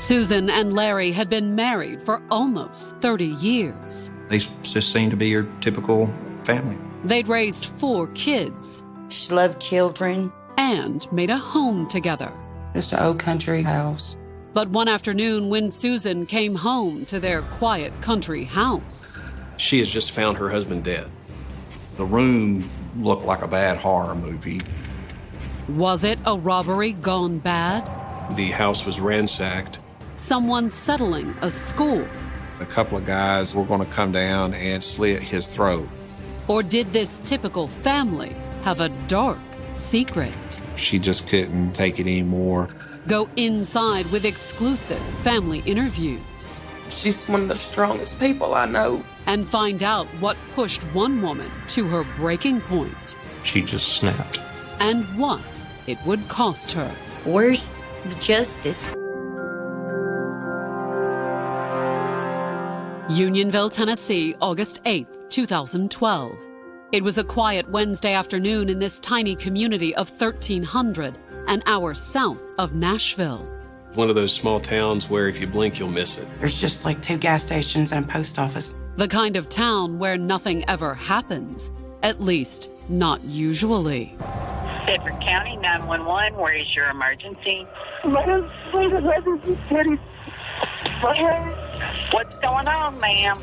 Susan and Larry had been married for almost 30 years. They just seemed to be your typical family. They'd raised 4 kids. She loved children. And made a home together. Just an old country house. But one afternoon when Susan came home to their quiet country house, she has just found her husband dead. The room looked like a bad horror movie. Was it a robbery gone bad? The house was ransacked. Someone settling a score? A couple of guys were going to come down and slit his throat. Or did this typical family have a dark secret? She just couldn't take it anymore. Go inside with exclusive family interviews. She's one of the strongest people I know. And find out what pushed one woman to her breaking point. She just snapped. And what it would cost her. Where's the justice? Unionville, Tennessee, August 8th, 2012. It was a quiet Wednesday afternoon in this tiny community of 1,300, an hour south of Nashville. One of those small towns where if you blink, you'll miss it. There's just like 2 gas stations and a post office. The kind of town where nothing ever happens, at least not usually. Bedford County 911, where is your emergency? What's going on, ma'am?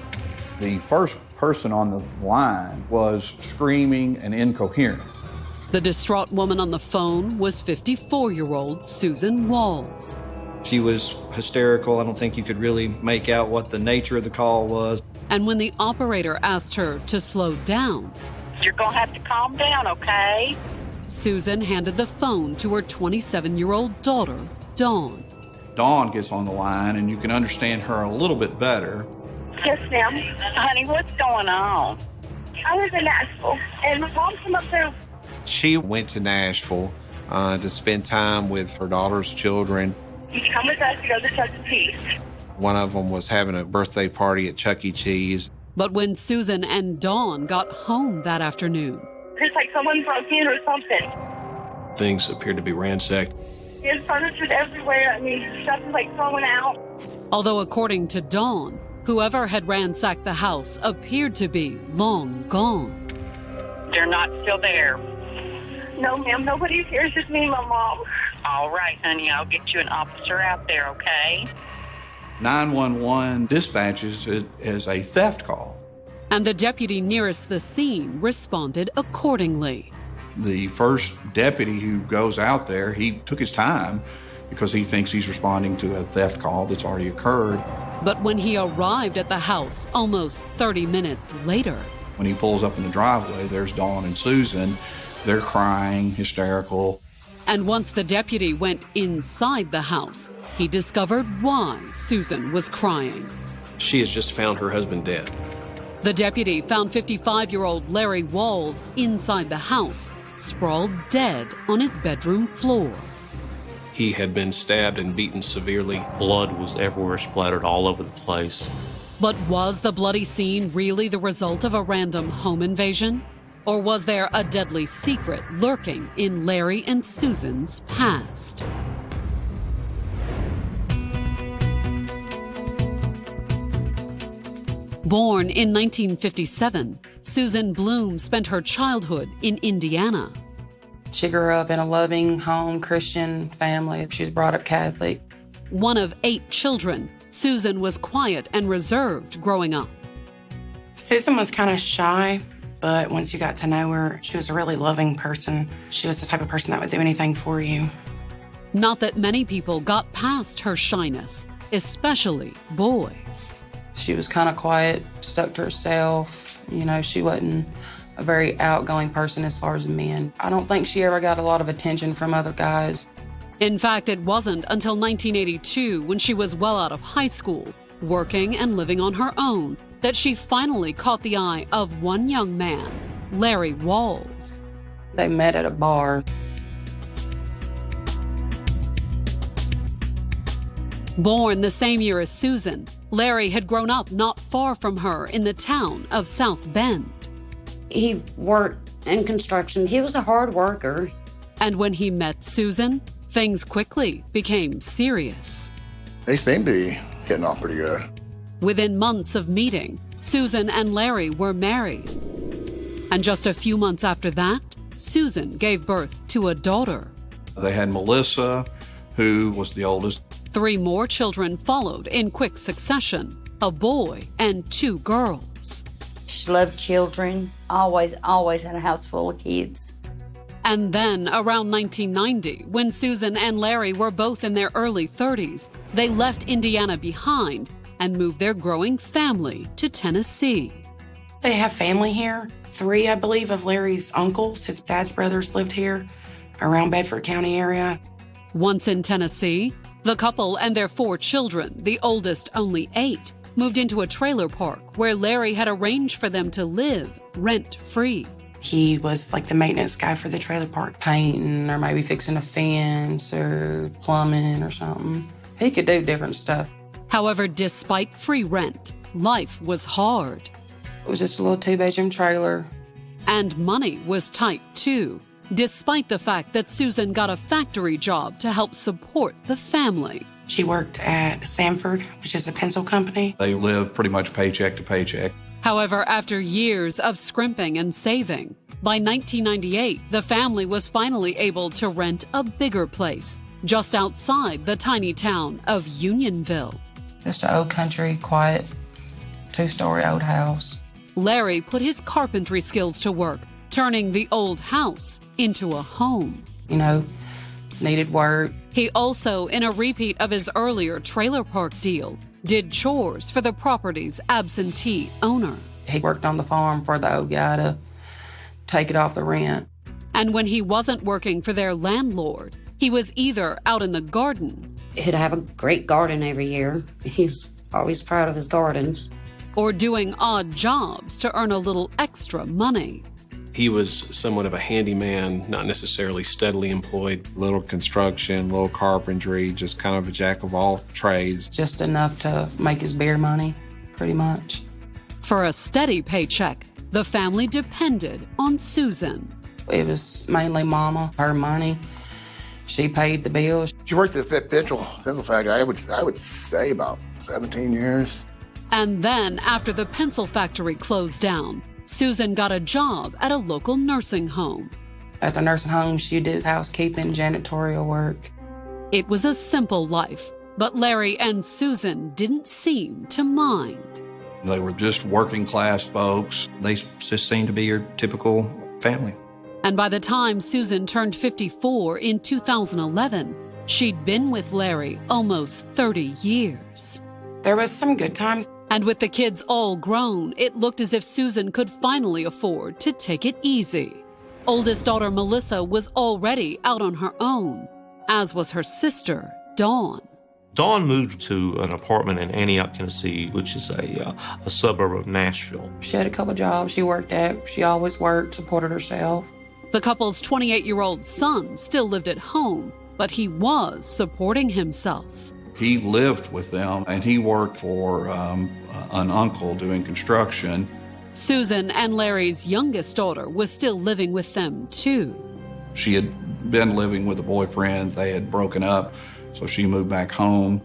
The first person on the line was screaming and incoherent. The distraught woman on the phone was 54-year-old Susan Walls. She was hysterical. I don't think you could really make out what the nature of the call was. And when the operator asked her to slow down, you're going to have to calm down, okay? Susan handed the phone to her 27-year-old daughter, Dawn. Dawn gets on the line, and you can understand her a little bit better. Yes, ma'am. Honey, what's going on? I live in Nashville, and my mom's from up there. She went to Nashville to spend time with her daughter's children. You come with us to go to Chuck E. Cheese. One of them was having a birthday party at Chuck E. Cheese. But when Susan and Dawn got home that afternoon, it's like someone broke in or something. Things appeared to be ransacked. There's furniture everywhere. I mean, stuff is like thrown out. Although according to Dawn, whoever had ransacked the house appeared to be long gone. They're not still there. No, ma'am, nobody's here. It's just me and my mom. All right, honey, I'll get you an officer out there, okay? 911 dispatches it as a theft call. And the deputy nearest the scene responded accordingly. The first deputy who goes out there, he took his time because he thinks he's responding to a theft call that's already occurred. But when he arrived at the house almost 30 minutes later, when he pulls up in the driveway, there's Dawn and Susan. They're crying, hysterical. And once the deputy went inside the house, he discovered why Susan was crying. She has just found her husband dead. The deputy found 55-year-old Larry Walls inside the house, sprawled dead on his bedroom floor. He had been stabbed and beaten severely. Blood was everywhere, splattered all over the place. But was the bloody scene really the result of a random home invasion? Or was there a deadly secret lurking in Larry and Susan's past? Born in 1957, Susan Bloom spent her childhood in Indiana. She grew up in a loving home, Christian family. She was brought up Catholic. One of 8 children, Susan was quiet and reserved growing up. Susan was kind of shy, but once you got to know her, she was a really loving person. She was the type of person that would do anything for you. Not that many people got past her shyness, especially boys. She was kind of quiet, stuck to herself. You know, she wasn't a very outgoing person as far as men. I don't think she ever got a lot of attention from other guys. In fact, it wasn't until 1982, when she was well out of high school, working and living on her own, that she finally caught the eye of one young man, Larry Walls. They met at a bar. Born the same year as Susan, Larry had grown up not far from her in the town of South Bend. He worked in construction. He was a hard worker. And when he met Susan, things quickly became serious. They seem to be getting off pretty good. Within months of meeting, Susan and Larry were married. And just a few months after that, Susan gave birth to a daughter. They had Melissa, who was the oldest. 3 more children followed in quick succession, a boy and 2 girls. She loved children, always had a house full of kids. And then, around 1990, when Susan and Larry were both in their early 30s, they left Indiana behind and moved their growing family to Tennessee. They have family here. 3, I believe, of Larry's uncles, his dad's brothers, lived here around Bedford County area. Once in Tennessee, the couple and their 4 children, the oldest only 8, moved into a trailer park where Larry had arranged for them to live rent-free. He was like the maintenance guy for the trailer park, painting or maybe fixing a fence or plumbing or something. He could do different stuff. However, despite free rent, life was hard. It was just a little 2-bedroom trailer. And money was tight, too, despite the fact that Susan got a factory job to help support the family. She worked at Sanford, which is a pencil company. They lived pretty much paycheck to paycheck. However, after years of scrimping and saving, by 1998, the family was finally able to rent a bigger place just outside the tiny town of Unionville. Just an old country, quiet, 2-story old house. Larry put his carpentry skills to work, turning the old house into a home. You know, needed work. He also, in a repeat of his earlier trailer park deal, did chores for the property's absentee owner. He worked on the farm for the old guy to take it off the rent. And when he wasn't working for their landlord, he was either out in the garden. He'd have a great garden every year. He's always proud of his gardens. Or doing odd jobs to earn a little extra money. He was somewhat of a handyman, not necessarily steadily employed. Little construction, little carpentry, just kind of a jack of all trades. Just enough to make his bare money, pretty much. For a steady paycheck, the family depended on Susan. It was mainly Mama, her money. She paid the bills. She worked at the pencil factory, I would say about 17 years. And then, after the pencil factory closed down, Susan got a job at a local nursing home. At the nursing home, she did housekeeping, janitorial work. It was a simple life, but Larry and Susan didn't seem to mind. They were just working class folks. They just seemed to be your typical family. And by the time Susan turned 54 in 2011, she'd been with Larry almost 30 years. There was some good times. And with the kids all grown, it looked as if Susan could finally afford to take it easy. Oldest daughter Melissa was already out on her own, as was her sister, Dawn. Dawn moved to an apartment in Antioch, Tennessee, which is a suburb of Nashville. She had a couple jobs she worked at. She always worked, supported herself. The couple's 28-year-old son still lived at home, but he was supporting himself. He lived with them, and he worked for an uncle doing construction. Susan and Larry's youngest daughter was still living with them, too. She had been living with a boyfriend. They had broken up, so she moved back home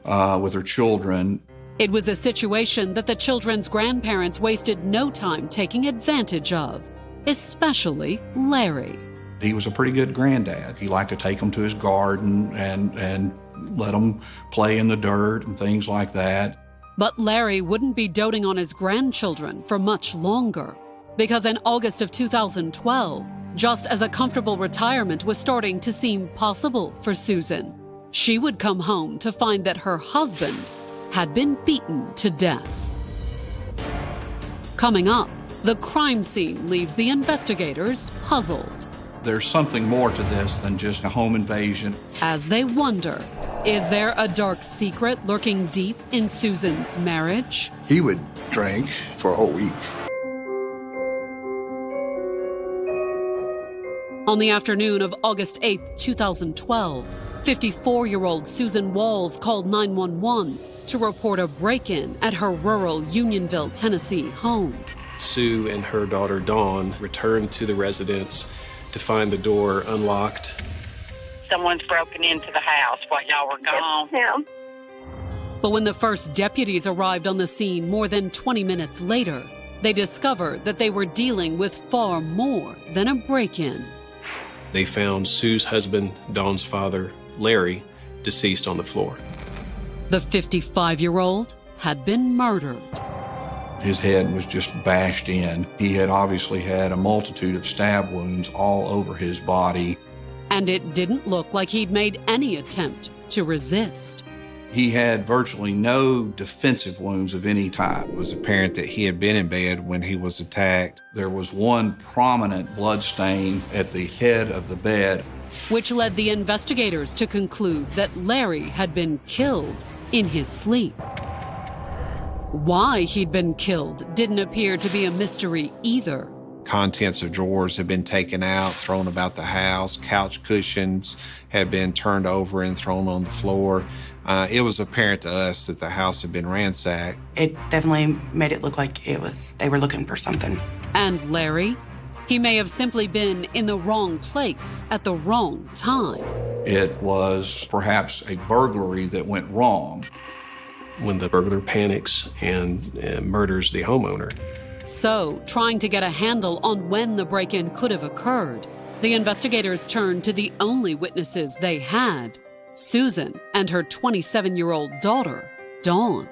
with her children. It was a situation that the children's grandparents wasted no time taking advantage of, especially Larry. He was a pretty good granddad. He liked to take them to his garden and let them play in the dirt and things like that. But Larry wouldn't be doting on his grandchildren for much longer, because in August of 2012, just as a comfortable retirement was starting to seem possible for Susan, she would come home to find that her husband had been beaten to death. Coming up, the crime scene leaves the investigators puzzled. There's something more to this than just a home invasion. As they wonder, is there a dark secret lurking deep in Susan's marriage? He would drink for a whole week. On the afternoon of August 8, 2012, 54-year-old Susan Walls called 911 to report a break-in at her rural Unionville, Tennessee home. Sue and her daughter Dawn returned to the residence to find the door unlocked. Someone's broken into the house while y'all were gone. Yes, But when the first deputies arrived on the scene more than 20 minutes later, they discovered that they were dealing with far more than a break-in. They found Sue's husband, Dawn's father, Larry, deceased on the floor. The 55-year-old had been murdered. His head was just bashed in. He had obviously had a multitude of stab wounds all over his body. And it didn't look like he'd made any attempt to resist. He had virtually no defensive wounds of any type. It was apparent that he had been in bed when he was attacked. There was one prominent blood stain at the head of the bed, which led the investigators to conclude that Larry had been killed in his sleep. Why he'd been killed didn't appear to be a mystery either. Contents of drawers had been taken out, thrown about the house. Couch cushions had been turned over and thrown on the floor. It was apparent to us that the house had been ransacked. It definitely made it look like they were looking for something. And Larry? He may have simply been in the wrong place at the wrong time. It was perhaps a burglary that went wrong. When the burglar panics and murders the homeowner. So, trying to get a handle on when the break-in could have occurred, the investigators turned to the only witnesses they had, Susan and her 27-year-old daughter, Dawn.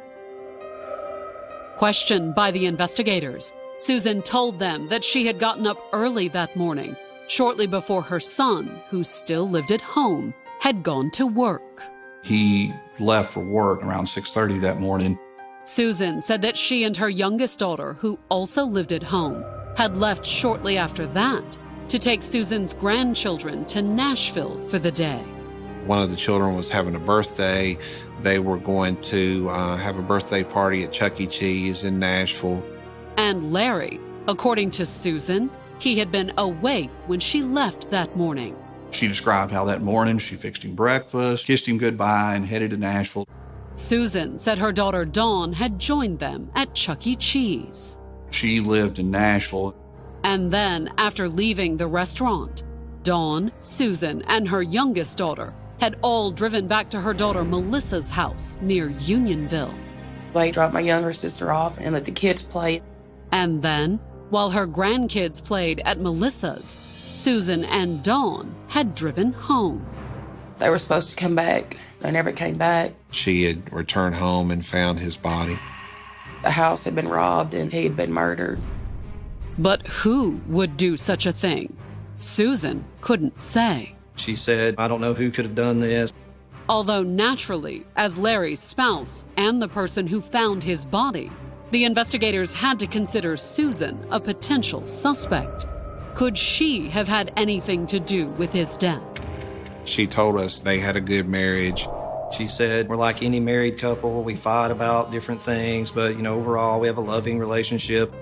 Questioned by the investigators, Susan told them that she had gotten up early that morning, shortly before her son, who still lived at home, had gone to work. He left for work around 6:30 that morning. Susan said that she and her youngest daughter, who also lived at home, had left shortly after that to take Susan's grandchildren to Nashville for the day. One of the children was having a birthday. They were going to have a birthday party at Chuck E. Cheese in Nashville. And Larry, according to Susan, he had been awake when she left that morning. She described how that morning she fixed him breakfast, kissed him goodbye, and headed to Nashville. Susan said her daughter Dawn had joined them at Chuck E. Cheese. She lived in Nashville. And then, after leaving the restaurant, Dawn, Susan, and her youngest daughter had all driven back to her daughter Melissa's house near Unionville. They dropped my younger sister off and let the kids play. And then, while her grandkids played at Melissa's, Susan and Dawn had driven home. They were supposed to come back. They never came back. She had returned home and found his body. The house had been robbed and he had been murdered. But who would do such a thing? Susan couldn't say. She said, I don't know who could have done this. Although naturally, as Larry's spouse and the person who found his body, the investigators had to consider Susan a potential suspect. Could she have had anything to do with his death? She told us they had a good marriage. She said, we're like any married couple. We fight about different things, but, overall, we have a loving relationship.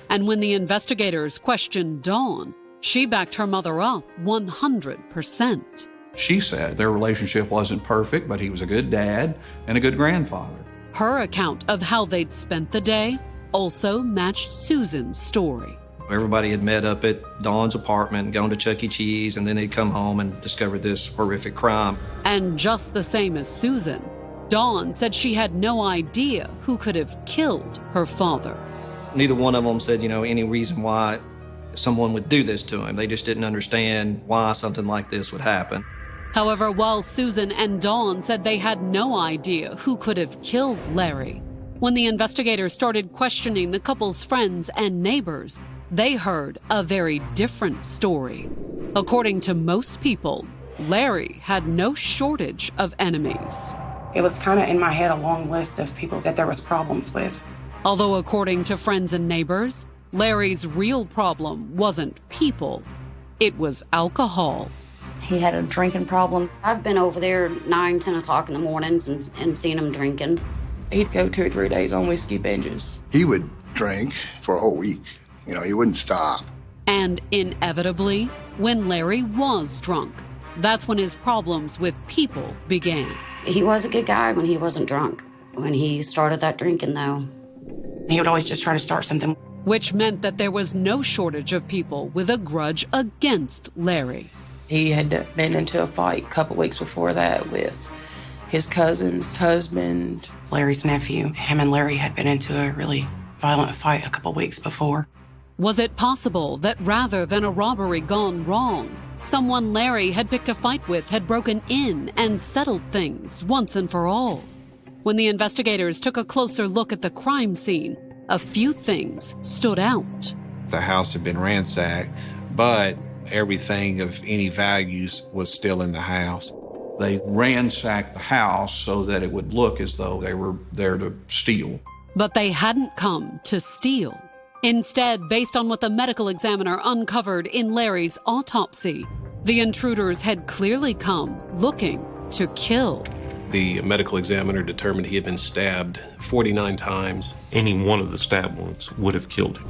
And when the investigators questioned Dawn, she backed her mother up 100%. She said their relationship wasn't perfect, but he was a good dad and a good grandfather. Her account of how they'd spent the day also matched Susan's story. Everybody had met up at Dawn's apartment, gone to Chuck E. Cheese, and then they'd come home and discovered this horrific crime. And just the same as Susan, Dawn said she had no idea who could have killed her father. Neither one of them said, any reason why someone would do this to him. They just didn't understand why something like this would happen. However, while Susan and Dawn said they had no idea who could have killed Larry, when the investigators started questioning the couple's friends and neighbors, they heard a very different story. According to most people, Larry had no shortage of enemies. It was kind of in my head a long list of people that there was problems with. Although according to friends and neighbors, Larry's real problem wasn't people, it was alcohol. He had a drinking problem. I've been over there 9, 10 o'clock in the mornings and seen him drinking. He'd go 2 or 3 days on whiskey binges. He would drink for a whole week. He wouldn't stop. And inevitably, when Larry was drunk, that's when his problems with people began. He was a good guy when he wasn't drunk. When he started that drinking, though. He would always just try to start something. Which meant that there was no shortage of people with a grudge against Larry. He had been into a fight a couple weeks before that with his cousin's husband, Larry's nephew. Him and Larry had been into a really violent fight a couple weeks before. Was it possible that rather than a robbery gone wrong, someone Larry had picked a fight with had broken in and settled things once and for all? When the investigators took a closer look at the crime scene, a few things stood out. The house had been ransacked, but everything of any values was still in the house. They ransacked the house so that it would look as though they were there to steal. But they hadn't come to steal. Instead, based on what the medical examiner uncovered in Larry's autopsy, the intruders had clearly come looking to kill. The medical examiner determined he had been stabbed 49 times. Any one of the stab wounds would have killed him.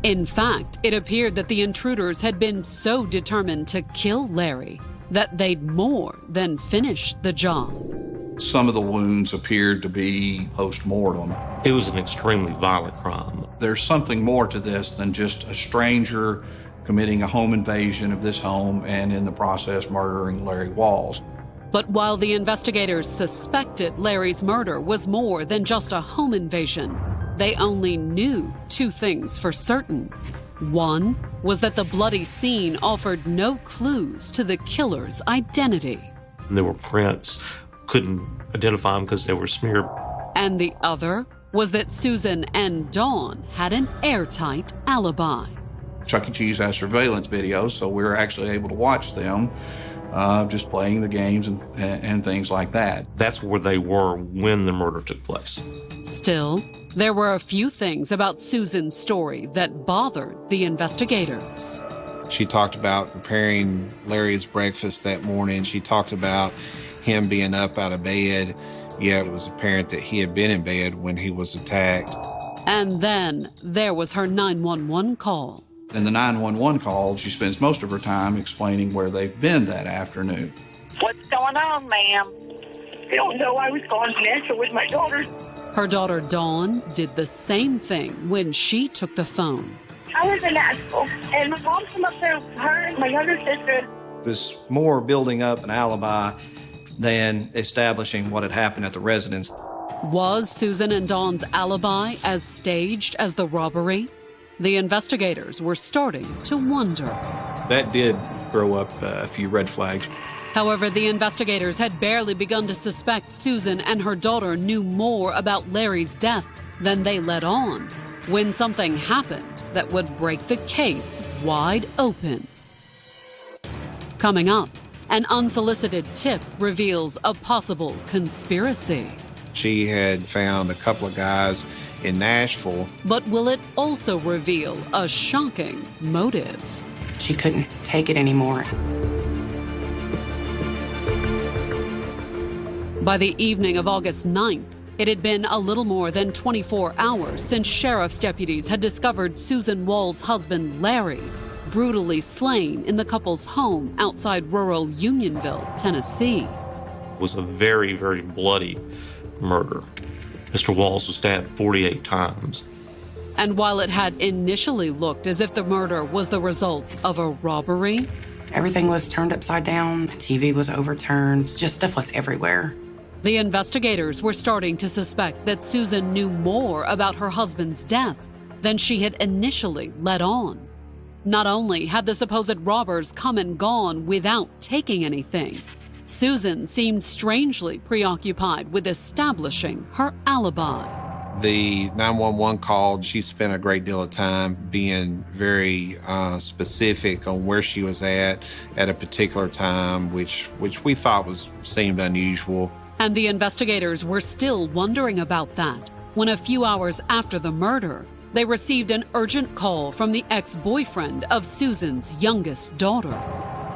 In fact, it appeared that the intruders had been so determined to kill Larry that they'd more than finished the job. Some of the wounds appeared to be post-mortem. It was an extremely violent crime. There's something more to this than just a stranger committing a home invasion of this home and in the process murdering Larry Walls. But while the investigators suspected Larry's murder was more than just a home invasion, they only knew two things for certain. One was that the bloody scene offered no clues to the killer's identity. There were prints, couldn't identify them because they were smeared. And the other was that Susan and Dawn had an airtight alibi. Chuck E. Cheese has surveillance videos, so we were actually able to watch them, just playing the games and things like that. That's where they were when the murder took place. Still, there were a few things about Susan's story that bothered the investigators. She talked about preparing Larry's breakfast that morning. She talked about him being up out of bed. Yet it was apparent that he had been in bed when he was attacked. And then there was her 911 call. In the 911 call, she spends most of her time explaining where they've been that afternoon. What's going on, ma'am? I don't know. I was going to Nashville with my daughter. Her daughter Dawn did the same thing when she took the phone. I was in Nashville, and my mom came up there with her and my younger sister. It was more building up an alibi than establishing what had happened at the residence. Was Susan and Dawn's alibi as staged as the robbery? The investigators were starting to wonder. That did throw up a few red flags. However, the investigators had barely begun to suspect Susan and her daughter knew more about Larry's death than they let on, when something happened that would break the case wide open. Coming up, an unsolicited tip reveals a possible conspiracy. She had found a couple of guys in Nashville. But will it also reveal a shocking motive? She couldn't take it anymore. By the evening of August 9th, it had been a little more than 24 hours since sheriff's deputies had discovered Susan Wall's husband, Larry, brutally slain in the couple's home outside rural Unionville, Tennessee. It was a very, very bloody murder. Mr. Walls was stabbed 48 times. And while it had initially looked as if the murder was the result of a robbery, everything was turned upside down. The TV was overturned. Just stuff was everywhere. The investigators were starting to suspect that Susan knew more about her husband's death than she had initially let on. Not only had the supposed robbers come and gone without taking anything, Susan seemed strangely preoccupied with establishing her alibi. The 911 call, she spent a great deal of time being very specific on where she was at a particular time, which we thought seemed unusual. And the investigators were still wondering about that when a few hours after the murder, they received an urgent call from the ex-boyfriend of Susan's youngest daughter.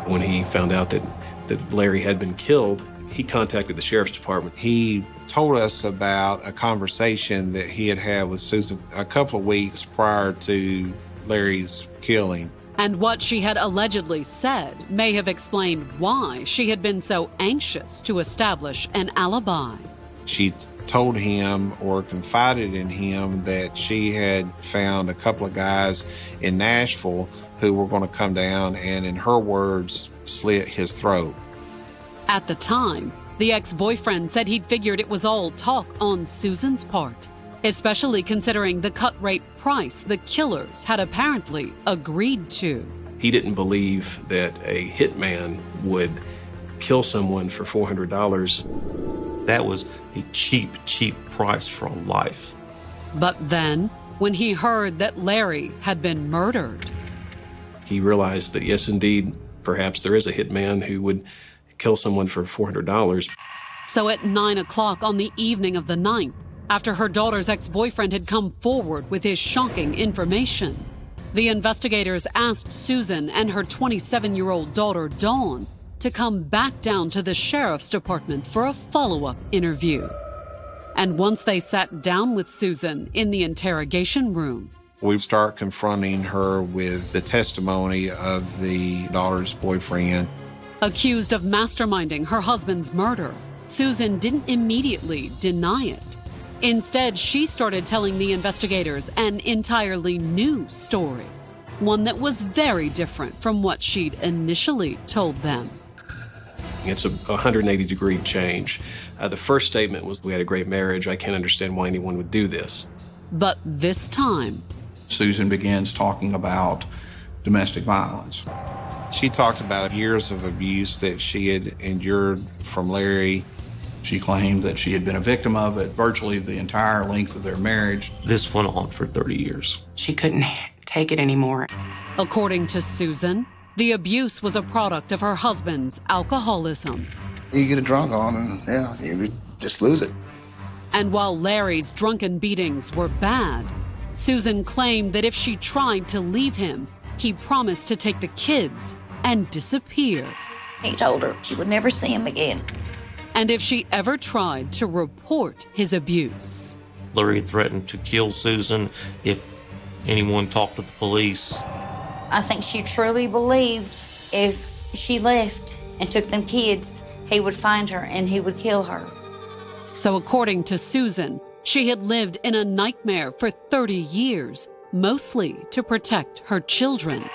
When he found out that Larry had been killed, he contacted the sheriff's department. He told us about a conversation that he had had with Susan a couple of weeks prior to Larry's killing. And what she had allegedly said may have explained why she had been so anxious to establish an alibi. She told him or confided in him that she had found a couple of guys in Nashville who were going to come down and, in her words, slit his throat. At the time, The ex-boyfriend said he'd figured it was all talk on Susan's part, especially considering the cut-rate price the killers had apparently agreed to. He didn't believe that a hitman would kill someone for $400. That was a cheap price for a life. But then, when he heard that Larry had been murdered, he realized that, yes, indeed, perhaps there is a hitman who would kill someone for $400. So at 9 o'clock on the evening of the 9th, after her daughter's ex-boyfriend had come forward with his shocking information, the investigators asked Susan and her 27-year-old daughter, Dawn, to come back down to the sheriff's department for a follow-up interview. And once they sat down with Susan in the interrogation room, we start confronting her with the testimony of the daughter's boyfriend. accused of masterminding her husband's murder, Susan didn't immediately deny it. Instead, she started telling the investigators an entirely new story, one that was very different from what she'd initially told them. It's a 180-degree change. The first statement was, "We had a great marriage. I can't understand why anyone would do this." But this time, Susan begins talking about domestic violence. She talked about years of abuse that she had endured from Larry. She claimed that she had been a victim of it virtually the entire length of their marriage. This went on for 30 years. She couldn't take it anymore. According to Susan, the abuse was a product of her husband's alcoholism. You get a drunk on and, you just lose it. And while Larry's drunken beatings were bad, Susan claimed that if she tried to leave him, he promised to take the kids and disappear. He told her she would never see him again. And if she ever tried to report his abuse, Larry threatened to kill Susan if anyone talked to the police. I think she truly believed if she left and took them kids, he would find her and he would kill her. So according to Susan, she had lived in a nightmare for 30 years, mostly to protect her children.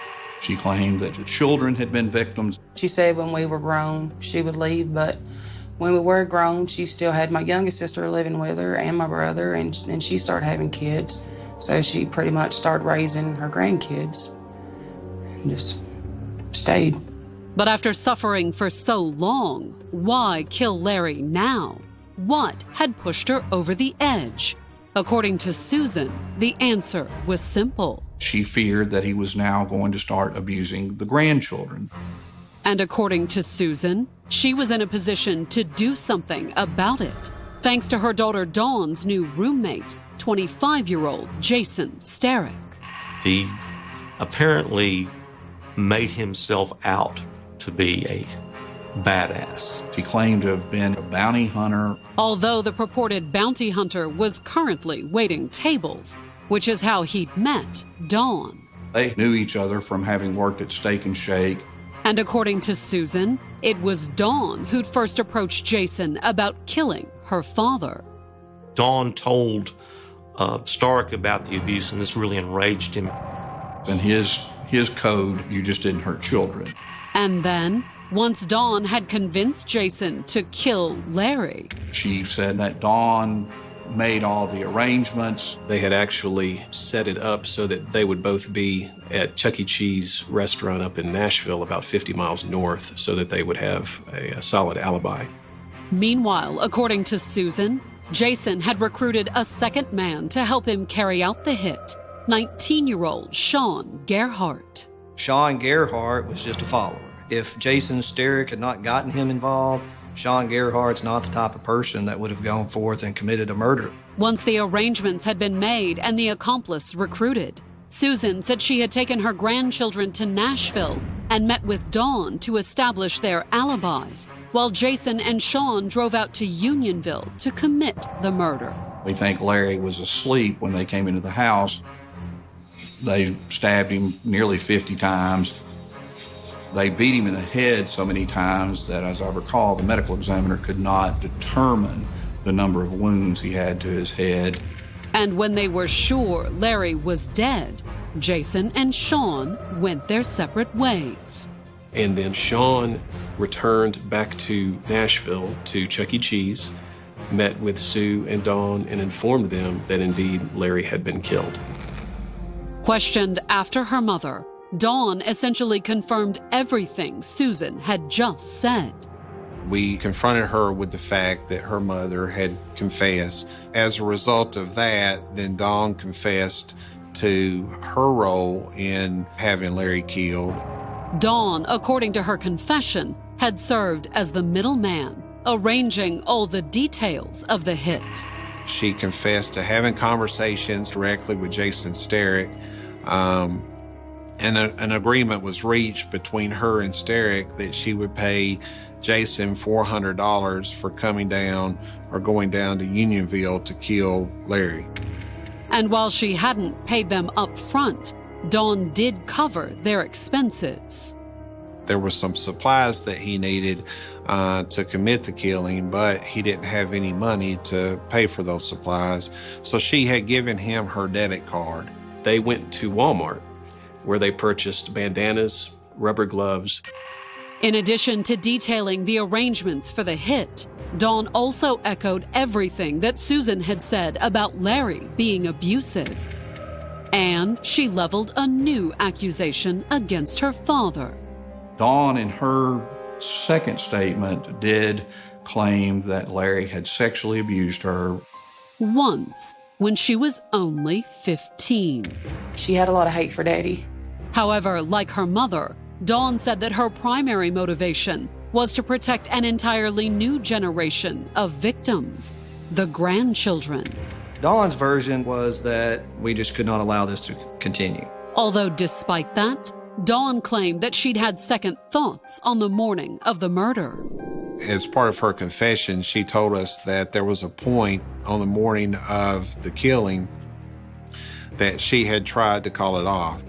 She claimed that the children had been victims. She said when we were grown, she would leave, but when we were grown, she still had my youngest sister living with her and my brother, and she started having kids. So she pretty much started raising her grandkids and just stayed. But after suffering for so long, why kill Larry now? What had pushed her over the edge? According to Susan, the answer was simple. She feared that he was now going to start abusing the grandchildren. And according to Susan, she was in a position to do something about it, thanks to her daughter Dawn's new roommate, 25-year-old Jason Starrick. He apparently made himself out to be a badass. He claimed to have been a bounty hunter. Although the purported bounty hunter was currently waiting tables, which is how he'd met Dawn. They knew each other from having worked at Steak and Shake. And according to Susan, it was Dawn who'd first approached Jason about killing her father. Dawn told Stark about the abuse, and this really enraged him. In his code, you just didn't hurt children. And then, once Dawn had convinced Jason to kill Larry, she said that Dawn made all the arrangements. They had actually set it up so that they would both be at Chuck E. Cheese restaurant up in Nashville, about 50 miles north, so that they would have a solid alibi. Meanwhile, according to Susan, Jason had recruited a second man to help him carry out the hit, 19-year-old Sean Gerhardt. Sean Gerhardt was just a follower. If Jason Starrick had not gotten him involved, Sean Gerhardt's not the type of person that would have gone forth and committed a murder. Once the arrangements had been made and the accomplice recruited, Susan said she had taken her grandchildren to Nashville and met with Dawn to establish their alibis, while Jason and Sean drove out to Unionville to commit the murder. We think Larry was asleep when they came into the house. They stabbed him nearly 50 times. They beat him in the head so many times that, as I recall, the medical examiner could not determine the number of wounds he had to his head. And when they were sure Larry was dead, Jason and Sean went their separate ways. And then Sean returned back to Nashville to Chuck E. Cheese, met with Sue and Dawn, and informed them that indeed Larry had been killed. Questioned after her mother, Dawn essentially confirmed everything Susan had just said. We confronted her with the fact that her mother had confessed. As a result of that, then Dawn confessed to her role in having Larry killed. Dawn, according to her confession, had served as the middleman, arranging all the details of the hit. She confessed to having conversations directly with Jason Sterrick, and an agreement was reached between her and Sterrick that she would pay Jason $400 for coming down or going down to Unionville to kill Larry. And while she hadn't paid them up front, Dawn did cover their expenses. There were some supplies that he needed to commit the killing, but he didn't have any money to pay for those supplies. So she had given him her debit card. They went to Walmart, where they purchased bandanas, rubber gloves. In addition to detailing the arrangements for the hit, Dawn also echoed everything that Susan had said about Larry being abusive. And she leveled a new accusation against her father. Dawn, in her second statement, did claim that Larry had sexually abused her. Once, when she was only 15. She had a lot of hate for Daddy. However, like her mother, Dawn said that her primary motivation was to protect an entirely new generation of victims, the grandchildren. Dawn's version was that we just could not allow this to continue. Although despite that, Dawn claimed that she'd had second thoughts on the morning of the murder. As part of her confession, she told us that there was a point on the morning of the killing that she had tried to call it off.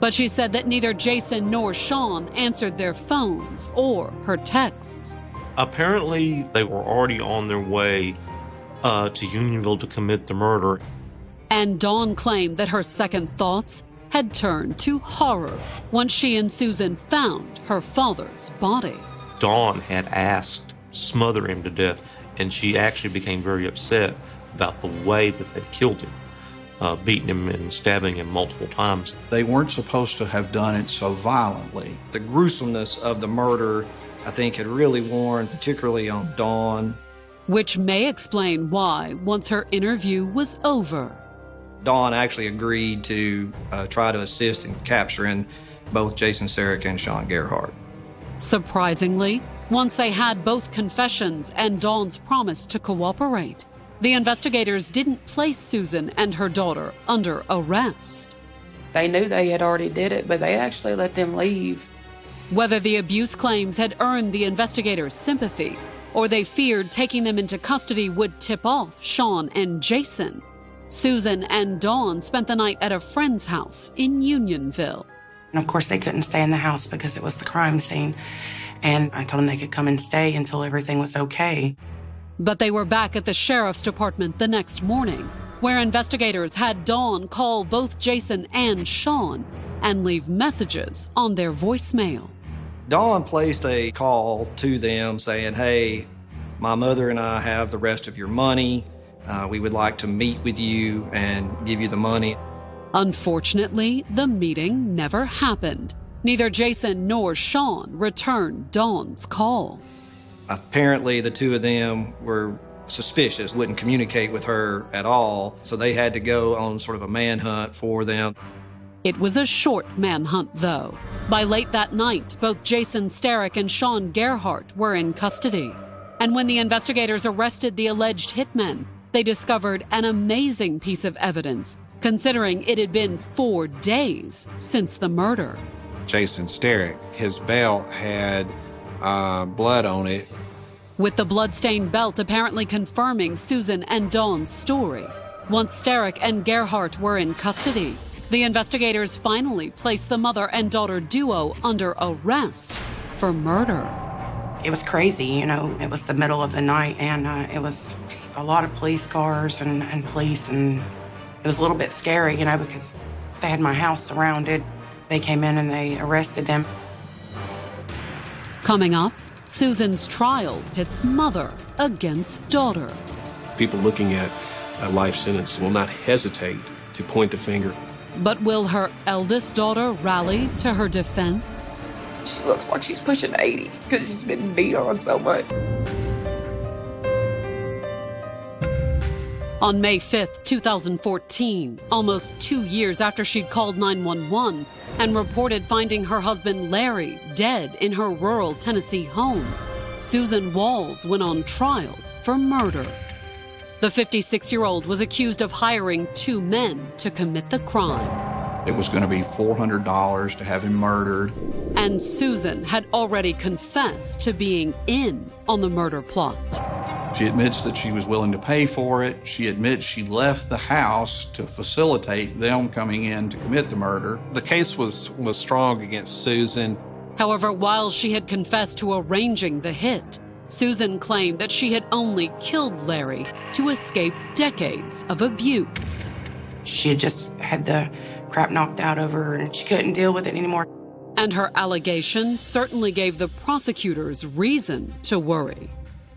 But she said that neither Jason nor Sean answered their phones or her texts. Apparently, they were already on their way to Unionville to commit the murder. And Dawn claimed that her second thoughts had turned to horror once she and Susan found her father's body. Dawn had asked to smother him to death, and she actually became very upset about the way that they killed him, beating him and stabbing him multiple times. They weren't supposed to have done it so violently. The gruesomeness of the murder, I think, had really worn particularly on Dawn. Which may explain why, once her interview was over, Dawn actually agreed to try to assist in capturing both Jason Sterrick and Sean Gerhardt. surprisingly, once they had both confessions and Dawn's promise to cooperate, the investigators didn't place Susan and her daughter under arrest. They knew they had already did it, but they actually let them leave. Whether the abuse claims had earned the investigators' sympathy, or they feared taking them into custody would tip off Sean and Jason, Susan and Dawn spent the night at a friend's house in Unionville. And of course, they couldn't stay in the house because it was the crime scene. And I told them they could come and stay until everything was okay. But they were back at the sheriff's department the next morning, where investigators had Dawn call both Jason and Sean and leave messages on their voicemail. Dawn placed a call to them saying, "Hey, my mother and I have the rest of your money. We would like to meet with you and give you the money." Unfortunately, the meeting never happened. Neither Jason nor Sean returned Dawn's call. Apparently, the two of them were suspicious, wouldn't communicate with her at all, so they had to go on sort of a manhunt for them. It was a short manhunt, though. By late that night, both Jason Sterrick and Sean Gerhardt were in custody. And when the investigators arrested the alleged hitmen, they discovered an amazing piece of evidence, considering it had been 4 days since the murder. Jason Sterrick, his belt had blood on it. With the bloodstained belt apparently confirming Susan and Dawn's story. Once Sterrick and Gerhardt were in custody, the investigators finally placed the mother and daughter duo under arrest for murder. It was crazy, you know. It was the middle of the night, and it was a lot of police cars and police, and it was a little bit scary, you know, because they had my house surrounded. They came in and they arrested them. Coming up, Susan's trial pits mother against daughter. People looking at a life sentence will not hesitate to point the finger. But will her eldest daughter rally to her defense? She looks like she's pushing 80 because she's been beat on so much. On May 5th, 2014, almost 2 years after she'd called 911 and reported finding her husband Larry dead in her rural Tennessee home, Susan Walls went on trial for murder. The 56-year-old was accused of hiring 2 men to commit the crime. It was going to be $400 to have him murdered. And Susan had already confessed to being in on the murder plot. She admits that she was willing to pay for it. She admits she left the house to facilitate them coming in to commit the murder. The case was strong against Susan. However, while she had confessed to arranging the hit, Susan claimed that she had only killed Larry to escape decades of abuse. She had just had the crap knocked out of her and she couldn't deal with it anymore. And her allegations certainly gave the prosecutors reason to worry.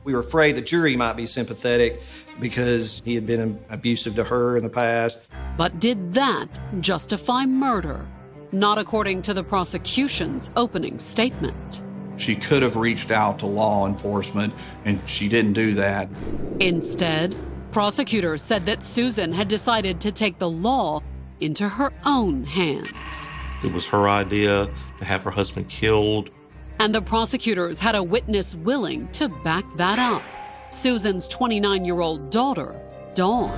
We were afraid the jury might be sympathetic because he had been abusive to her in the past. But did that justify murder? Not according to the prosecution's opening statement. She could have reached out to law enforcement, and she didn't do that. Instead, prosecutors said that Susan had decided to take the law into her own hands. It was her idea to have her husband killed. And the prosecutors had a witness willing to back that up. Susan's 29-year-old daughter, Dawn.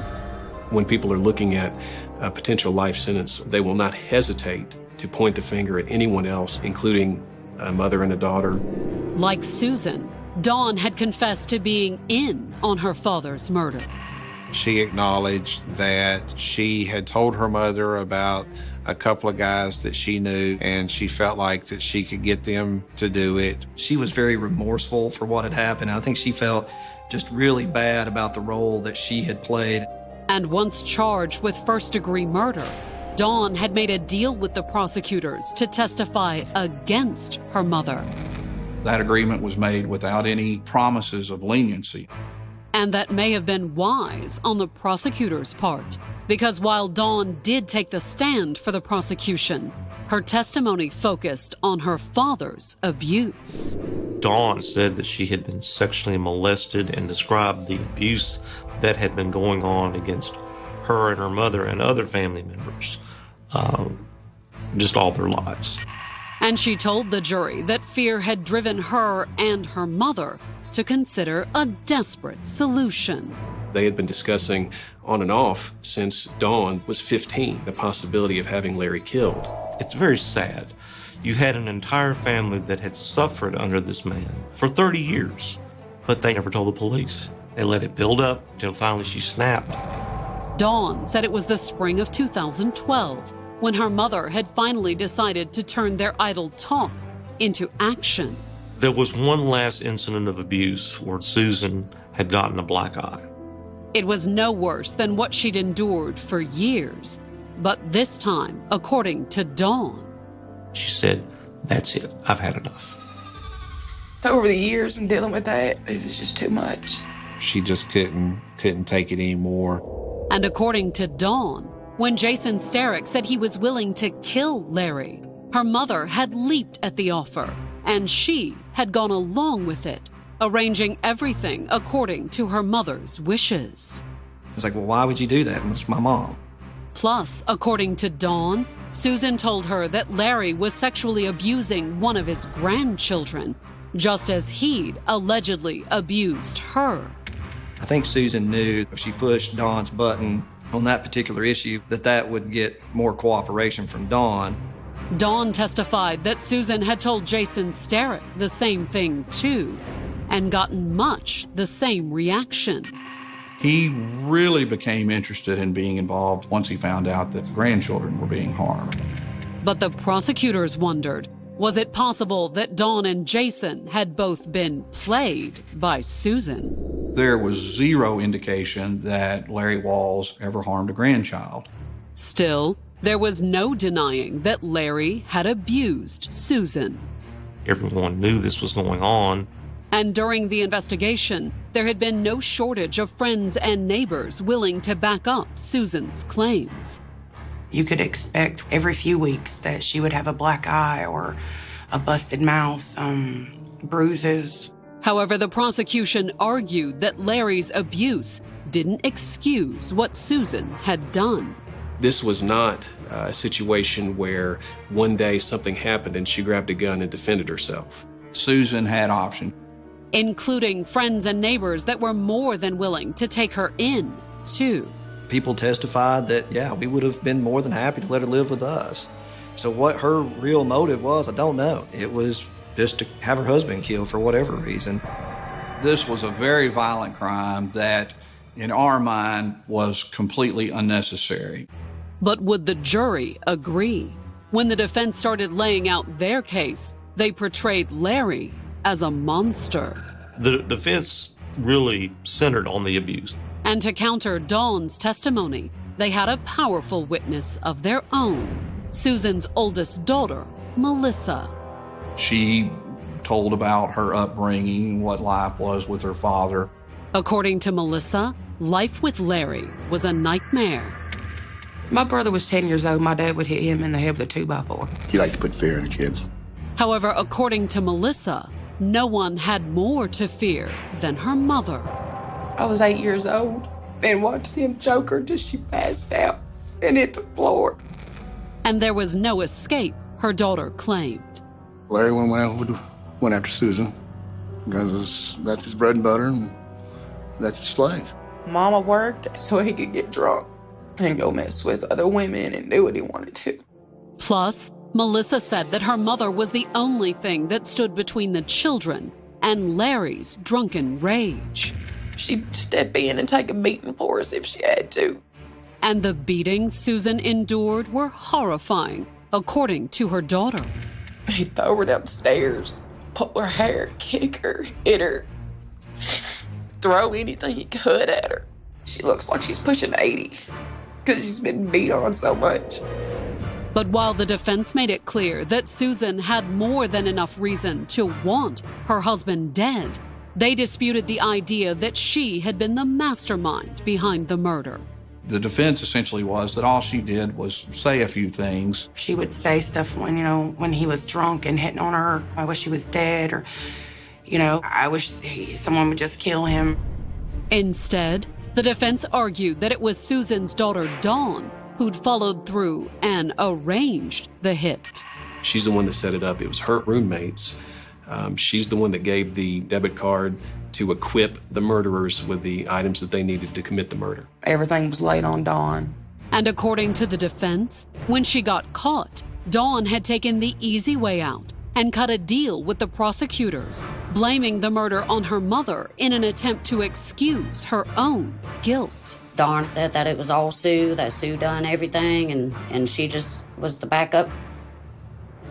When people are looking at a potential life sentence, they will not hesitate to point the finger at anyone else, including a mother and a daughter. Like Susan, Dawn had confessed to being in on her father's murder. She acknowledged that she had told her mother about a couple of guys that she knew, and she felt like that she could get them to do it. She was very remorseful for what had happened. I think she felt just really bad about the role that she had played. And once charged with first-degree murder, Dawn had made a deal with the prosecutors to testify against her mother. That agreement was made without any promises of leniency. And that may have been wise on the prosecutor's part, because while Dawn did take the stand for the prosecution, her testimony focused on her father's abuse. Dawn said that she had been sexually molested and described the abuse that had been going on against her and her mother and other family members, just all their lives. And she told the jury that fear had driven her and her mother to consider a desperate solution. They had been discussing on and off since Dawn was 15, the possibility of having Larry killed. It's very sad. You had an entire family that had suffered under this man for 30 years, but they never told the police. They let it build up until finally she snapped. Dawn said it was the spring of 2012 when her mother had finally decided to turn their idle talk into action. There was one last incident of abuse where Susan had gotten a black eye. It was no worse than what she'd endured for years. But this time, according to Dawn, she said, "That's it. I've had enough." Over the years and dealing with that, it was just too much. She just couldn't take it anymore. And according to Dawn, when Jason Starrick said he was willing to kill Larry, her mother had leaped at the offer, and she had gone along with it, arranging everything according to her mother's wishes. It's like, well, why would you do that? It's my mom. Plus, according to Dawn, Susan told her that Larry was sexually abusing one of his grandchildren, just as he'd allegedly abused her. I think Susan knew if she pushed Dawn's button on that particular issue, that would get more cooperation from Dawn. Dawn testified that Susan had told Jason Starrick the same thing too, and gotten much the same reaction. He really became interested in being involved once he found out that the grandchildren were being harmed. But the prosecutors wondered, was it possible that Dawn and Jason had both been played by Susan? There was zero indication that Larry Walls ever harmed a grandchild. Still, there was no denying that Larry had abused Susan. Everyone knew this was going on. And during the investigation, there had been no shortage of friends and neighbors willing to back up Susan's claims. You could expect every few weeks that she would have a black eye or a busted mouth, bruises. However, the prosecution argued that Larry's abuse didn't excuse what Susan had done. This was not a situation where one day something happened and she grabbed a gun and defended herself. Susan had options, including friends and neighbors that were more than willing to take her in, too. People testified that, yeah, we would have been more than happy to let her live with us. So what her real motive was, I don't know. It was just to have her husband killed for whatever reason. This was a very violent crime that, in our mind, was completely unnecessary. But would the jury agree? When the defense started laying out their case, they portrayed Larry as a monster. The defense really centered on the abuse. And to counter Dawn's testimony, they had a powerful witness of their own, Susan's oldest daughter, Melissa. She told about her upbringing, what life was with her father. According to Melissa, life with Larry was a nightmare. My brother was 10 years old. My dad would hit him in the head with a 2x4. He liked to put fear in the kids. However, according to Melissa, no one had more to fear than her mother. I was 8 years old and watched him choke her till she passed out and hit the floor. And there was no escape, her daughter claimed. Larry went after Susan because that's his bread and butter and that's his slave. Mama worked so he could get drunk and go mess with other women and do what he wanted to. Plus, Melissa said that her mother was the only thing that stood between the children and Larry's drunken rage. She'd step in and take a beating for us if she had to. And the beatings Susan endured were horrifying, according to her daughter. He'd throw her downstairs, pull her hair, kick her, hit her, throw anything he could at her. She looks like she's pushing 80 because she's been beat on so much. But while the defense made it clear that Susan had more than enough reason to want her husband dead, they disputed the idea that she had been the mastermind behind the murder. The defense essentially was that all she did was say a few things. She would say stuff when he was drunk and hitting on her. I wish he was dead, or, I wish someone would just kill him. Instead, the defense argued that it was Susan's daughter, Dawn, who'd followed through and arranged the hit. She's the one that set it up. It was her roommates. She's the one that gave the debit card to equip the murderers with the items that they needed to commit the murder. Everything was laid on Dawn. And according to the defense, when she got caught, Dawn had taken the easy way out and cut a deal with the prosecutors, blaming the murder on her mother in an attempt to excuse her own guilt. Dawn said that it was all Sue, that Sue done everything, and she just was the backup.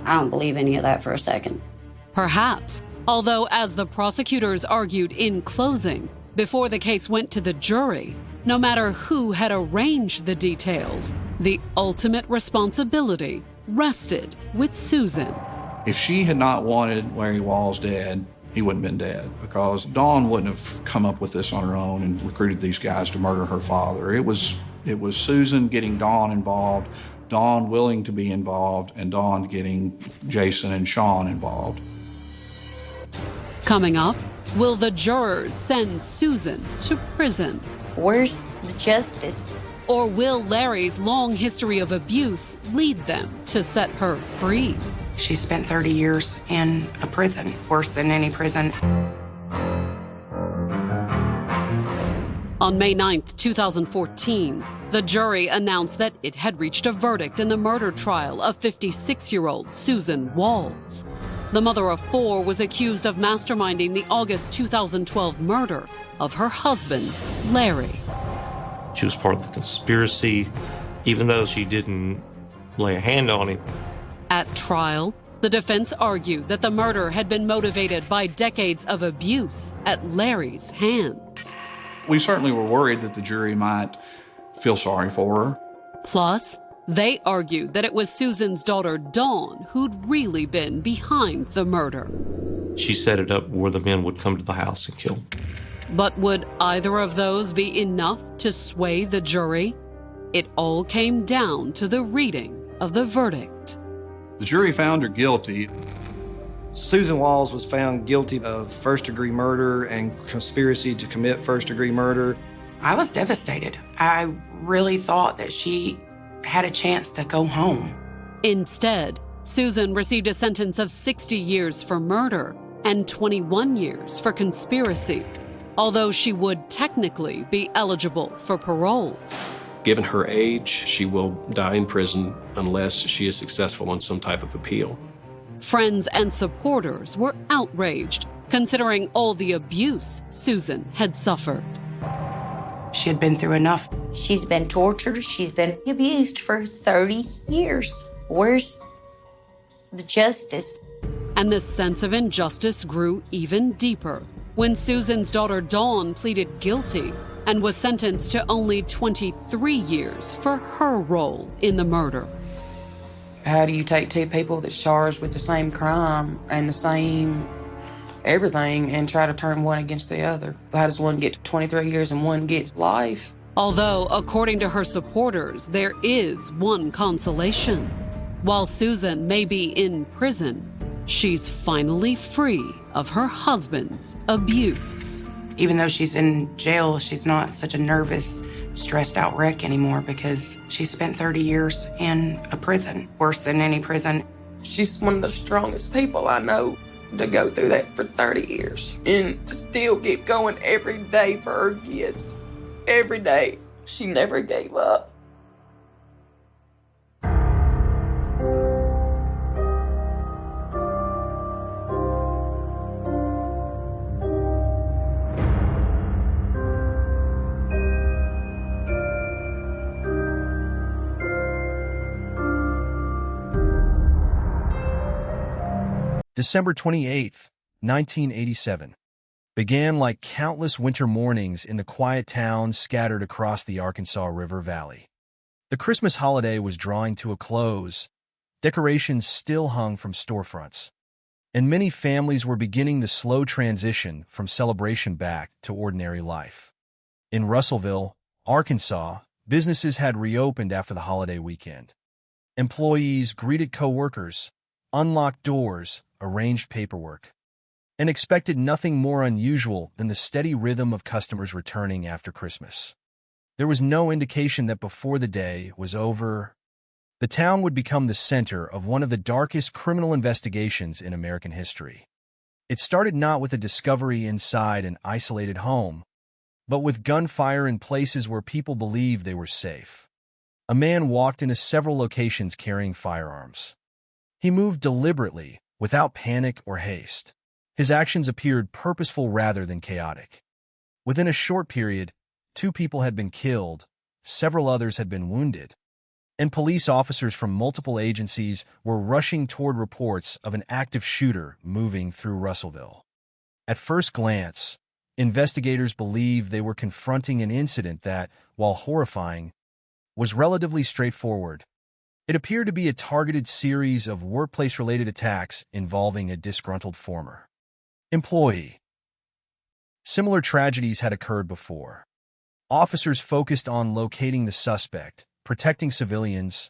I don't believe any of that for a second. Perhaps, although as the prosecutors argued in closing, before the case went to the jury, no matter who had arranged the details, the ultimate responsibility rested with Susan. If she had not wanted Larry Walls dead, he wouldn't have been dead, because Dawn wouldn't have come up with this on her own and recruited these guys to murder her father. It was Susan getting Dawn involved, Dawn willing to be involved, and Dawn getting Jason and Sean involved. Coming up, will the jurors send Susan to prison? Where's the justice? Or will Larry's long history of abuse lead them to set her free? She spent 30 years in a prison, worse than any prison. On May 9th, 2014, the jury announced that it had reached a verdict in the murder trial of 56-year-old Susan Walls. The mother of four was accused of masterminding the August 2012 murder of her husband, Larry. She was part of the conspiracy, even though she didn't lay a hand on him. At trial, the defense argued that the murder had been motivated by decades of abuse at Larry's hands. We certainly were worried that the jury might feel sorry for her. Plus, They argued that it was Susan's daughter, Dawn, who'd really been behind the murder. She set it up where the men would come to the house and kill. But would either of those be enough to sway the jury? It all came down to the reading of the verdict. The jury found her guilty. Susan Walls was found guilty of first-degree murder and conspiracy to commit first-degree murder. I was devastated. I really thought that she had a chance to go home. Instead, Susan received a sentence of 60 years for murder and 21 years for conspiracy, although she would technically be eligible for parole. Given her age, she will die in prison unless she is successful on some type of appeal. Friends and supporters were outraged, considering all the abuse Susan had suffered. She had been through enough. She's been tortured. She's been abused for 30 years. Where's the justice? And the sense of injustice grew even deeper when Susan's daughter Dawn pleaded guilty and was sentenced to only 23 years for her role in the murder. How do you take two people that's charged with the same crime and the same everything and try to turn one against the other? How does one get 23 years and one gets life? Although, according to her supporters, there is one consolation. While Susan may be in prison, she's finally free of her husband's abuse. Even though she's in jail, she's not such a nervous, stressed out wreck anymore because she spent 30 years in a prison, worse than any prison. She's one of the strongest people I know to go through that for 30 years and still keep going every day for her kids. Every day. She never gave up. December 28th, 1987, began like countless winter mornings in the quiet towns scattered across the Arkansas River Valley. The Christmas holiday was drawing to a close, decorations still hung from storefronts, and many families were beginning the slow transition from celebration back to ordinary life. In Russellville, Arkansas, businesses had reopened after the holiday weekend. Employees greeted coworkers, unlocked doors, arranged paperwork, and expected nothing more unusual than the steady rhythm of customers returning after Christmas. There was no indication that before the day was over, the town would become the center of one of the darkest criminal investigations in American history. It started not with a discovery inside an isolated home, but with gunfire in places where people believed they were safe. A man walked into several locations carrying firearms. He moved deliberately, without panic or haste. His actions appeared purposeful rather than chaotic. Within a short period, 2 people had been killed, several others had been wounded, and police officers from multiple agencies were rushing toward reports of an active shooter moving through Russellville. At first glance, investigators believed they were confronting an incident that, while horrifying, was relatively straightforward. It appeared to be a targeted series of workplace-related attacks involving a disgruntled former employee. Similar tragedies had occurred before. Officers focused on locating the suspect, protecting civilians,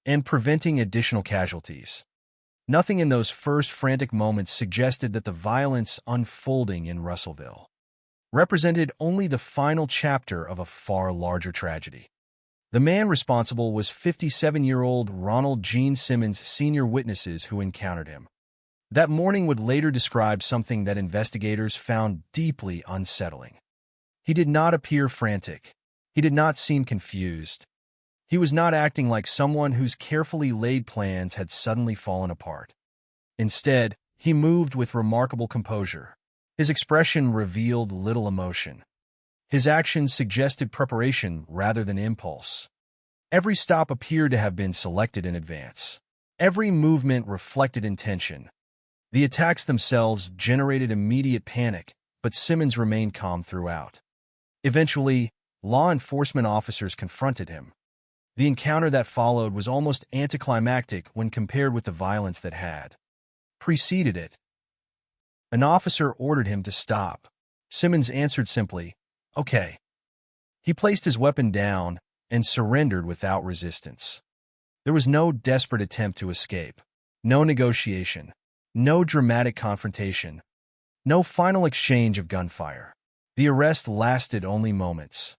and preventing additional casualties. Nothing in those first frantic moments suggested that the violence unfolding in Russellville represented only the final chapter of a far larger tragedy. The man responsible was 57-year-old Ronald Gene Simmons. Senior witnesses who encountered him that morning would later describe something that investigators found deeply unsettling. He did not appear frantic. He did not seem confused. He was not acting like someone whose carefully laid plans had suddenly fallen apart. Instead, he moved with remarkable composure. His expression revealed little emotion. His actions suggested preparation rather than impulse. Every stop appeared to have been selected in advance. Every movement reflected intention. The attacks themselves generated immediate panic, but Simmons remained calm throughout. Eventually, law enforcement officers confronted him. The encounter that followed was almost anticlimactic when compared with the violence that had preceded it. An officer ordered him to stop. Simmons answered simply, "Okay." He placed his weapon down and surrendered without resistance. There was no desperate attempt to escape, no negotiation, no dramatic confrontation, no final exchange of gunfire. The arrest lasted only moments.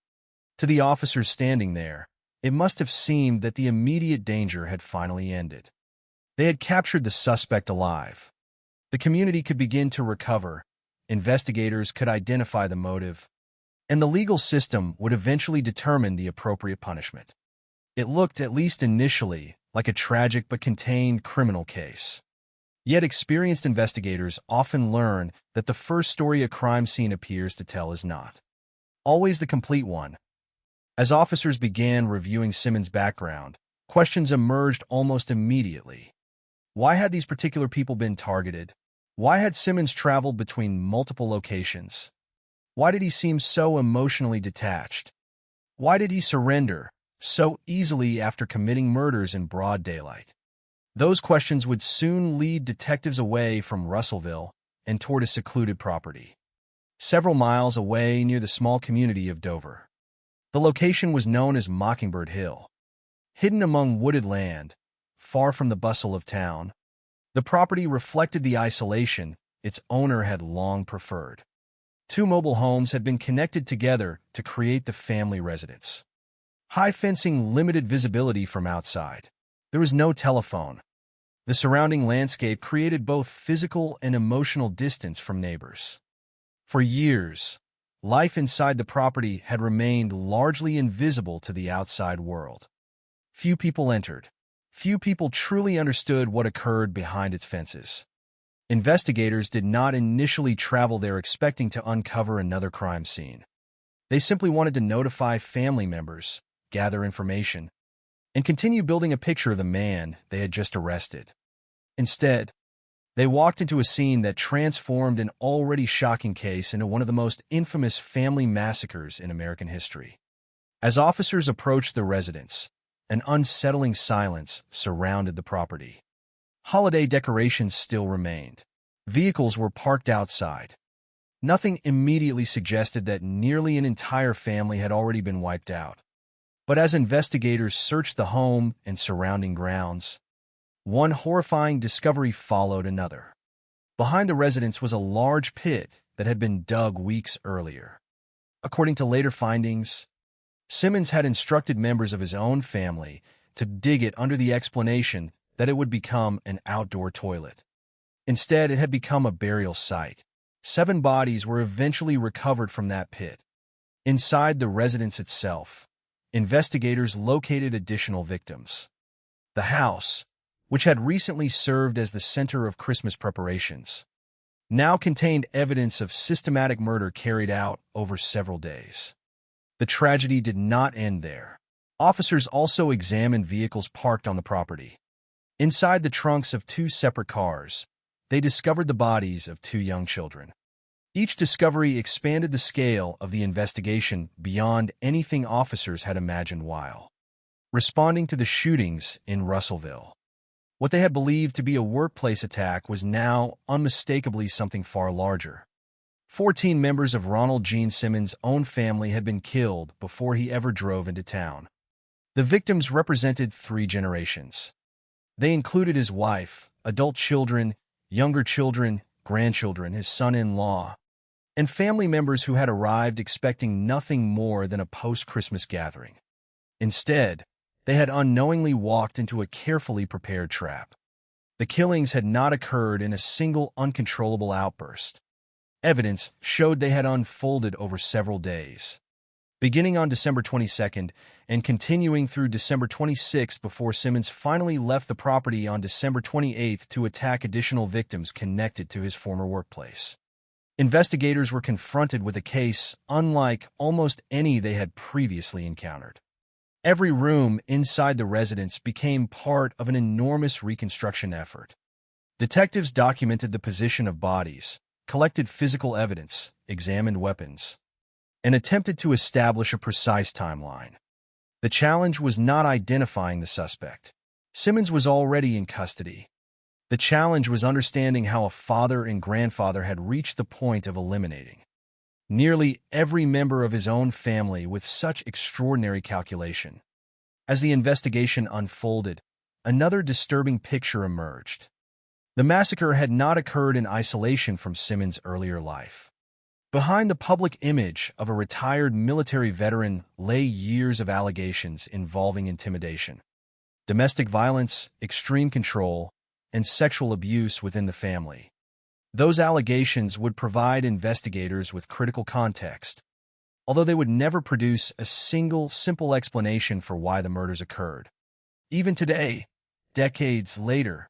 To the officers standing there, it must have seemed that the immediate danger had finally ended. They had captured the suspect alive. The community could begin to recover, investigators could identify the motive, and the legal system would eventually determine the appropriate punishment. It looked, at least initially, like a tragic but contained criminal case. Yet experienced investigators often learn that the first story a crime scene appears to tell is not always the complete one. As officers began reviewing Simmons' background, questions emerged almost immediately. Why had these particular people been targeted? Why had Simmons traveled between multiple locations? Why did he seem so emotionally detached? Why did he surrender so easily after committing murders in broad daylight? Those questions would soon lead detectives away from Russellville and toward a secluded property several miles away near the small community of Dover. The location was known as Mockingbird Hill. Hidden among wooded land, far from the bustle of town, the property reflected the isolation its owner had long preferred. Two mobile homes had been connected together to create the family residence. High fencing limited visibility from outside. There was no telephone. The surrounding landscape created both physical and emotional distance from neighbors. For years, life inside the property had remained largely invisible to the outside world. Few people entered. Few people truly understood what occurred behind its fences. Investigators did not initially travel there expecting to uncover another crime scene. They simply wanted to notify family members, gather information, and continue building a picture of the man they had just arrested. Instead, they walked into a scene that transformed an already shocking case into one of the most infamous family massacres in American history. As officers approached the residence, an unsettling silence surrounded the property. Holiday decorations still remained. Vehicles were parked outside. Nothing immediately suggested that nearly an entire family had already been wiped out. But as investigators searched the home and surrounding grounds, one horrifying discovery followed another. Behind the residence was a large pit that had been dug weeks earlier. According to later findings, Simmons had instructed members of his own family to dig it under the explanation that it would become an outdoor toilet. Instead, it had become a burial site. 7 bodies were eventually recovered from that pit. Inside the residence itself, investigators located additional victims. The house, which had recently served as the center of Christmas preparations, now contained evidence of systematic murder carried out over several days. The tragedy did not end there. Officers also examined vehicles parked on the property. Inside the trunks of 2 separate cars, they discovered the bodies of 2 young children. Each discovery expanded the scale of the investigation beyond anything officers had imagined while responding to the shootings in Russellville. What they had believed to be a workplace attack was now unmistakably something far larger. 14 members of Ronald Gene Simmons' own family had been killed before he ever drove into town. The victims represented 3 generations. They included his wife, adult children, younger children, grandchildren, his son-in-law, and family members who had arrived expecting nothing more than a post-Christmas gathering. Instead, they had unknowingly walked into a carefully prepared trap. The killings had not occurred in a single uncontrollable outburst. Evidence showed they had unfolded over several days, beginning on December 22nd and continuing through December 26th before Simmons finally left the property on December 28th to attack additional victims connected to his former workplace. Investigators were confronted with a case unlike almost any they had previously encountered. Every room inside the residence became part of an enormous reconstruction effort. Detectives documented the position of bodies, collected physical evidence, examined weapons, and attempted to establish a precise timeline. The challenge was not identifying the suspect. Simmons was already in custody. The challenge was understanding how a father and grandfather had reached the point of eliminating nearly every member of his own family with such extraordinary calculation. As the investigation unfolded, another disturbing picture emerged. The massacre had not occurred in isolation from Simmons' earlier life. Behind the public image of a retired military veteran lay years of allegations involving intimidation, domestic violence, extreme control, and sexual abuse within the family. Those allegations would provide investigators with critical context, although they would never produce a single simple explanation for why the murders occurred. Even today, decades later,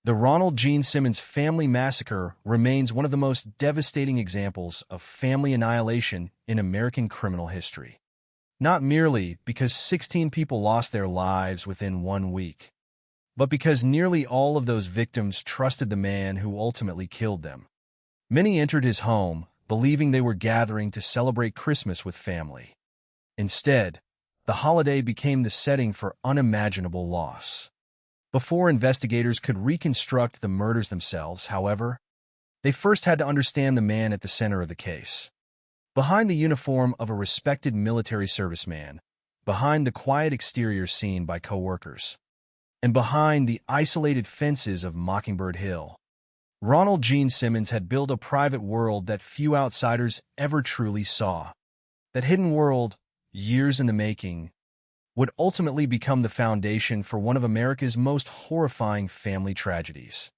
the Ronald Gene Simmons family massacre remains one of the most devastating examples of family annihilation in American criminal history. Not merely because 16 people lost their lives within 1 week, but because nearly all of those victims trusted the man who ultimately killed them. Many entered his home, believing they were gathering to celebrate Christmas with family. Instead, the holiday became the setting for unimaginable loss. Before investigators could reconstruct the murders themselves, however, they first had to understand the man at the center of the case. Behind the uniform of a respected military serviceman, behind the quiet exterior seen by coworkers, and behind the isolated fences of Mockingbird Hill, Ronald Gene Simmons had built a private world that few outsiders ever truly saw. That hidden world, years in the making, would ultimately become the foundation for one of America's most horrifying family tragedies.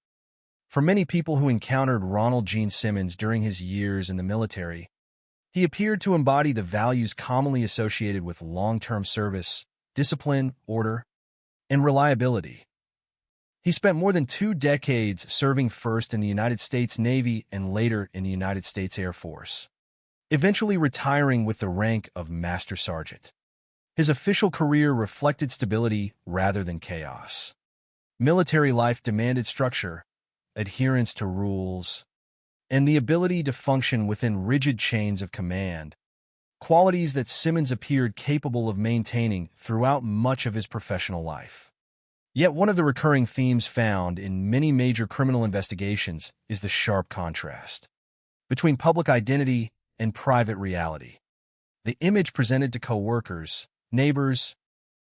For many people who encountered Ronald Gene Simmons during his years in the military, he appeared to embody the values commonly associated with long-term service, discipline, order, and reliability. He spent more than 2 decades serving first in the United States Navy and later in the United States Air Force, eventually retiring with the rank of Master Sergeant. His official career reflected stability rather than chaos. Military life demanded structure, adherence to rules, and the ability to function within rigid chains of command, qualities that Simmons appeared capable of maintaining throughout much of his professional life. Yet one of the recurring themes found in many major criminal investigations is the sharp contrast between public identity and private reality. The image presented to coworkers, neighbors,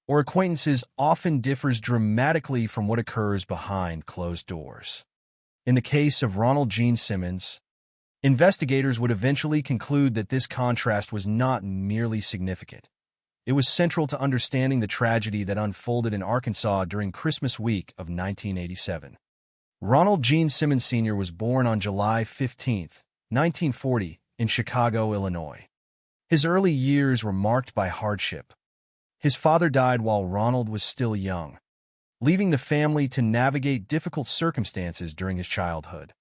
or acquaintances often differs dramatically from what occurs behind closed doors. In the case of Ronald Gene Simmons, investigators would eventually conclude that this contrast was not merely significant. It was central to understanding the tragedy that unfolded in Arkansas during Christmas week of 1987. Ronald Gene Simmons Sr. was born on July 15, 1940, in Chicago, Illinois. His early years were marked by hardship. His father died while Ronald was still young, leaving the family to navigate difficult circumstances during his childhood.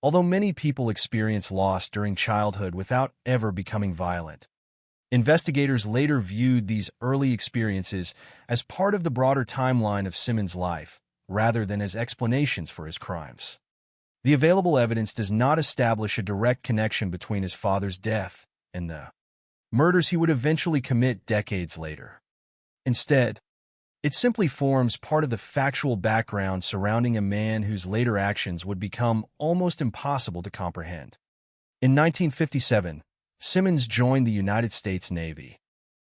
Although many people experience loss during childhood without ever becoming violent, investigators later viewed these early experiences as part of the broader timeline of Simmons' life, rather than as explanations for his crimes. The available evidence does not establish a direct connection between his father's death and the murders he would eventually commit decades later. Instead, it simply forms part of the factual background surrounding a man whose later actions would become almost impossible to comprehend. In 1957, Simmons joined the United States Navy.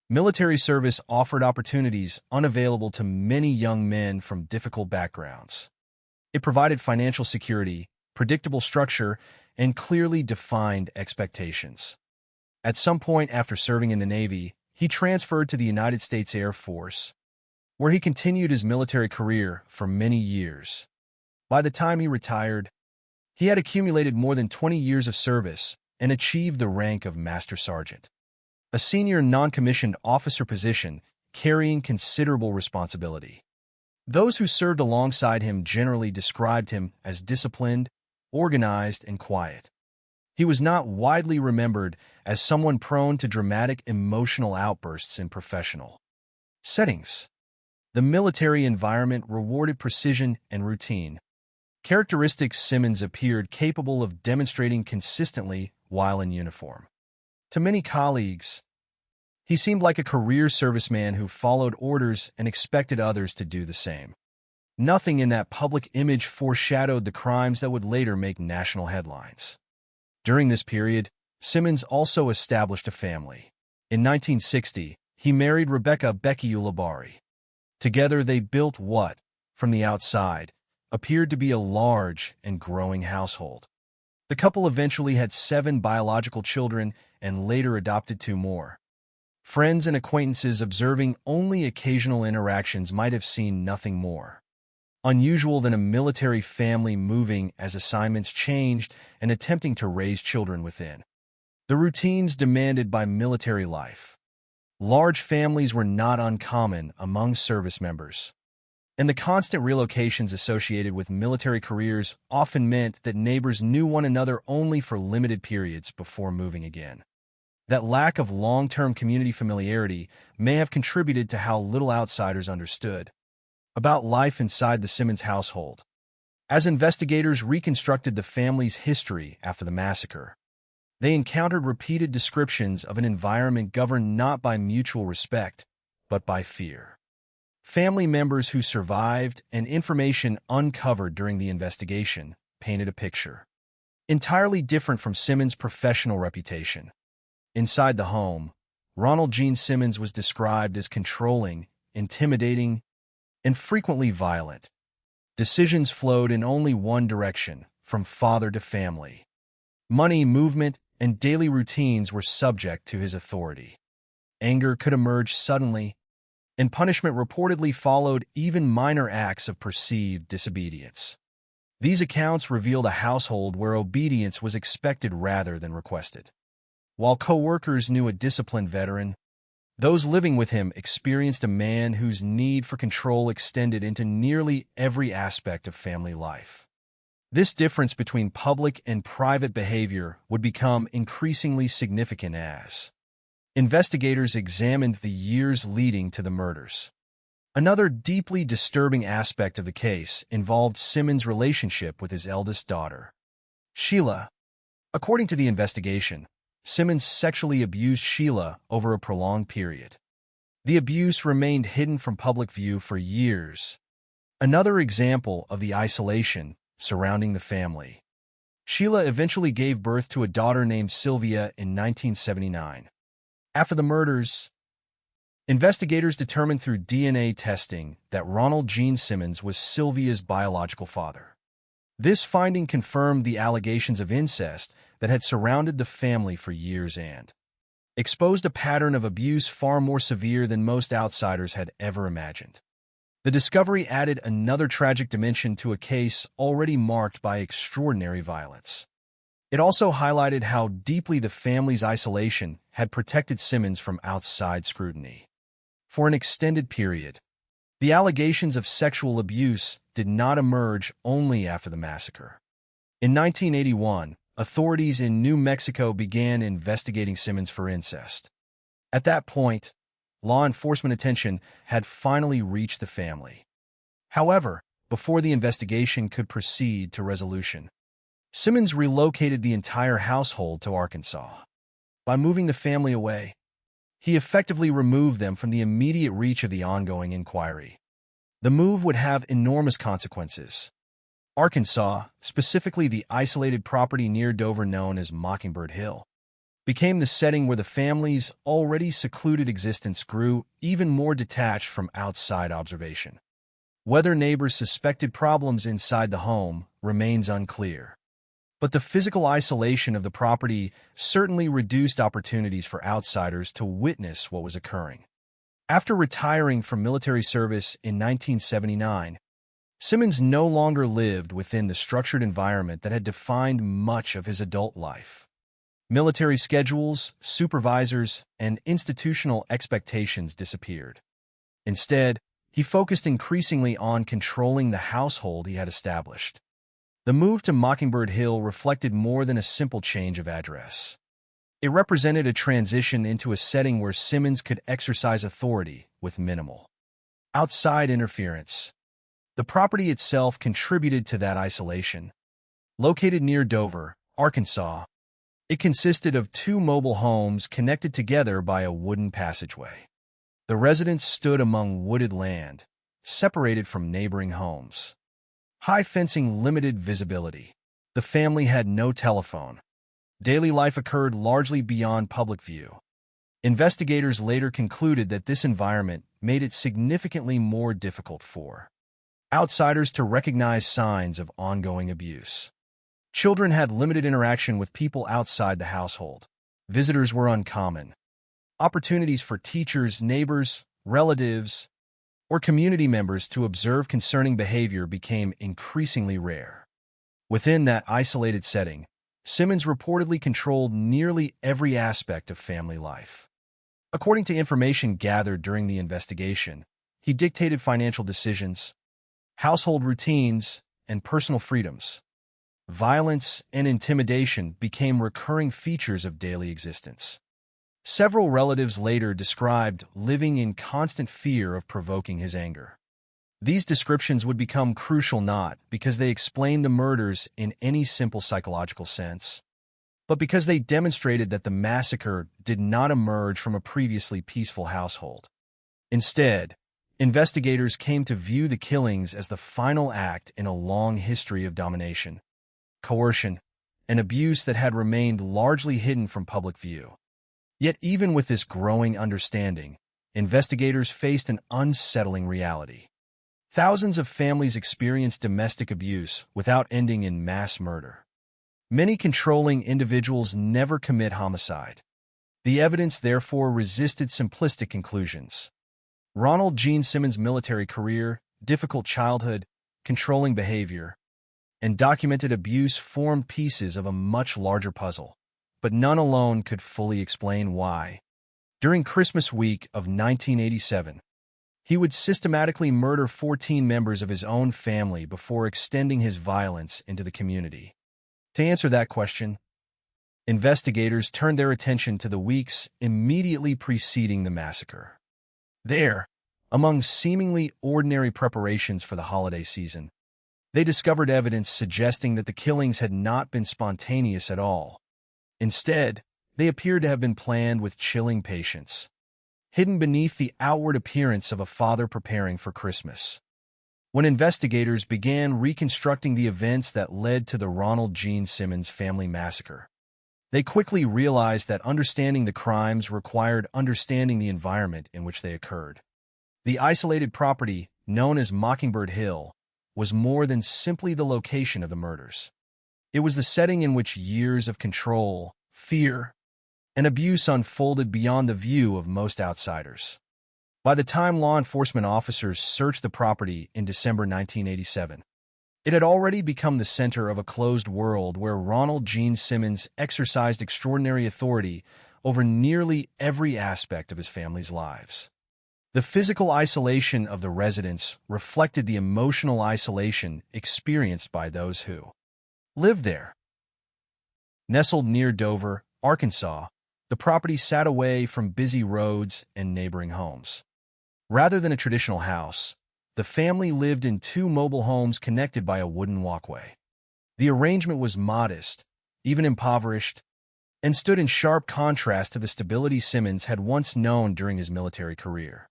Military service offered opportunities unavailable to many young men from difficult backgrounds. It provided financial security, predictable structure, and clearly defined expectations. At some point after serving in the Navy, he transferred to the United States Air Force, where he continued his military career for many years. By the time he retired, he had accumulated more than 20 years of service and achieved the rank of Master Sergeant, a senior non-commissioned officer position carrying considerable responsibility. Those who served alongside him generally described him as disciplined, organized, and quiet. He was not widely remembered as someone prone to dramatic emotional outbursts in professional settings. The military environment rewarded precision and routine, characteristics Simmons appeared capable of demonstrating consistently while in uniform. To many colleagues, He seemed like a career serviceman who followed orders and expected others to do the same. Nothing in that public image foreshadowed the crimes that would later make national headlines. During this period, Simmons also established a family. In 1960, he married Rebecca Becky Ulibarri. Together they built what, from the outside, appeared to be a large and growing household. The couple eventually had 7 biological children and later adopted 2 more. Friends and acquaintances observing only occasional interactions might have seen nothing more unusual than a military family moving as assignments changed and attempting to raise children within the routines demanded by military life. Large families were not uncommon among service members, and the constant relocations associated with military careers often meant that neighbors knew one another only for limited periods before moving again. That lack of long-term community familiarity may have contributed to how little outsiders understood about life inside the Simmons household. As investigators reconstructed the family's history after the massacre, they encountered repeated descriptions of an environment governed not by mutual respect, but by fear. Family members who survived and information uncovered during the investigation painted a picture entirely different from Simmons' professional reputation. Inside the home, Ronald Gene Simmons was described as controlling, intimidating, and frequently violent. Decisions flowed in only one direction, from father to family. Money, movement, and daily routines were subject to his authority. Anger could emerge suddenly, and punishment reportedly followed even minor acts of perceived disobedience. These accounts revealed a household where obedience was expected rather than requested. While co-workers knew a disciplined veteran, those living with him experienced a man whose need for control extended into nearly every aspect of family life. This difference between public and private behavior would become increasingly significant as investigators examined the years leading to the murders. Another deeply disturbing aspect of the case involved Simmons' relationship with his eldest daughter, Sheila. According to the investigation, Simmons sexually abused Sheila over a prolonged period. The abuse remained hidden from public view for years. Another example of the isolation surrounding the family. Sheila eventually gave birth to a daughter named Sylvia in 1979. After the murders, investigators determined through DNA testing that Ronald Gene Simmons was Sylvia's biological father. This finding confirmed the allegations of incest that had surrounded the family for years and exposed a pattern of abuse far more severe than most outsiders had ever imagined. The discovery added another tragic dimension to a case already marked by extraordinary violence. It also highlighted how deeply the family's isolation had protected Simmons from outside scrutiny. For an extended period, the allegations of sexual abuse did not emerge only after the massacre. In 1981, authorities in New Mexico began investigating Simmons for incest. At that point, law enforcement attention had finally reached the family. However, before the investigation could proceed to resolution, Simmons relocated the entire household to Arkansas. By moving the family away, he effectively removed them from the immediate reach of the ongoing inquiry. The move would have enormous consequences. Arkansas, specifically the isolated property near Dover known as Mockingbird Hill, became the setting where the family's already secluded existence grew even more detached from outside observation. Whether neighbors suspected problems inside the home remains unclear. But the physical isolation of the property certainly reduced opportunities for outsiders to witness what was occurring. After retiring from military service in 1979, Simmons no longer lived within the structured environment that had defined much of his adult life. Military schedules, supervisors, and institutional expectations disappeared. Instead, he focused increasingly on controlling the household he had established. The move to Mockingbird Hill reflected more than a simple change of address. It represented a transition into a setting where Simmons could exercise authority with minimal outside interference. The property itself contributed to that isolation. Located near Dover, Arkansas, It consisted of 2 mobile homes connected together by a wooden passageway. The residence stood among wooded land, separated from neighboring homes. High fencing limited visibility. The family had no telephone. Daily life occurred largely beyond public view. Investigators later concluded that this environment made it significantly more difficult for outsiders to recognize signs of ongoing abuse. Children had limited interaction with people outside the household. Visitors were uncommon. Opportunities for teachers, neighbors, relatives, or community members to observe concerning behavior became increasingly rare. Within that isolated setting, Simmons reportedly controlled nearly every aspect of family life. According to information gathered during the investigation, he dictated financial decisions, household routines, and personal freedoms. Violence and intimidation became recurring features of daily existence. Several relatives later described living in constant fear of provoking his anger. These descriptions would become crucial not because they explained the murders in any simple psychological sense, but because they demonstrated that the massacre did not emerge from a previously peaceful household. Instead, investigators came to view the killings as the final act in a long history of domination, coercion, and abuse that had remained largely hidden from public view. Yet even with this growing understanding, investigators faced an unsettling reality. Thousands of families experienced domestic abuse without ending in mass murder. Many controlling individuals never commit homicide. The evidence therefore resisted simplistic conclusions. Ronald Gene Simmons' military career, difficult childhood, controlling behavior, and documented abuse formed pieces of a much larger puzzle, but none alone could fully explain why. During Christmas week of 1987, he would systematically murder 14 members of his own family before extending his violence into the community. To answer that question, investigators turned their attention to the weeks immediately preceding the massacre. There, among seemingly ordinary preparations for the holiday season, they discovered evidence suggesting that the killings had not been spontaneous at all. Instead, they appeared to have been planned with chilling patience, hidden beneath the outward appearance of a father preparing for Christmas. When investigators began reconstructing the events that led to the Ronald Gene Simmons family massacre, they quickly realized that understanding the crimes required understanding the environment in which they occurred. The isolated property, known as Mockingbird Hill, was more than simply the location of the murders. It was the setting in which years of control, fear, and abuse unfolded beyond the view of most outsiders. By the time law enforcement officers searched the property in December 1987, it had already become the center of a closed world where Ronald Gene Simmons exercised extraordinary authority over nearly every aspect of his family's lives. The physical isolation of the residence reflected the emotional isolation experienced by those who lived there. Nestled near Dover, Arkansas, the property sat away from busy roads and neighboring homes. Rather than a traditional house, the family lived in 2 mobile homes connected by a wooden walkway. The arrangement was modest, even impoverished, and stood in sharp contrast to the stability Simmons had once known during his military career.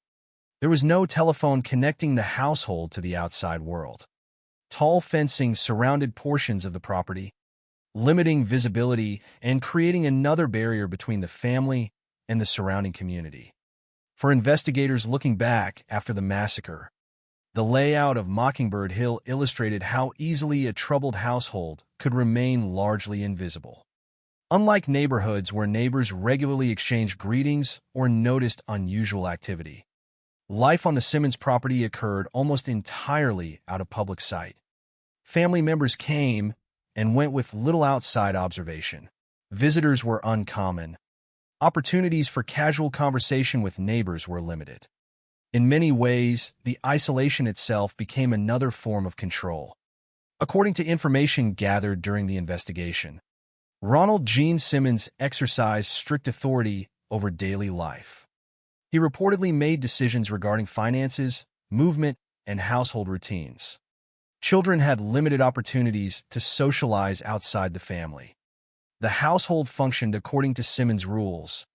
There was no telephone connecting the household to the outside world. Tall fencing surrounded portions of the property, limiting visibility and creating another barrier between the family and the surrounding community. For investigators looking back after the massacre, the layout of Mockingbird Hill illustrated how easily a troubled household could remain largely invisible. Unlike neighborhoods where neighbors regularly exchanged greetings or noticed unusual activity, life on the Simmons property occurred almost entirely out of public sight. Family members came and went with little outside observation. Visitors were uncommon. Opportunities for casual conversation with neighbors were limited. In many ways, the isolation itself became another form of control. According to information gathered during the investigation, Ronald Gene Simmons exercised strict authority over daily life. He reportedly made decisions regarding finances, movement, and household routines. Children had limited opportunities to socialize outside the family. the household functioned according to Simmons' rules,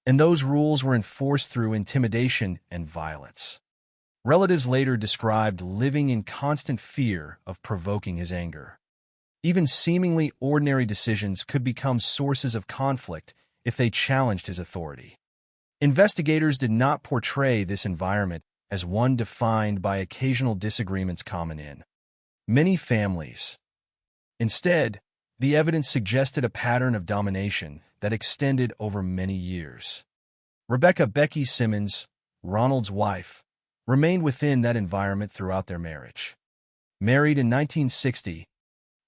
and those rules were enforced through intimidation and violence. Relatives later described living in constant fear of provoking his anger. Even seemingly ordinary decisions could become sources of conflict if they challenged his authority. Investigators did not portray this environment as one defined by occasional disagreements common in many families. Instead, the evidence suggested a pattern of domination that extended over many years. Rebecca "Becky" Simmons, Ronald's wife, remained within that environment throughout their marriage. Married in 1960,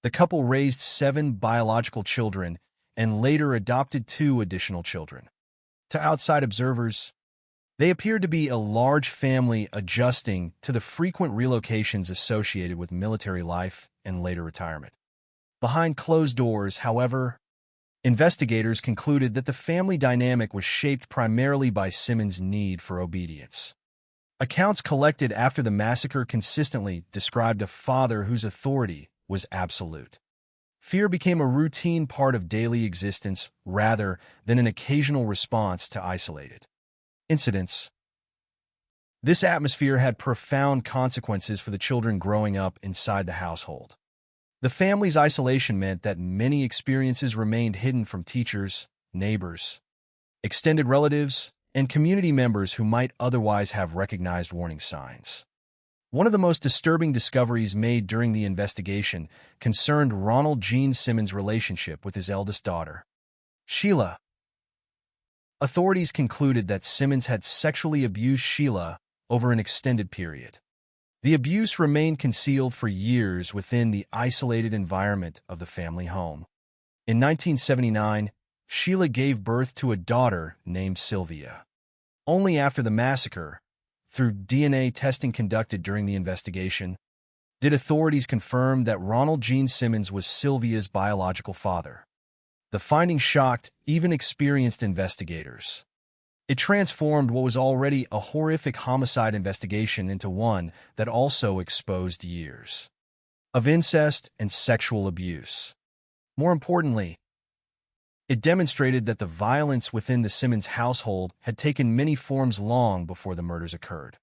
the couple raised 7 biological children and later adopted 2 additional children. To outside observers, they appeared to be a large family adjusting to the frequent relocations associated with military life and later retirement. Behind closed doors, however, investigators concluded that the family dynamic was shaped primarily by Simmons' need for obedience. Accounts collected after the massacre consistently described a father whose authority was absolute. Fear became a routine part of daily existence rather than an occasional response to isolated incidents. This atmosphere had profound consequences for the children growing up inside the household. The family's isolation meant that many experiences remained hidden from teachers, neighbors, extended relatives, and community members who might otherwise have recognized warning signs. One of the most disturbing discoveries made during the investigation concerned Ronald Gene Simmons' relationship with his eldest daughter, Sheila. Authorities concluded that Simmons had sexually abused Sheila over an extended period. The abuse remained concealed for years within the isolated environment of the family home. In 1979, Sheila gave birth to a daughter named Sylvia. Only after the massacre, through DNA testing conducted during the investigation, did authorities confirm that Ronald Gene Simmons was Sylvia's biological father. The finding shocked even experienced investigators. It transformed what was already a horrific homicide investigation into one that also exposed years of incest and sexual abuse. More importantly, it demonstrated that the violence within the Simmons household had taken many forms long before the murders occurred.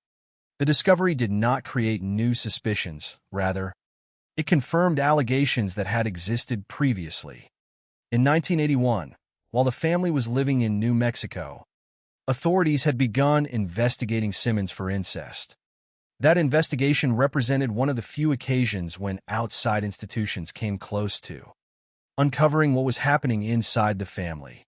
The discovery did not create new suspicions. Rather, it confirmed allegations that had existed previously. In 1981, while the family was living in New Mexico, authorities had begun investigating Simmons for incest. That investigation represented one of the few occasions when outside institutions came close to uncovering what was happening inside the family.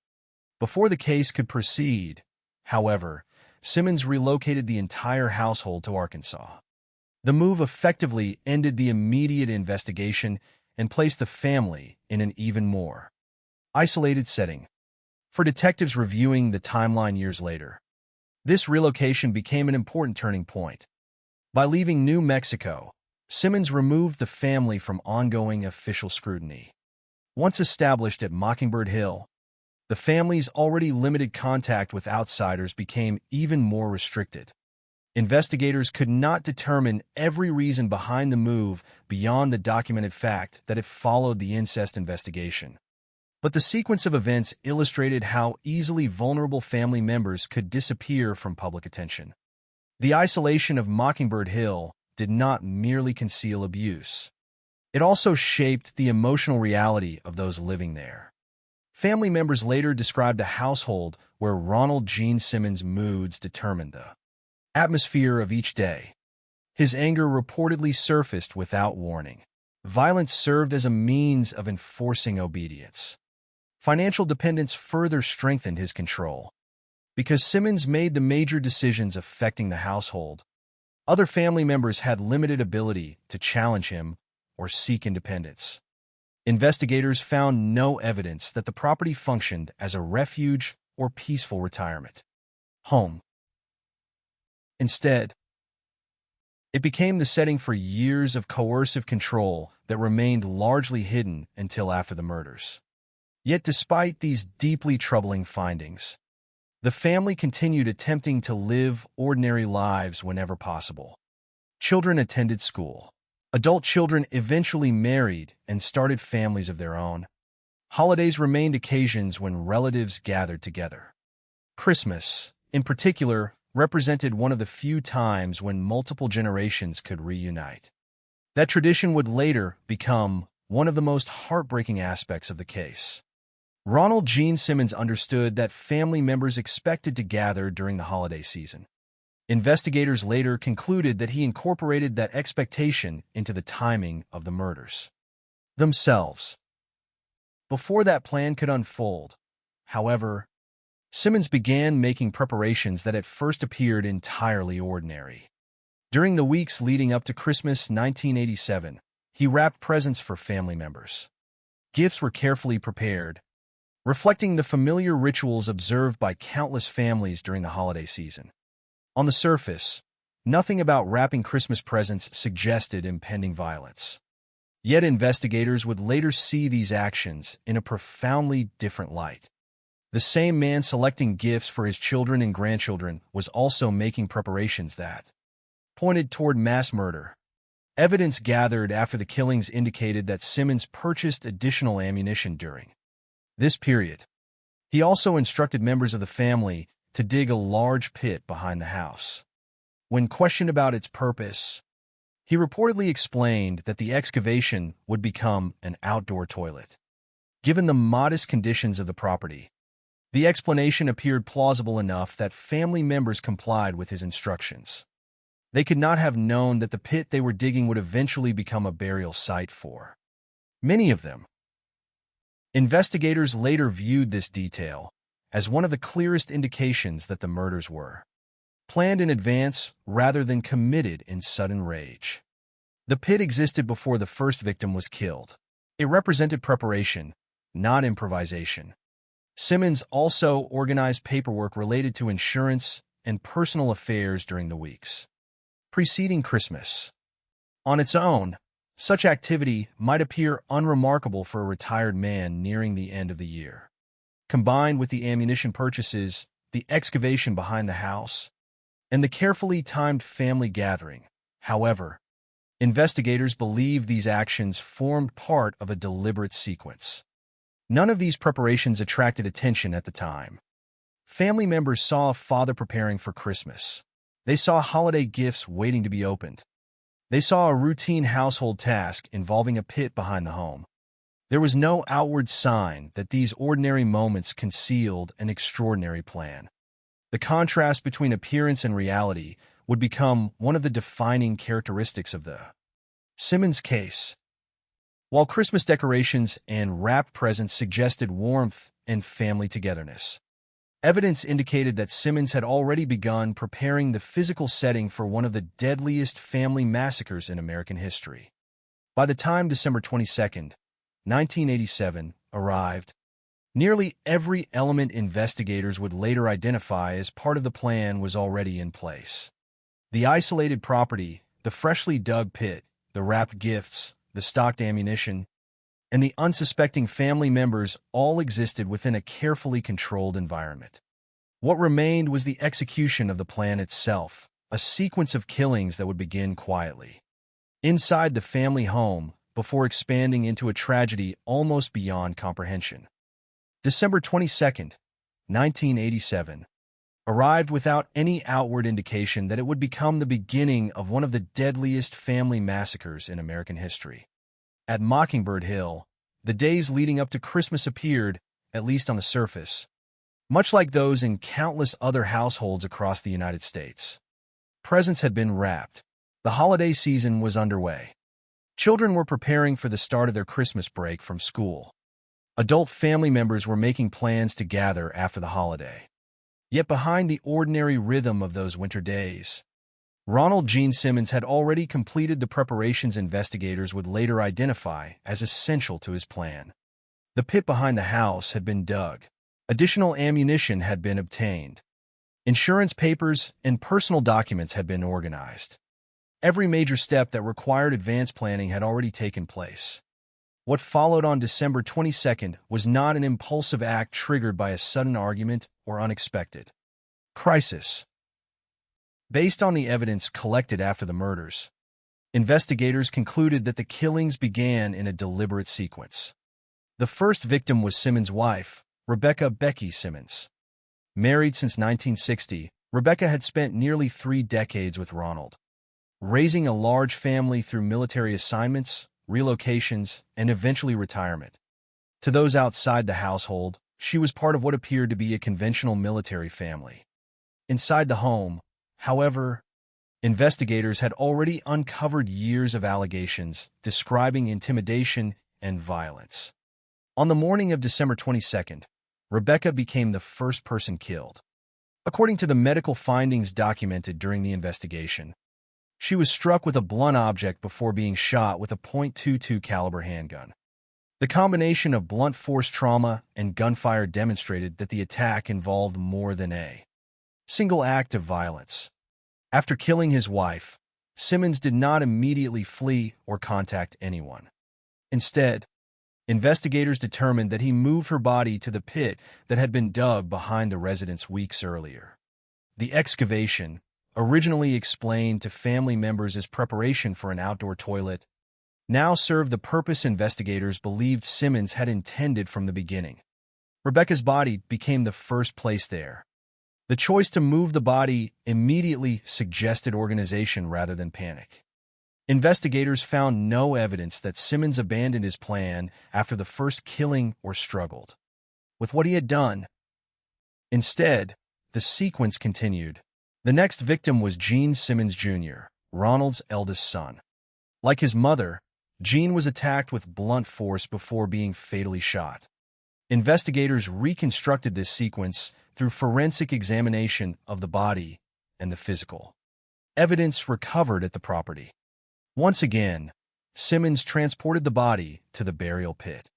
Before the case could proceed, however, Simmons relocated the entire household to Arkansas. The move effectively ended the immediate investigation and placed the family in an even more isolated setting. For detectives reviewing the timeline years later, this relocation became an important turning point. By leaving New Mexico, Simmons removed the family from ongoing official scrutiny. Once established at Mockingbird Hill, the family's already limited contact with outsiders became even more restricted. Investigators could not determine every reason behind the move beyond the documented fact that it followed the incest investigation. But the sequence of events illustrated how easily vulnerable family members could disappear from public attention. The isolation of Mockingbird Hill did not merely conceal abuse. It also shaped the emotional reality of those living there. Family members later described a household where Ronald Gene Simmons' moods determined the atmosphere of each day. His anger reportedly surfaced without warning. Violence served as a means of enforcing obedience. Financial dependence further strengthened his control. Because Simmons made the major decisions affecting the household, other family members had limited ability to challenge him or seek independence. Investigators found no evidence that the property functioned as a refuge or peaceful retirement home. Instead, it became the setting for years of coercive control that remained largely hidden until after the murders. Yet despite these deeply troubling findings, the family continued attempting to live ordinary lives whenever possible. Children attended school. Adult children eventually married and started families of their own. holidays remained occasions when relatives gathered together. Christmas, in particular, represented one of the few times when multiple generations could reunite. That tradition would later become one of the most heartbreaking aspects of the case. Ronald Gene Simmons understood that family members expected to gather during the holiday season. Investigators later concluded that he incorporated that expectation into the timing of the murders themselves. Before that plan could unfold, however, Simmons began making preparations that at first appeared entirely ordinary. During the weeks leading up to Christmas 1987, he wrapped presents for family members. Gifts were carefully prepared, reflecting the familiar rituals observed by countless families during the holiday season. On the surface, nothing about wrapping Christmas presents suggested impending violence. Yet investigators would later see these actions in a profoundly different light. The same man selecting gifts for his children and grandchildren was also making preparations that pointed toward mass murder. Evidence gathered after the killings indicated that Simmons purchased additional ammunition during this period. He also instructed members of the family to dig a large pit behind the house. When questioned about its purpose, he reportedly explained that the excavation would become an outdoor toilet. Given the modest conditions of the property, the explanation appeared plausible enough that family members complied with his instructions. They could not have known that the pit they were digging would eventually become a burial site for many of them. Investigators later viewed this detail as one of the clearest indications that the murders were planned in advance rather than committed in sudden rage. The pit existed before the first victim was killed. It represented preparation, not improvisation. Simmons also organized paperwork related to insurance and personal affairs during the weeks preceding Christmas. On its own, such activity might appear unremarkable for a retired man nearing the end of the year. Combined with the ammunition purchases, the excavation behind the house, and the carefully timed family gathering, however, investigators believe these actions formed part of a deliberate sequence. None of these preparations attracted attention at the time. Family members saw a father preparing for Christmas. They saw holiday gifts waiting to be opened. They saw a routine household task involving a pit behind the home. There was no outward sign that these ordinary moments concealed an extraordinary plan. The contrast between appearance and reality would become one of the defining characteristics of the Simmons case. While Christmas decorations and wrapped presents suggested warmth and family togetherness, evidence indicated that Simmons had already begun preparing the physical setting for one of the deadliest family massacres in American history. By the time December 22, 1987, arrived, nearly every element investigators would later identify as part of the plan was already in place. The isolated property, the freshly dug pit, the wrapped gifts, the stocked ammunition, and the unsuspecting family members all existed within a carefully controlled environment. What remained was the execution of the plan itself, a sequence of killings that would begin quietly inside the family home before expanding into a tragedy almost beyond comprehension. December 22, 1987, arrived without any outward indication that it would become the beginning of one of the deadliest family massacres in American history. At Mockingbird Hill, the days leading up to Christmas appeared, at least on the surface, much like those in countless other households across the United States. Presents had been wrapped. The holiday season was underway. Children were preparing for the start of their Christmas break from school. Adult family members were making plans to gather after the holiday. Yet behind the ordinary rhythm of those winter days, Ronald Gene Simmons had already completed the preparations investigators would later identify as essential to his plan. The pit behind the house had been dug. Additional ammunition had been obtained. Insurance papers and personal documents had been organized. Every major step that required advanced planning had already taken place. What followed on December 22nd was not an impulsive act triggered by a sudden argument or unexpected crisis. Based on the evidence collected after the murders, investigators concluded that the killings began in a deliberate sequence. The first victim was Simmons' wife, Rebecca "Becky" Simmons. Married since 1960, Rebecca had spent nearly 3 decades with Ronald, raising a large family through military assignments, relocations, and eventually retirement. To those outside the household, she was part of what appeared to be a conventional military family. Inside the home, however, investigators had already uncovered years of allegations describing intimidation and violence. On the morning of December 22nd, Rebecca became the first person killed. According to the medical findings documented during the investigation, she was struck with a blunt object before being shot with a .22 caliber handgun. The combination of blunt force trauma and gunfire demonstrated that the attack involved more than a single act of violence. After killing his wife, Simmons did not immediately flee or contact anyone. Instead, investigators determined that he moved her body to the pit that had been dug behind the residence weeks earlier. The excavation, originally explained to family members as preparation for an outdoor toilet, now served the purpose investigators believed Simmons had intended from the beginning. Rebecca's body became the first place there. The choice to move the body immediately suggested organization rather than panic. Investigators found no evidence that Simmons abandoned his plan after the first killing or struggled with what he had done. Instead, the sequence continued. The next victim was Gene Simmons Jr., Ronald's eldest son. Like his mother, Gene was attacked with blunt force before being fatally shot. Investigators reconstructed this sequence through forensic examination of the body and the physical evidence recovered at the property. Once again, Simmons transported the body to the burial pit.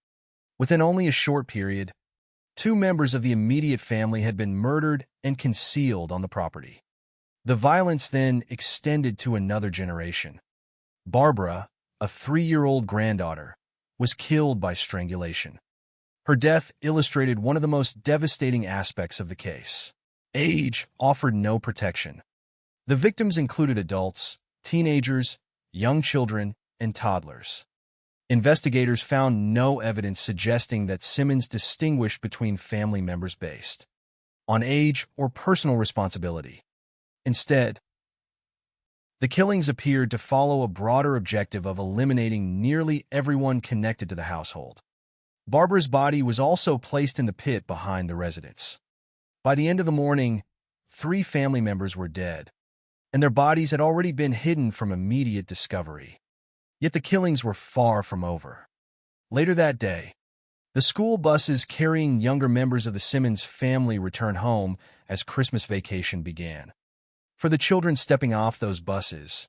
Within only a short period, 2 members of the immediate family had been murdered and concealed on the property. The violence then extended to another generation. Barbara, a 3-year-old granddaughter, was killed by strangulation. Her death illustrated one of the most devastating aspects of the case. Age offered no protection. The victims included adults, teenagers, young children, and toddlers. Investigators found no evidence suggesting that Simmons distinguished between family members based on age or personal responsibility. Instead, the killings appeared to follow a broader objective of eliminating nearly everyone connected to the household. Barbara's body was also placed in the pit behind the residence. By the end of the morning, 3 family members were dead, and their bodies had already been hidden from immediate discovery. Yet the killings were far from over. Later that day, the school buses carrying younger members of the Simmons family returned home as Christmas vacation began. For the children stepping off those buses,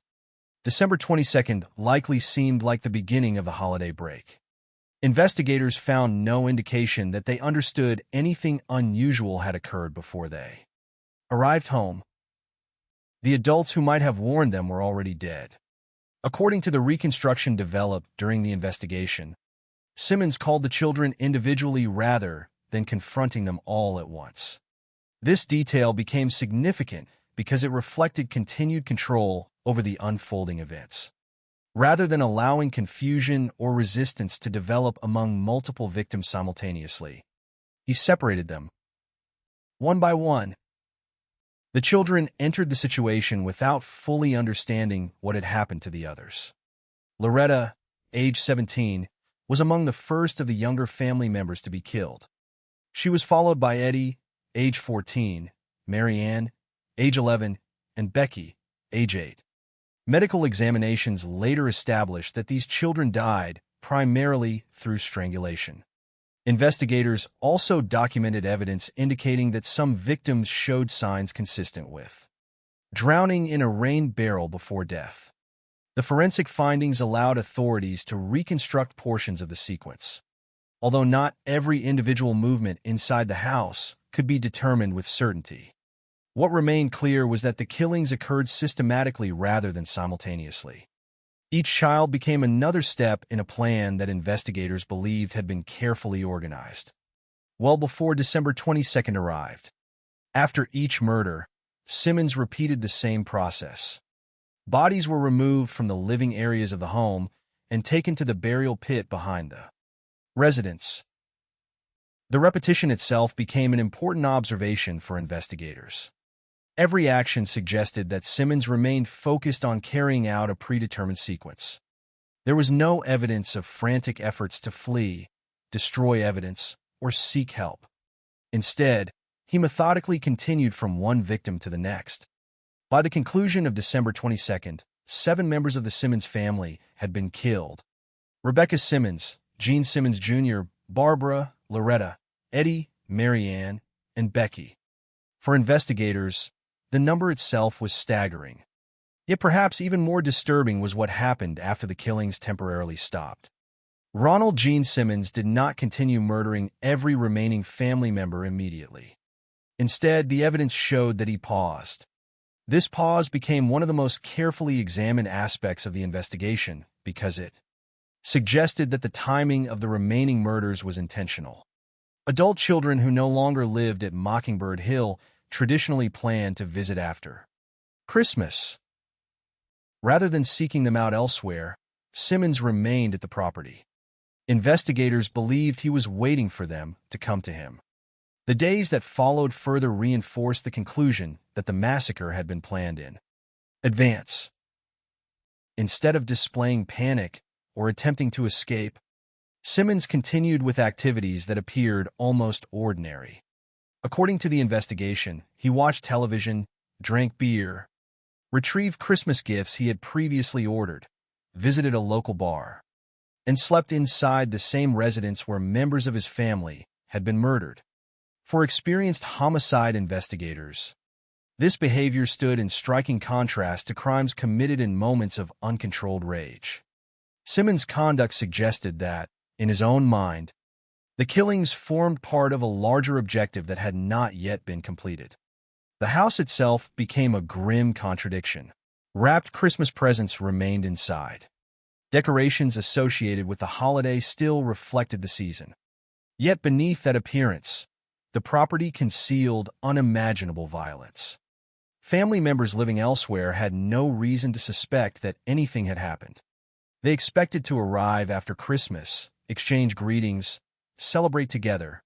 December 22nd likely seemed like the beginning of the holiday break. Investigators found no indication that they understood anything unusual had occurred before they arrived home. The adults who might have warned them were already dead. According to the reconstruction developed during the investigation, Simmons called the children individually rather than confronting them all at once. This detail became significant because it reflected continued control over the unfolding events. Rather than allowing confusion or resistance to develop among multiple victims simultaneously, he separated them one by one. The children entered the situation without fully understanding what had happened to the others. Loretta, age 17, was among the first of the younger family members to be killed. She was followed by Eddie, age 14, Marianne, age 11, and Becky, age 8. Medical examinations later established that these children died primarily through strangulation. Investigators also documented evidence indicating that some victims showed signs consistent with drowning in a rain barrel before death. The forensic findings allowed authorities to reconstruct portions of the sequence, although not every individual movement inside the house could be determined with certainty. What remained clear was that the killings occurred systematically rather than simultaneously. Each child became another step in a plan that investigators believed had been carefully organized. Well before December 22nd arrived. After each murder, Simmons repeated the same process. Bodies were removed from the living areas of the home and taken to the burial pit behind the Residents. The repetition itself became an important observation for investigators. Every action suggested that Simmons remained focused on carrying out a predetermined sequence. There was no evidence of frantic efforts to flee, destroy evidence, or seek help. Instead, he methodically continued from one victim to the next. By the conclusion of December 22nd, 7 members of the Simmons family had been killed. Rebecca Simmons, Gene Simmons Jr., Barbara, Loretta, Eddie, Marianne, and Becky. For investigators, the number itself was staggering. Yet perhaps even more disturbing was what happened after the killings temporarily stopped. Ronald Gene Simmons did not continue murdering every remaining family member immediately. Instead, the evidence showed that he paused. This pause became one of the most carefully examined aspects of the investigation because it suggested that the timing of the remaining murders was intentional. Adult children who no longer lived at Mockingbird Hill traditionally planned to visit after Christmas. Rather than seeking them out elsewhere, Simmons remained at the property. Investigators believed he was waiting for them to come to him. The days that followed further reinforced the conclusion that the massacre had been planned in advance. Instead of displaying panic or attempting to escape, Simmons continued with activities that appeared almost ordinary. According to the investigation, he watched television, drank beer, retrieved Christmas gifts he had previously ordered, visited a local bar, and slept inside the same residence where members of his family had been murdered. For experienced homicide investigators, this behavior stood in striking contrast to crimes committed in moments of uncontrolled rage. Simmons' conduct suggested that, in his own mind, the killings formed part of a larger objective that had not yet been completed. The house itself became a grim contradiction. Wrapped Christmas presents remained inside. Decorations associated with the holiday still reflected the season. Yet beneath that appearance, the property concealed unimaginable violence. Family members living elsewhere had no reason to suspect that anything had happened. They expected to arrive after Christmas, exchange greetings, celebrate together,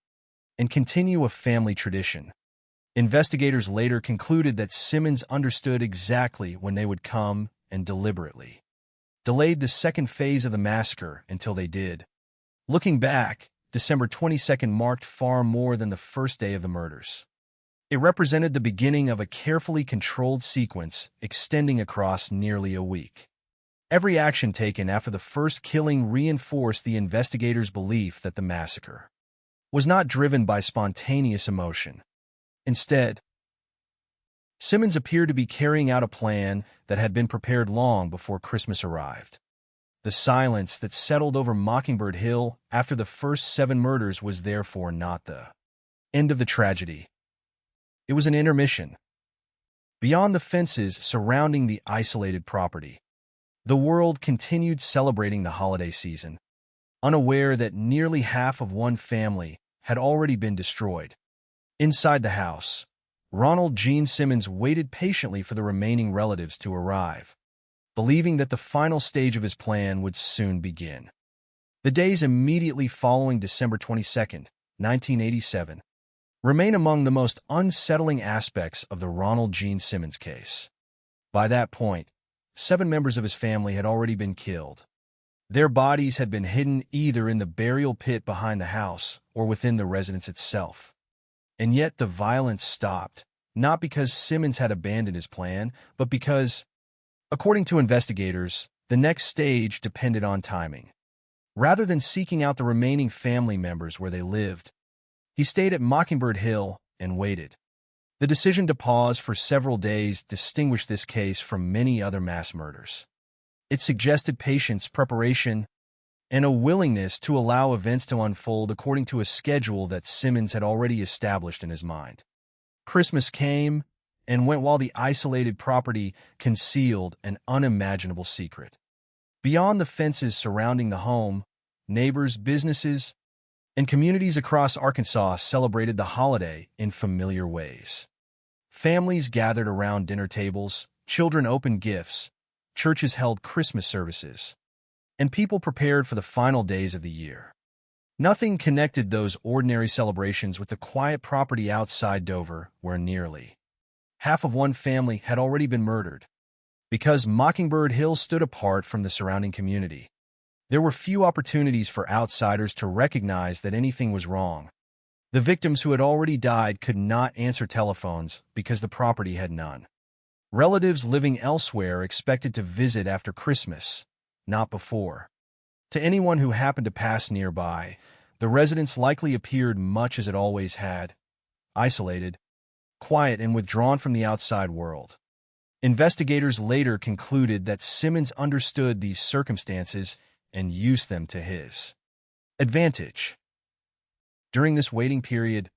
and continue a family tradition. Investigators later concluded that Simmons understood exactly when they would come and deliberately delayed the second phase of the massacre until they did. Looking back, December 22nd marked far more than the first day of the murders. It represented the beginning of a carefully controlled sequence extending across nearly a week. Every action taken after the first killing reinforced the investigators' belief that the massacre was not driven by spontaneous emotion. Instead, Simmons appeared to be carrying out a plan that had been prepared long before Christmas arrived. The silence that settled over Mockingbird Hill after the first 7 murders was therefore not the end of the tragedy. It was an intermission. Beyond the fences surrounding the isolated property, the world continued celebrating the holiday season, unaware that nearly half of one family had already been destroyed. Inside the house, Ronald Gene Simmons waited patiently for the remaining relatives to arrive, believing that the final stage of his plan would soon begin. The days immediately following December 22nd, 1987, remain among the most unsettling aspects of the Ronald Gene Simmons case. By that point, 7 members of his family had already been killed. Their bodies had been hidden either in the burial pit behind the house or within the residence itself. And yet the violence stopped, not because Simmons had abandoned his plan, but because, according to investigators, the next stage depended on timing. Rather than seeking out the remaining family members where they lived, he stayed at Mockingbird Hill and waited. The decision to pause for several days distinguished this case from many other mass murders. It suggested patience, preparation, and a willingness to allow events to unfold according to a schedule that Simmons had already established in his mind. Christmas came and went while the isolated property concealed an unimaginable secret. Beyond the fences surrounding the home, neighbors, businesses, and communities across Arkansas celebrated the holiday in familiar ways. Families gathered around dinner tables, children opened gifts, churches held Christmas services, and people prepared for the final days of the year. Nothing connected those ordinary celebrations with the quiet property outside Dover where nearly half of one family had already been murdered. Because Mockingbird Hill stood apart from the surrounding community, there were few opportunities for outsiders to recognize that anything was wrong. The victims who had already died could not answer telephones because the property had none. Relatives living elsewhere expected to visit after Christmas, not before. To anyone who happened to pass nearby, the residence likely appeared much as it always had, isolated, quiet, and withdrawn from the outside world. Investigators later concluded that Simmons understood these circumstances and used them to his advantage. During this waiting period,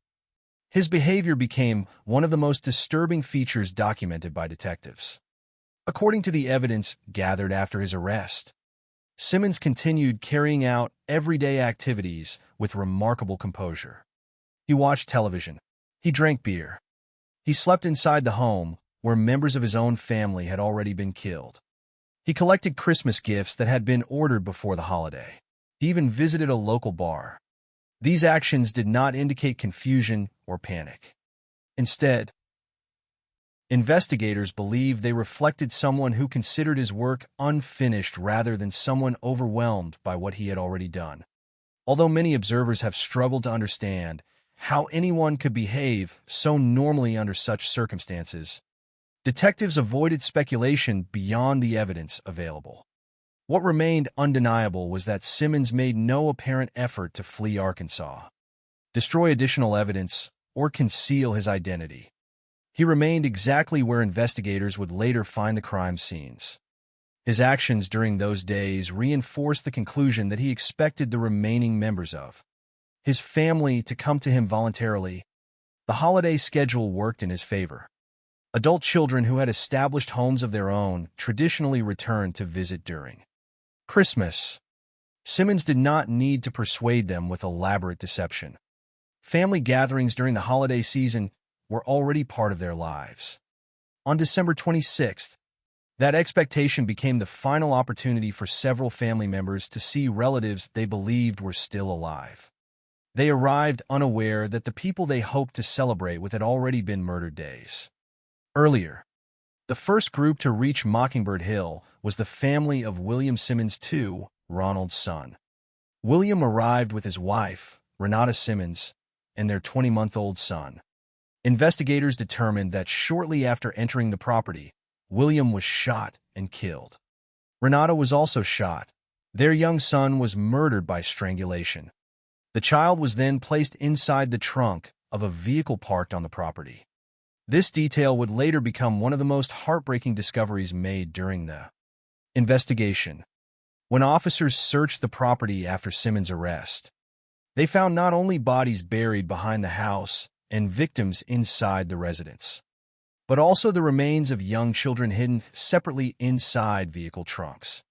his behavior became one of the most disturbing features documented by detectives. According to the evidence gathered after his arrest, Simmons continued carrying out everyday activities with remarkable composure. He watched television. He drank beer. He slept inside the home where members of his own family had already been killed. He collected Christmas gifts that had been ordered before the holiday. He even visited a local bar. These actions did not indicate confusion or panic. Instead, investigators believe they reflected someone who considered his work unfinished rather than someone overwhelmed by what he had already done. Although many observers have struggled to understand how anyone could behave so normally under such circumstances, detectives avoided speculation beyond the evidence available. What remained undeniable was that Simmons made no apparent effort to flee Arkansas, destroy additional evidence, or conceal his identity. He remained exactly where investigators would later find the crime scenes. His actions during those days reinforced the conclusion that he expected the remaining members of his family to come to him voluntarily. The holiday schedule worked in his favor. Adult children who had established homes of their own traditionally returned to visit during Christmas. Simmons did not need to persuade them with elaborate deception. Family gatherings during the holiday season were already part of their lives. On December 26th, that expectation became the final opportunity for several family members to see relatives they believed were still alive. They arrived unaware that the people they hoped to celebrate with had already been murdered days earlier. The first group to reach Mockingbird Hill was the family of William Simmons II, Ronald's son. William arrived with his wife, Renata Simmons, and their 20-month-old son. Investigators determined that shortly after entering the property, William was shot and killed. Renata was also shot. Their young son was murdered by strangulation. The child was then placed inside the trunk of a vehicle parked on the property. This detail would later become one of the most heartbreaking discoveries made during the investigation. When officers searched the property after Simmons' arrest, they found not only bodies buried behind the house and victims inside the residence, but also the remains of young children hidden separately inside vehicle trunks.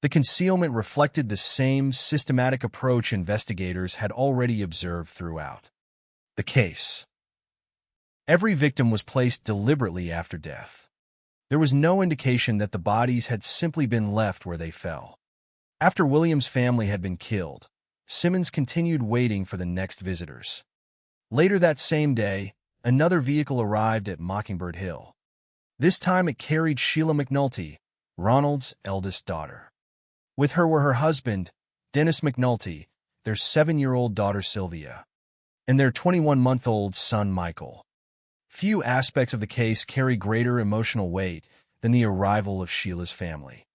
The concealment reflected the same systematic approach investigators had already observed throughout the case. Every victim was placed deliberately after death. There was no indication that the bodies had simply been left where they fell. After William's family had been killed, Simmons continued waiting for the next visitors. Later that same day, another vehicle arrived at Mockingbird Hill. This time it carried Sheila McNulty, Ronald's eldest daughter. With her were her husband, Dennis McNulty, their 7-year-old daughter Sylvia, and their 21-month-old son Michael. Few aspects of the case carry greater emotional weight than the arrival of Sheila's family.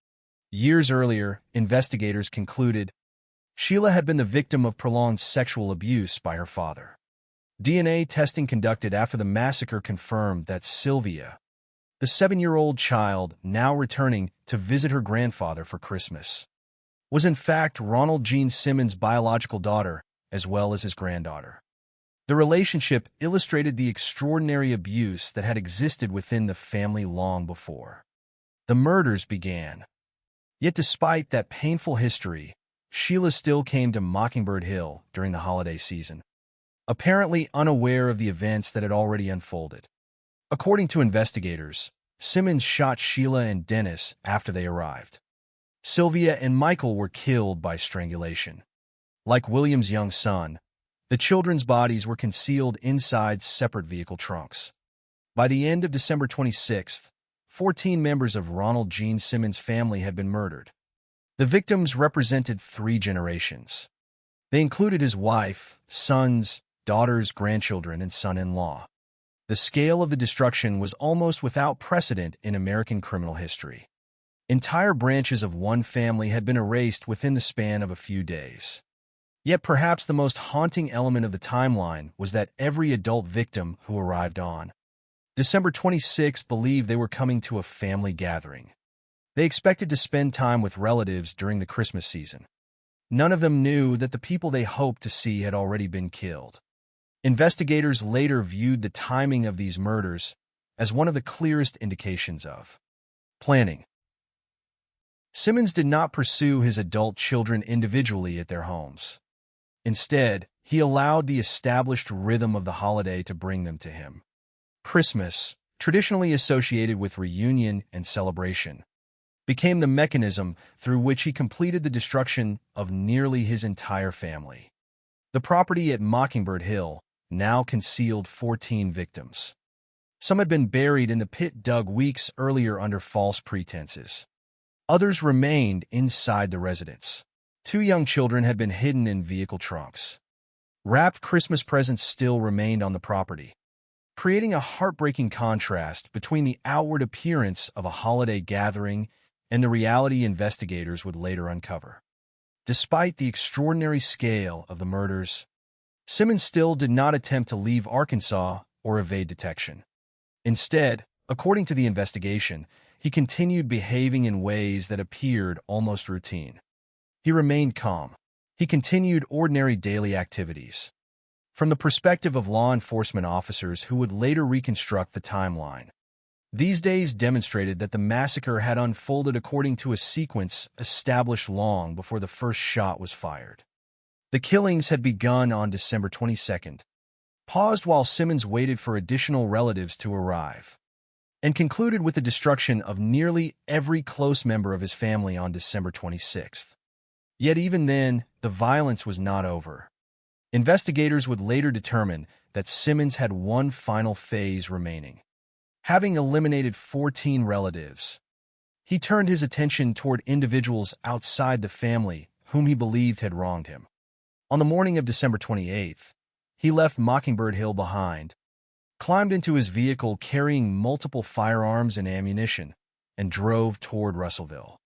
Years earlier, investigators concluded Sheila had been the victim of prolonged sexual abuse by her father. DNA testing conducted after the massacre confirmed that Sylvia, the 7-year-old child now returning to visit her grandfather for Christmas, was in fact Ronald Gene Simmons' biological daughter as well as his granddaughter. The relationship illustrated the extraordinary abuse that had existed within the family long before the murders began. Yet despite that painful history, Sheila still came to Mockingbird Hill during the holiday season, apparently unaware of the events that had already unfolded. According to investigators, Simmons shot Sheila and Dennis after they arrived. Sylvia and Michael were killed by strangulation. Like William's young son, the children's bodies were concealed inside separate vehicle trunks. By the end of December 26th, 14 members of Ronald Gene Simmons' family had been murdered. The victims represented 3 generations. They included his wife, sons, daughters, grandchildren, and son-in-law. The scale of the destruction was almost without precedent in American criminal history. Entire branches of one family had been erased within the span of a few days. Yet perhaps the most haunting element of the timeline was that every adult victim who arrived on December 26 believed they were coming to a family gathering. They expected to spend time with relatives during the Christmas season. None of them knew that the people they hoped to see had already been killed. Investigators later viewed the timing of these murders as one of the clearest indications of planning. Simmons did not pursue his adult children individually at their homes. Instead, he allowed the established rhythm of the holiday to bring them to him. Christmas, traditionally associated with reunion and celebration, became the mechanism through which he completed the destruction of nearly his entire family. The property at Mockingbird Hill now concealed 14 victims. Some had been buried in the pit dug weeks earlier under false pretenses. Others remained inside the residence. 2 young children had been hidden in vehicle trunks. Wrapped Christmas presents still remained on the property, creating a heartbreaking contrast between the outward appearance of a holiday gathering and the reality investigators would later uncover. Despite the extraordinary scale of the murders, Simmons still did not attempt to leave Arkansas or evade detection. Instead, according to the investigation, he continued behaving in ways that appeared almost routine. He remained calm. He continued ordinary daily activities. From the perspective of law enforcement officers who would later reconstruct the timeline, these days demonstrated that the massacre had unfolded according to a sequence established long before the first shot was fired. The killings had begun on December 22nd, paused while Simmons waited for additional relatives to arrive, and concluded with the destruction of nearly every close member of his family on December 26th. Yet even then, the violence was not over. Investigators would later determine that Simmons had one final phase remaining. Having eliminated 14 relatives, he turned his attention toward individuals outside the family whom he believed had wronged him. On the morning of December 28th, he left Mockingbird Hill behind, climbed into his vehicle carrying multiple firearms and ammunition, and drove toward Russellville.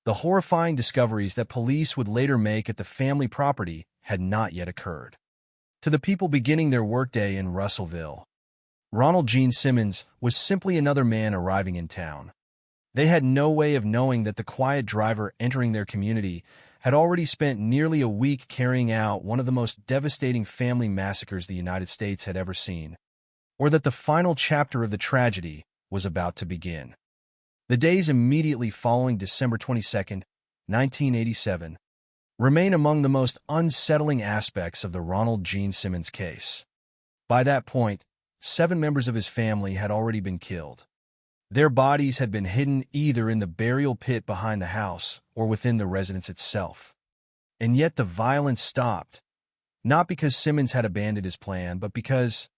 The horrifying discoveries that police would later make at the family property had not yet occurred. To the people beginning their workday in Russellville, Ronald Gene Simmons was simply another man arriving in town. They had no way of knowing that the quiet driver entering their community had already spent nearly a week carrying out one of the most devastating family massacres the United States had ever seen, or that the final chapter of the tragedy was about to begin. The days immediately following December 22, 1987, remain among the most unsettling aspects of the Ronald Gene Simmons case. By that point, 7 members of his family had already been killed. Their bodies had been hidden either in the burial pit behind the house or within the residence itself. And yet the violence stopped, not because Simmons had abandoned his plan, but because,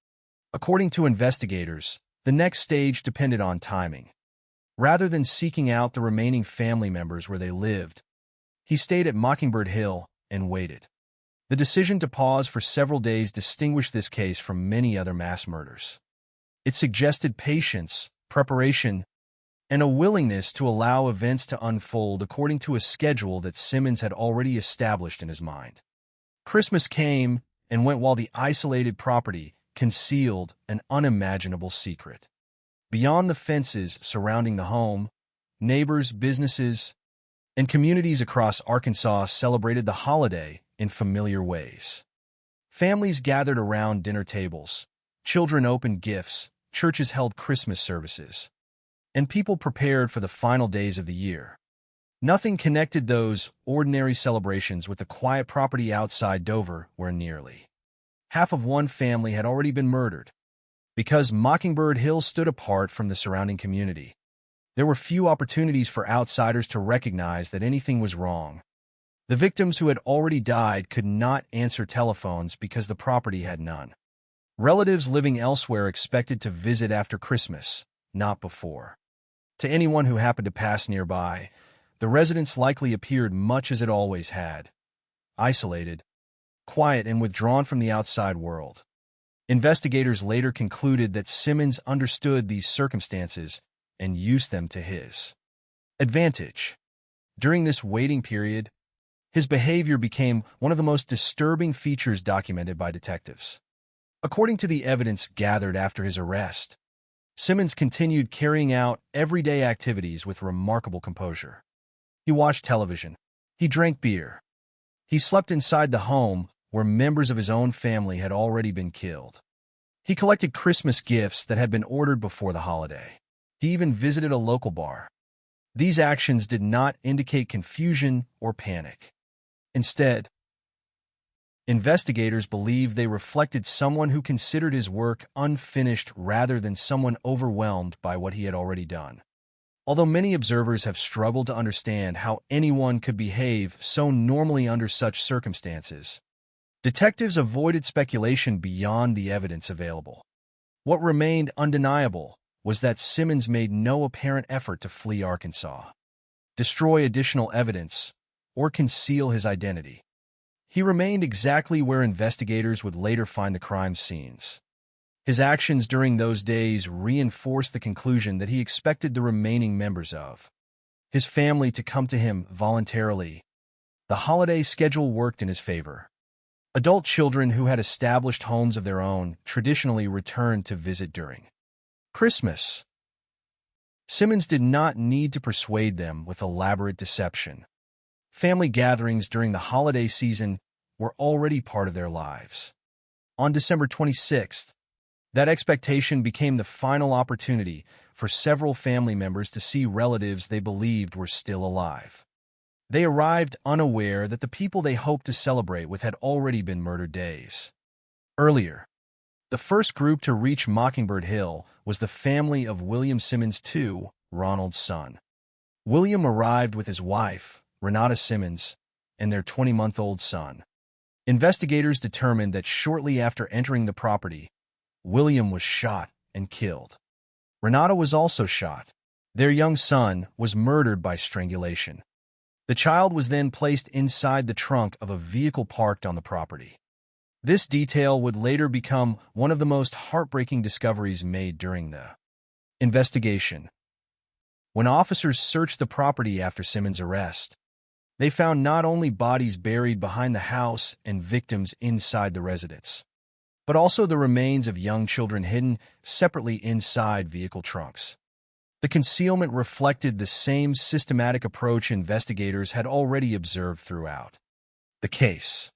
according to investigators, the next stage depended on timing. Rather than seeking out the remaining family members where they lived, he stayed at Mockingbird Hill and waited. The decision to pause for several days distinguished this case from many other mass murders. It suggested patience, preparation, and a willingness to allow events to unfold according to a schedule that Simmons had already established in his mind. Christmas came and went while the isolated property concealed an unimaginable secret. Beyond the fences surrounding the home, neighbors, businesses, and communities across Arkansas celebrated the holiday in familiar ways. Families gathered around dinner tables, children opened gifts, churches held Christmas services, and people prepared for the final days of the year. Nothing connected those ordinary celebrations with the quiet property outside Dover where nearly half of one family had already been murdered. Because Mockingbird Hill stood apart from the surrounding community, there were few opportunities for outsiders to recognize that anything was wrong. The victims who had already died could not answer telephones because the property had none. Relatives living elsewhere expected to visit after Christmas, not before. To anyone who happened to pass nearby, the residence likely appeared much as it always had: isolated, quiet, and withdrawn from the outside world. Investigators later concluded that Simmons understood these circumstances and used them to his advantage. During this waiting period, his behavior became one of the most disturbing features documented by detectives. According to the evidence gathered after his arrest, Simmons continued carrying out everyday activities with remarkable composure. He watched television. He drank beer. He slept inside the home where members of his own family had already been killed. He collected Christmas gifts that had been ordered before the holiday. He even visited a local bar. These actions did not indicate confusion or panic. Instead, investigators believe they reflected someone who considered his work unfinished rather than someone overwhelmed by what he had already done. Although many observers have struggled to understand how anyone could behave so normally under such circumstances, detectives avoided speculation beyond the evidence available. What remained undeniable was that Simmons made no apparent effort to flee Arkansas, destroy additional evidence, or conceal his identity. He remained exactly where investigators would later find the crime scenes. His actions during those days reinforced the conclusion that he expected the remaining members of his family to come to him voluntarily. The holiday schedule worked in his favor. Adult children who had established homes of their own traditionally returned to visit during Christmas. Simmons did not need to persuade them with elaborate deception. Family gatherings during the holiday season were already part of their lives. On December 26th, that expectation became the final opportunity for several family members to see relatives they believed were still alive. They arrived unaware that the people they hoped to celebrate with had already been murdered days earlier. The first group to reach Mockingbird Hill was the family of William Simmons II, Ronald's son. William arrived with his wife, Renata Simmons, and their 20-month-old son. Investigators determined that shortly after entering the property, William was shot and killed. Renata was also shot. Their young son was murdered by strangulation. The child was then placed inside the trunk of a vehicle parked on the property. This detail would later become one of the most heartbreaking discoveries made during the investigation. When officers searched the property after Simmons' arrest, they found not only bodies buried behind the house and victims inside the residence, but also the remains of young children hidden separately inside vehicle trunks. The concealment reflected the same systematic approach investigators had already observed throughout the case.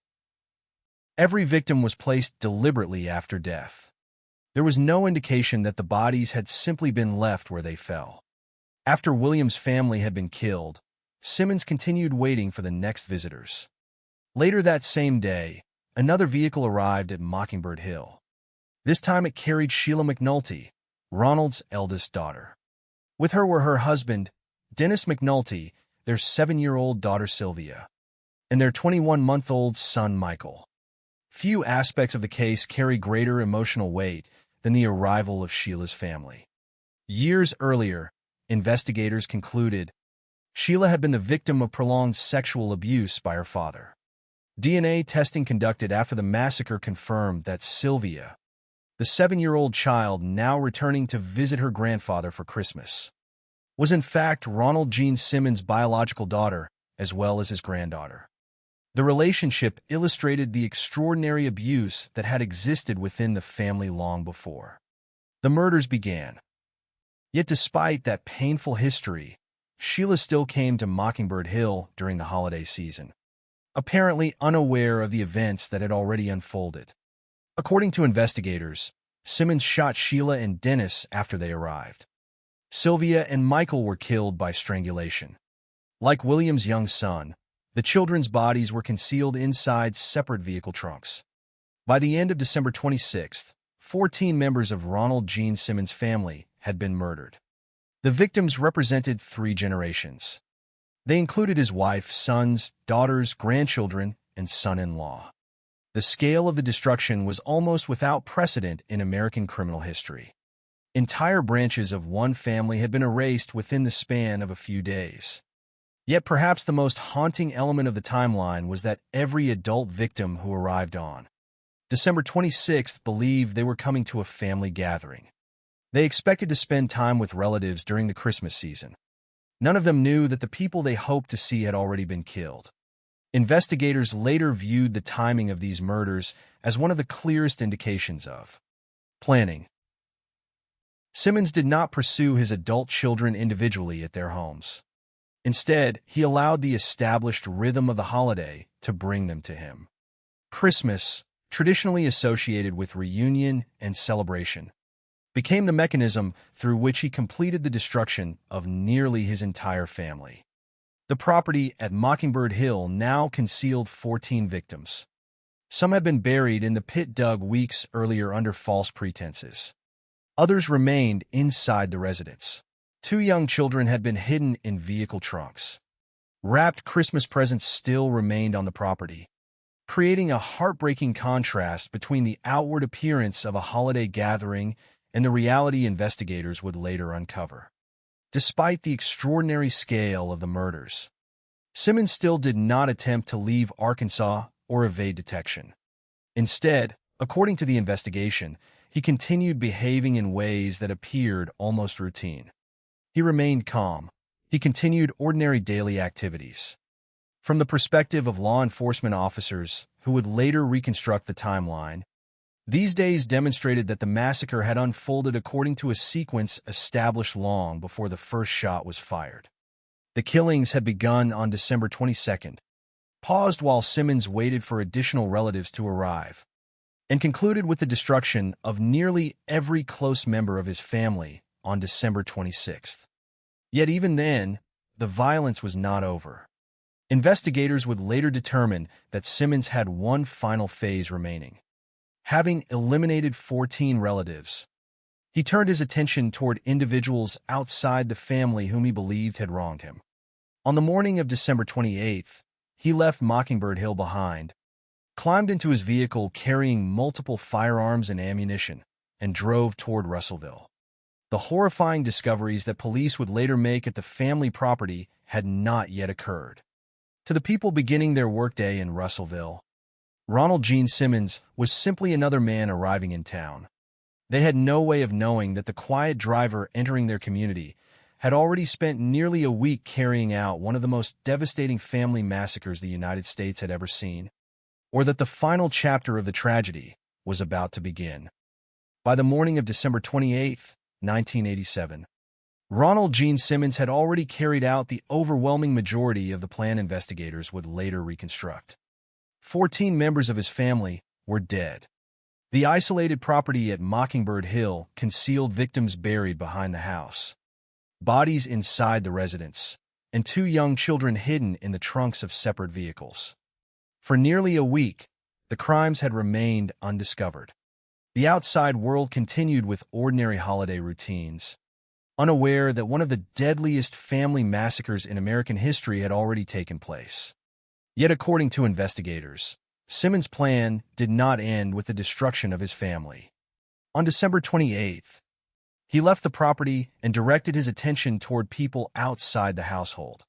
Every victim was placed deliberately after death. There was no indication that the bodies had simply been left where they fell. After William's family had been killed, Simmons continued waiting for the next visitors. Later that same day, another vehicle arrived at Mockingbird Hill. This time it carried Sheila McNulty, Ronald's eldest daughter. With her were her husband, Dennis McNulty, their 7-year-old daughter Sylvia, and their 21-month-old son Michael. Few aspects of the case carry greater emotional weight than the arrival of Sheila's family. Years earlier, investigators concluded Sheila had been the victim of prolonged sexual abuse by her father. DNA testing conducted after the massacre confirmed that Sylvia, the 7-year-old child now returning to visit her grandfather for Christmas, was in fact Ronald Gene Simmons' biological daughter as well as his granddaughter. The relationship illustrated the extraordinary abuse that had existed within the family long before the murders began. Yet despite that painful history, Sheila still came to Mockingbird Hill during the holiday season, apparently unaware of the events that had already unfolded. According to investigators, Simmons shot Sheila and Dennis after they arrived. Sylvia and Michael were killed by strangulation. Like William's young son, the children's bodies were concealed inside separate vehicle trunks. By the end of December 26th, 14 members of Ronald Gene Simmons' family had been murdered. The victims represented 3 generations. They included his wife, sons, daughters, grandchildren, and son-in-law. The scale of the destruction was almost without precedent in American criminal history. Entire branches of one family had been erased within the span of a few days. Yet perhaps the most haunting element of the timeline was that every adult victim who arrived on December 26th believed they were coming to a family gathering. They expected to spend time with relatives during the Christmas season. None of them knew that the people they hoped to see had already been killed. Investigators later viewed the timing of these murders as one of the clearest indications of planning. Simmons did not pursue his adult children individually at their homes. Instead, he allowed the established rhythm of the holiday to bring them to him. Christmas, traditionally associated with reunion and celebration, became the mechanism through which he completed the destruction of nearly his entire family. The property at Mockingbird Hill now concealed 14 victims. Some had been buried in the pit dug weeks earlier under false pretenses. Others remained inside the residence. 2 young children had been hidden in vehicle trunks. Wrapped Christmas presents still remained on the property, creating a heartbreaking contrast between the outward appearance of a holiday gathering and the reality investigators would later uncover. Despite the extraordinary scale of the murders, Simmons still did not attempt to leave Arkansas or evade detection. Instead, according to the investigation, he continued behaving in ways that appeared almost routine. He remained calm. He continued ordinary daily activities. From the perspective of law enforcement officers who would later reconstruct the timeline, these days demonstrated that the massacre had unfolded according to a sequence established long before the first shot was fired. The killings had begun on December 22nd, paused while Simmons waited for additional relatives to arrive, and concluded with the destruction of nearly every close member of his family on December 26th. Yet even then, the violence was not over. Investigators would later determine that Simmons had one final phase remaining. Having eliminated 14 relatives, he turned his attention toward individuals outside the family whom he believed had wronged him. On the morning of December 28th, he left Mockingbird Hill behind, climbed into his vehicle carrying multiple firearms and ammunition, and drove toward Russellville. The horrifying discoveries that police would later make at the family property had not yet occurred. To the people beginning their workday in Russellville, Ronald Gene Simmons was simply another man arriving in town. They had no way of knowing that the quiet driver entering their community had already spent nearly a week carrying out one of the most devastating family massacres the United States had ever seen, or that the final chapter of the tragedy was about to begin. By the morning of December 28, 1987, Ronald Gene Simmons had already carried out the overwhelming majority of the plan investigators would later reconstruct. 14 members of his family were dead. The isolated property at Mockingbird Hill concealed victims buried behind the house, bodies inside the residence, and 2 young children hidden in the trunks of separate vehicles. For nearly a week, the crimes had remained undiscovered. The outside world continued with ordinary holiday routines, unaware that one of the deadliest family massacres in American history had already taken place. Yet according to investigators, Simmons' plan did not end with the destruction of his family. On December 28th, he left the property and directed his attention toward people outside the household,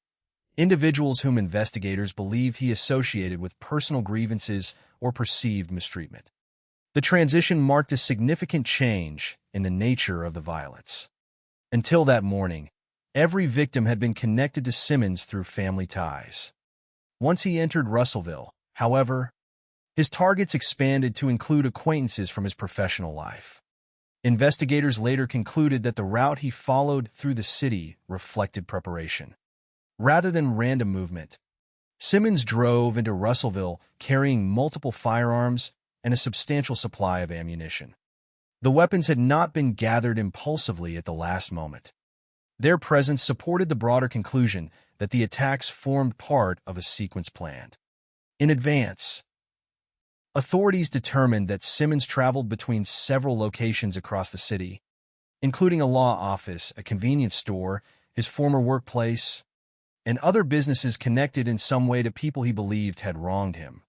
individuals whom investigators believed he associated with personal grievances or perceived mistreatment. The transition marked a significant change in the nature of the violence. Until that morning, every victim had been connected to Simmons through family ties. Once he entered Russellville, however, his targets expanded to include acquaintances from his professional life. Investigators later concluded that the route he followed through the city reflected preparation. Rather than random movement, Simmons drove into Russellville carrying multiple firearms and a substantial supply of ammunition. The weapons had not been gathered impulsively at the last moment. Their presence supported the broader conclusion that the attacks formed part of a sequence planned in advance. Authorities determined that Simmons traveled between several locations across the city, including a law office, a convenience store, his former workplace, and other businesses connected in some way to people he believed had wronged him.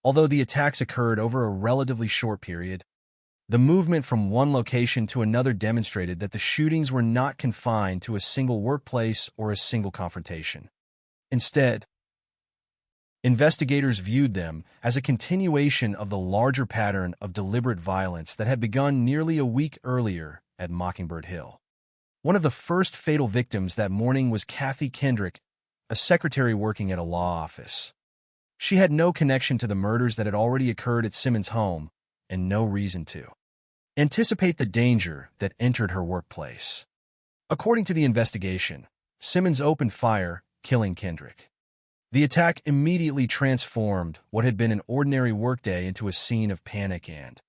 Although the attacks occurred over a relatively short period, the movement from one location to another demonstrated that the shootings were not confined to a single workplace or a single confrontation. Instead, investigators viewed them as a continuation of the larger pattern of deliberate violence that had begun nearly a week earlier at Mockingbird Hill. One of the first fatal victims that morning was Kathy Kendrick, a secretary working at a law office. She had no connection to the murders that had already occurred at Simmons' home, and no reason to anticipate the danger that entered her workplace. According to the investigation, Simmons opened fire, killing Kendrick. The attack immediately transformed what had been an ordinary workday into a scene of panic and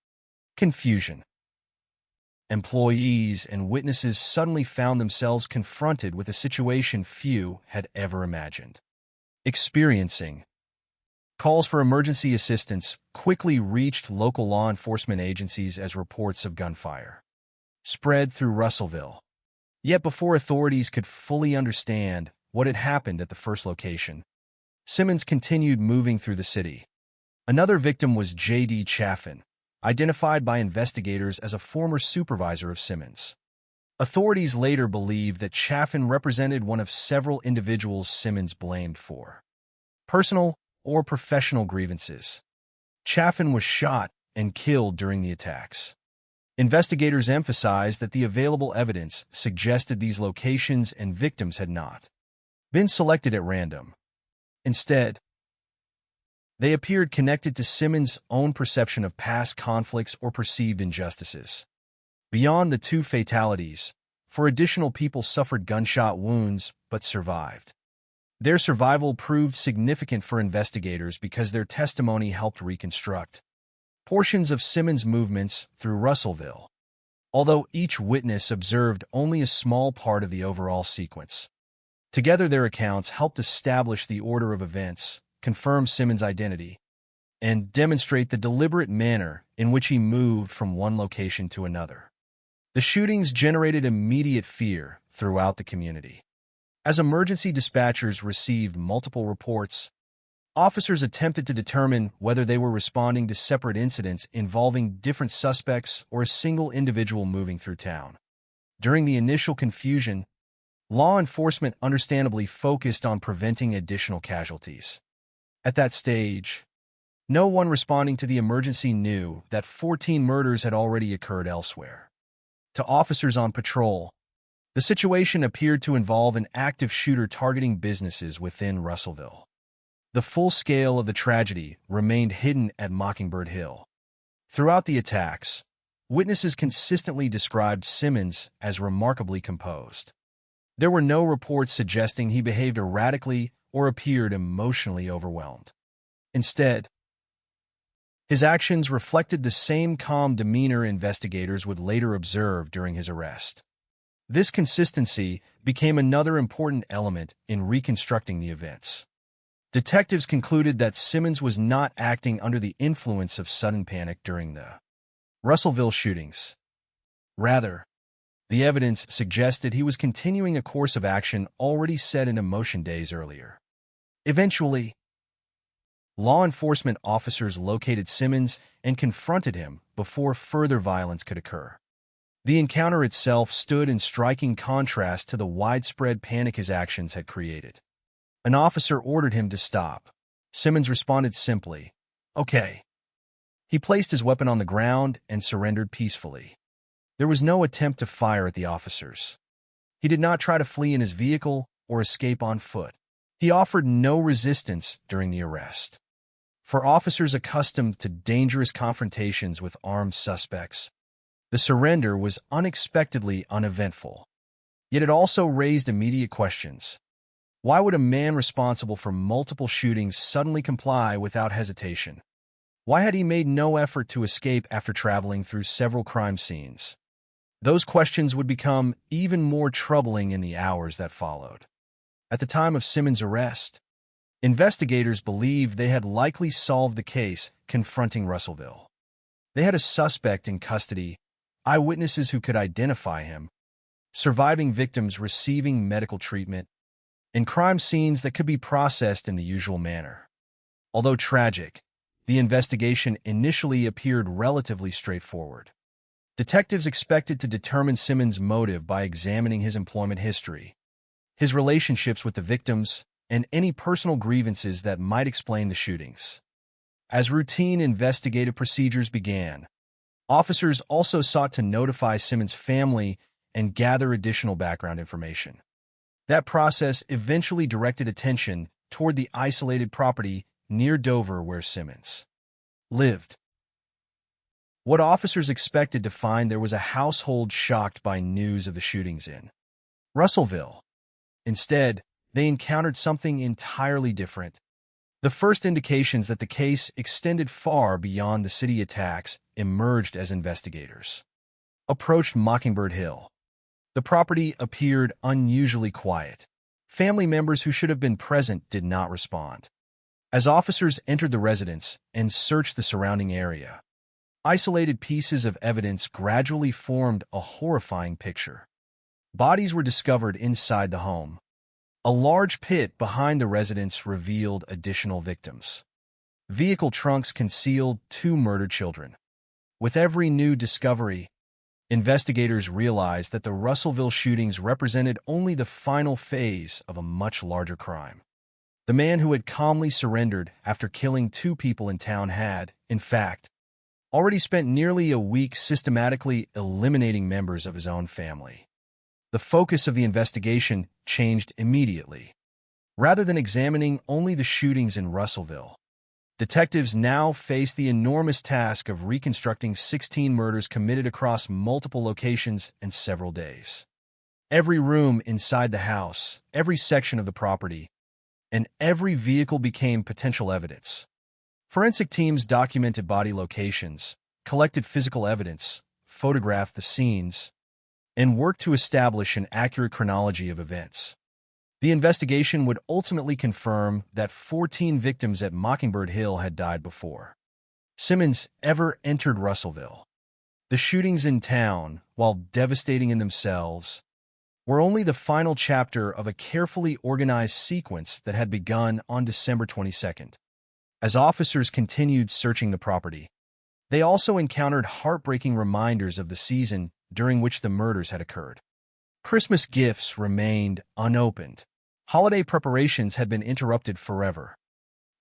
confusion. Employees and witnesses suddenly found themselves confronted with a situation few had ever imagined. Experiencing calls for emergency assistance quickly reached local law enforcement agencies as reports of gunfire spread through Russellville. Yet before authorities could fully understand what had happened at the first location, Simmons continued moving through the city. Another victim was J.D. Chaffin, identified by investigators as a former supervisor of Simmons. Authorities later believed that Chaffin represented one of several individuals Simmons blamed for personal or professional grievances. Chaffin was shot and killed during the attacks. Investigators emphasized that the available evidence suggested these locations and victims had not been selected at random. Instead, they appeared connected to Simmons' own perception of past conflicts or perceived injustices. Beyond the two fatalities, 4 additional people suffered gunshot wounds but survived. Their survival proved significant for investigators because their testimony helped reconstruct portions of Simmons' movements through Russellville, although each witness observed only a small part of the overall sequence. Together, their accounts helped establish the order of events, confirm Simmons' identity, and demonstrate the deliberate manner in which he moved from one location to another. The shootings generated immediate fear throughout the community. As emergency dispatchers received multiple reports, officers attempted to determine whether they were responding to separate incidents involving different suspects or a single individual moving through town. During the initial confusion, law enforcement understandably focused on preventing additional casualties. At that stage, no one responding to the emergency knew that 14 murders had already occurred elsewhere. To officers on patrol, the situation appeared to involve an active shooter targeting businesses within Russellville. The full scale of the tragedy remained hidden at Mockingbird Hill. Throughout the attacks, witnesses consistently described Simmons as remarkably composed. There were no reports suggesting he behaved erratically or appeared emotionally overwhelmed. Instead, his actions reflected the same calm demeanor investigators would later observe during his arrest. This consistency became another important element in reconstructing the events. Detectives concluded that Simmons was not acting under the influence of sudden panic during the Russellville shootings. Rather, the evidence suggested he was continuing a course of action already set in motion days earlier. Eventually, law enforcement officers located Simmons and confronted him before further violence could occur. The encounter itself stood in striking contrast to the widespread panic his actions had created. An officer ordered him to stop. Simmons responded simply, "Okay." He placed his weapon on the ground and surrendered peacefully. There was no attempt to fire at the officers. He did not try to flee in his vehicle or escape on foot. He offered no resistance during the arrest. For officers accustomed to dangerous confrontations with armed suspects, the surrender was unexpectedly uneventful. Yet it also raised immediate questions. Why would a man responsible for multiple shootings suddenly comply without hesitation? Why had he made no effort to escape after traveling through several crime scenes? Those questions would become even more troubling in the hours that followed. At the time of Simmons' arrest, investigators believed they had likely solved the case confronting Russellville. They had a suspect in custody, eyewitnesses who could identify him, surviving victims receiving medical treatment, and crime scenes that could be processed in the usual manner. Although tragic, the investigation initially appeared relatively straightforward. Detectives expected to determine Simmons' motive by examining his employment history, his relationships with the victims, and any personal grievances that might explain the shootings. As routine investigative procedures began, officers also sought to notify Simmons' family and gather additional background information. That process eventually directed attention toward the isolated property near Dover where Simmons lived. What officers expected to find there was a household shocked by news of the shootings in Russellville. Instead, they encountered something entirely different. The first indications that the case extended far beyond the city attacks emerged as investigators approached Mockingbird Hill. The property appeared unusually quiet. Family members who should have been present did not respond. As officers entered the residence and searched the surrounding area, isolated pieces of evidence gradually formed a horrifying picture. Bodies were discovered inside the home. A large pit behind the residence revealed additional victims. Vehicle trunks concealed 2 murdered children. With every new discovery, investigators realized that the Russellville shootings represented only the final phase of a much larger crime. The man who had calmly surrendered after killing 2 people in town had, in fact, already spent nearly a week systematically eliminating members of his own family. The focus of the investigation changed immediately. Rather than examining only the shootings in Russellville, detectives now faced the enormous task of reconstructing 16 murders committed across multiple locations in several days. Every room inside the house, every section of the property, and every vehicle became potential evidence. Forensic teams documented body locations, collected physical evidence, photographed the scenes, and worked to establish an accurate chronology of events. The investigation would ultimately confirm that 14 victims at Mockingbird Hill had died before Simmons ever entered Russellville. The shootings in town, while devastating in themselves, were only the final chapter of a carefully organized sequence that had begun on December 22nd. As officers continued searching the property, they also encountered heartbreaking reminders of the season during which the murders had occurred. Christmas gifts remained unopened. Holiday preparations had been interrupted forever.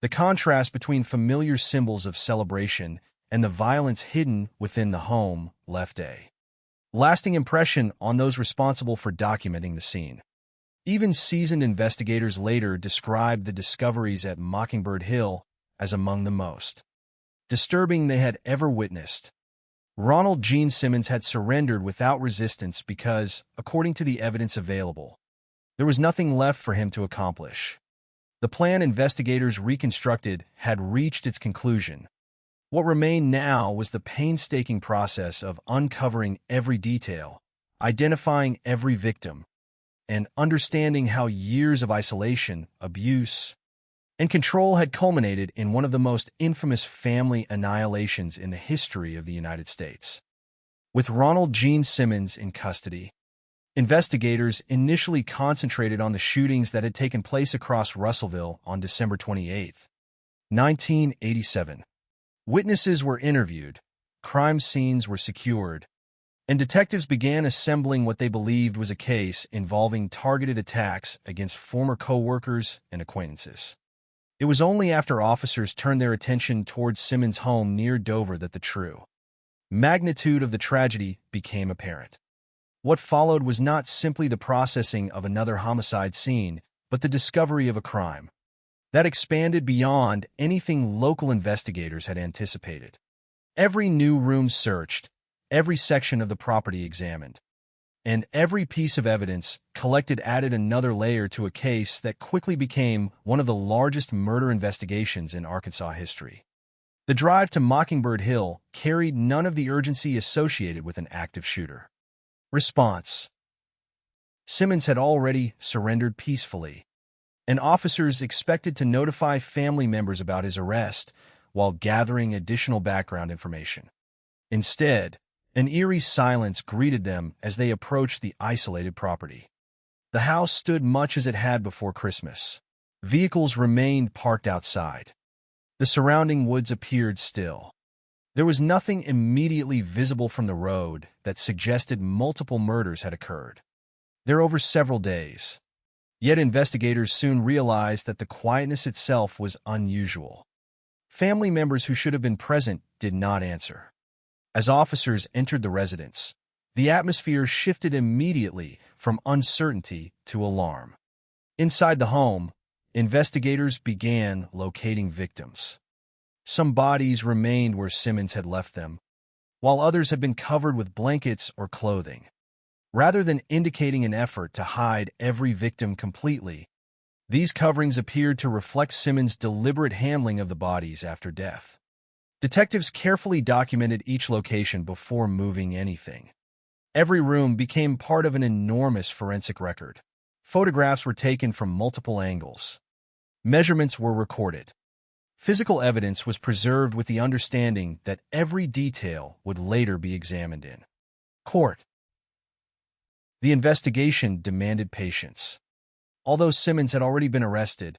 The contrast between familiar symbols of celebration and the violence hidden within the home left a lasting impression on those responsible for documenting the scene. Even seasoned investigators later described the discoveries at Mockingbird Hill as among the most disturbing they had ever witnessed. Ronald Gene Simmons had surrendered without resistance because, according to the evidence available, there was nothing left for him to accomplish. The plan investigators reconstructed had reached its conclusion. What remained now was the painstaking process of uncovering every detail, identifying every victim, and understanding how years of isolation, abuse, and control had culminated in one of the most infamous family annihilations in the history of the United States. With Ronald Gene Simmons in custody, investigators initially concentrated on the shootings that had taken place across Russellville on December 28, 1987. Witnesses were interviewed, crime scenes were secured, and detectives began assembling what they believed was a case involving targeted attacks against former co-workers and acquaintances. It was only after officers turned their attention towards Simmons' home near Dover that the true magnitude of the tragedy became apparent. What followed was not simply the processing of another homicide scene, but the discovery of a crime that expanded beyond anything local investigators had anticipated. Every new room searched, every section of the property examined, and every piece of evidence collected added another layer to a case that quickly became one of the largest murder investigations in Arkansas history. The drive to Mockingbird Hill carried none of the urgency associated with an active shooter. Response: Simmons had already surrendered peacefully, and officers expected to notify family members about his arrest while gathering additional background information. Instead, an eerie silence greeted them as they approached the isolated property. The house stood much as it had before Christmas. Vehicles remained parked outside. The surrounding woods appeared still. There was nothing immediately visible from the road that suggested multiple murders had occurred. There over several days. Yet investigators soon realized that the quietness itself was unusual. Family members who should have been present did not answer. As officers entered the residence, the atmosphere shifted immediately from uncertainty to alarm. Inside the home, investigators began locating victims. Some bodies remained where Simmons had left them, while others had been covered with blankets or clothing. Rather than indicating an effort to hide every victim completely, these coverings appeared to reflect Simmons' deliberate handling of the bodies after death. Detectives carefully documented each location before moving anything. Every room became part of an enormous forensic record. Photographs were taken from multiple angles. Measurements were recorded. Physical evidence was preserved with the understanding that every detail would later be examined in court. The investigation demanded patience. Although Simmons had already been arrested,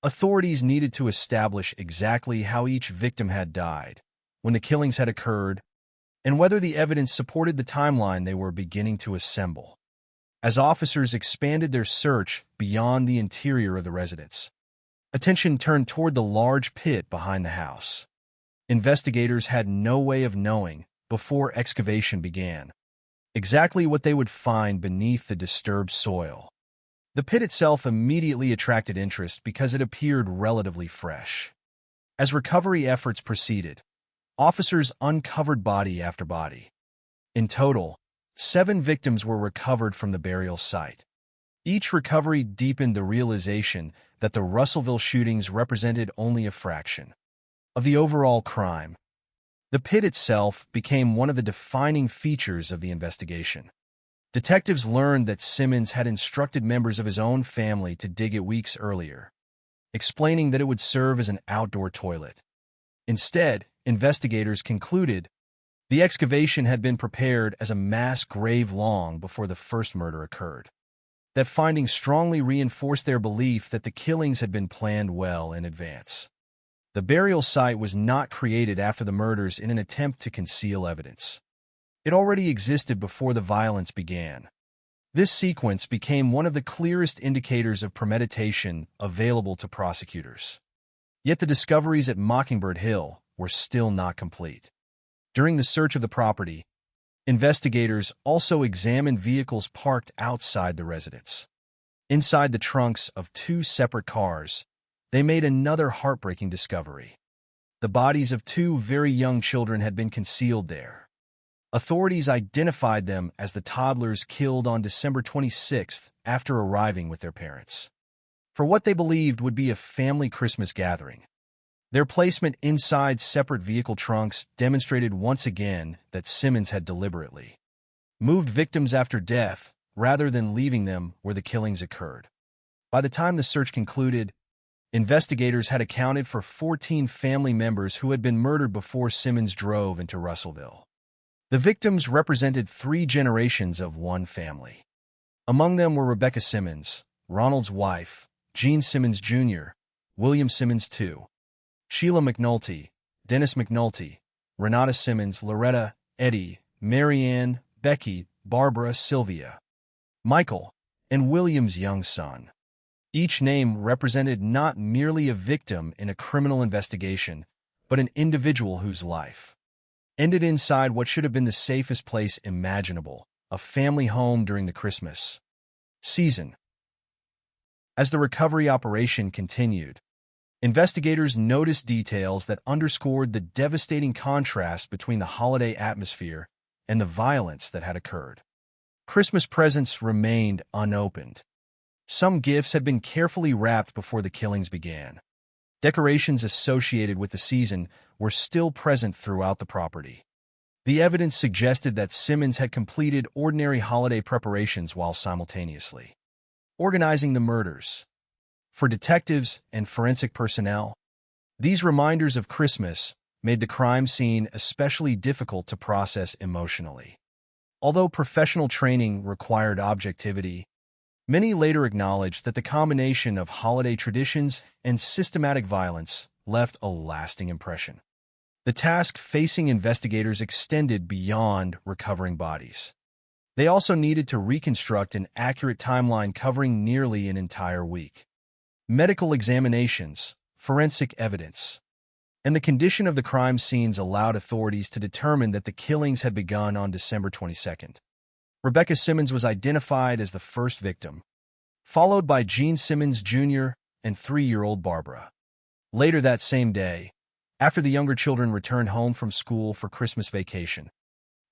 authorities needed to establish exactly how each victim had died, when the killings had occurred, and whether the evidence supported the timeline they were beginning to assemble. As officers expanded their search beyond the interior of the residence, attention turned toward the large pit behind the house. Investigators had no way of knowing, before excavation began, exactly what they would find beneath the disturbed soil. The pit itself immediately attracted interest because it appeared relatively fresh. As recovery efforts proceeded, officers uncovered body after body. In total, 7 victims were recovered from the burial site. Each recovery deepened the realization that the Russellville shootings represented only a fraction of the overall crime. The pit itself became one of the defining features of the investigation. Detectives learned that Simmons had instructed members of his own family to dig it weeks earlier, explaining that it would serve as an outdoor toilet. Instead, investigators concluded the excavation had been prepared as a mass grave long before the first murder occurred. That finding strongly reinforced their belief that the killings had been planned well in advance. The burial site was not created after the murders in an attempt to conceal evidence. It already existed before the violence began. This sequence became one of the clearest indicators of premeditation available to prosecutors. Yet the discoveries at Mockingbird Hill were still not complete. During the search of the property, investigators also examined vehicles parked outside the residence. Inside the trunks of 2 separate cars, they made another heartbreaking discovery. The bodies of 2 very young children had been concealed there. Authorities identified them as the toddlers killed on December 26th after arriving with their parents for what they believed would be a family Christmas gathering. Their placement inside separate vehicle trunks demonstrated once again that Simmons had deliberately moved victims after death rather than leaving them where the killings occurred. By the time the search concluded, investigators had accounted for 14 family members who had been murdered before Simmons drove into Russellville. The victims represented 3 generations of one family. Among them were Rebecca Simmons, Ronald's wife, Gene Simmons Jr., William Simmons II, Sheila McNulty, Dennis McNulty, Renata Simmons, Loretta, Eddie, Marianne, Becky, Barbara, Sylvia, Michael, and William's young son. Each name represented not merely a victim in a criminal investigation, but an individual whose life ended inside what should have been the safest place imaginable, a family home during the Christmas season. As the recovery operation continued, investigators noticed details that underscored the devastating contrast between the holiday atmosphere and the violence that had occurred. Christmas presents remained unopened. Some gifts had been carefully wrapped before the killings began. Decorations associated with the season were still present throughout the property. The evidence suggested that Simmons had completed ordinary holiday preparations while simultaneously organizing the murders. For detectives and forensic personnel, these reminders of Christmas made the crime scene especially difficult to process emotionally. Although professional training required objectivity, Many later acknowledged that the combination of holiday traditions and systematic violence left a lasting impression. The task facing investigators extended beyond recovering bodies. They also needed to reconstruct an accurate timeline covering nearly an entire week. Medical examinations, forensic evidence, and the condition of the crime scenes allowed authorities to determine that the killings had begun on December 22nd. Rebecca Simmons was identified as the first victim, followed by Gene Simmons Jr. and 3-year-old Barbara. Later that same day, after the younger children returned home from school for Christmas vacation,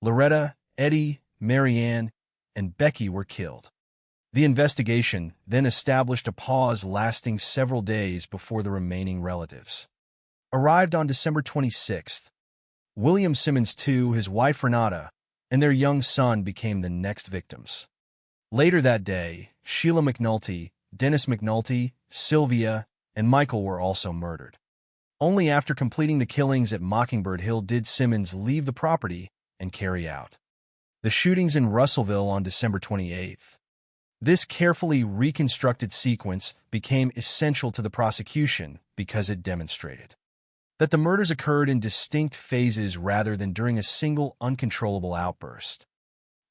Loretta, Eddie, Marianne, and Becky were killed. The investigation then established a pause lasting several days before the remaining relatives arrived on December 26th. William Simmons II, his wife Renata, and their young son became the next victims. Later that day, Sheila McNulty, Dennis McNulty, Sylvia, and Michael were also murdered. Only after completing the killings at Mockingbird Hill did Simmons leave the property and carry out the shootings in Russellville on December 28th. This carefully reconstructed sequence became essential to the prosecution because it demonstrated that the murders occurred in distinct phases rather than during a single uncontrollable outburst.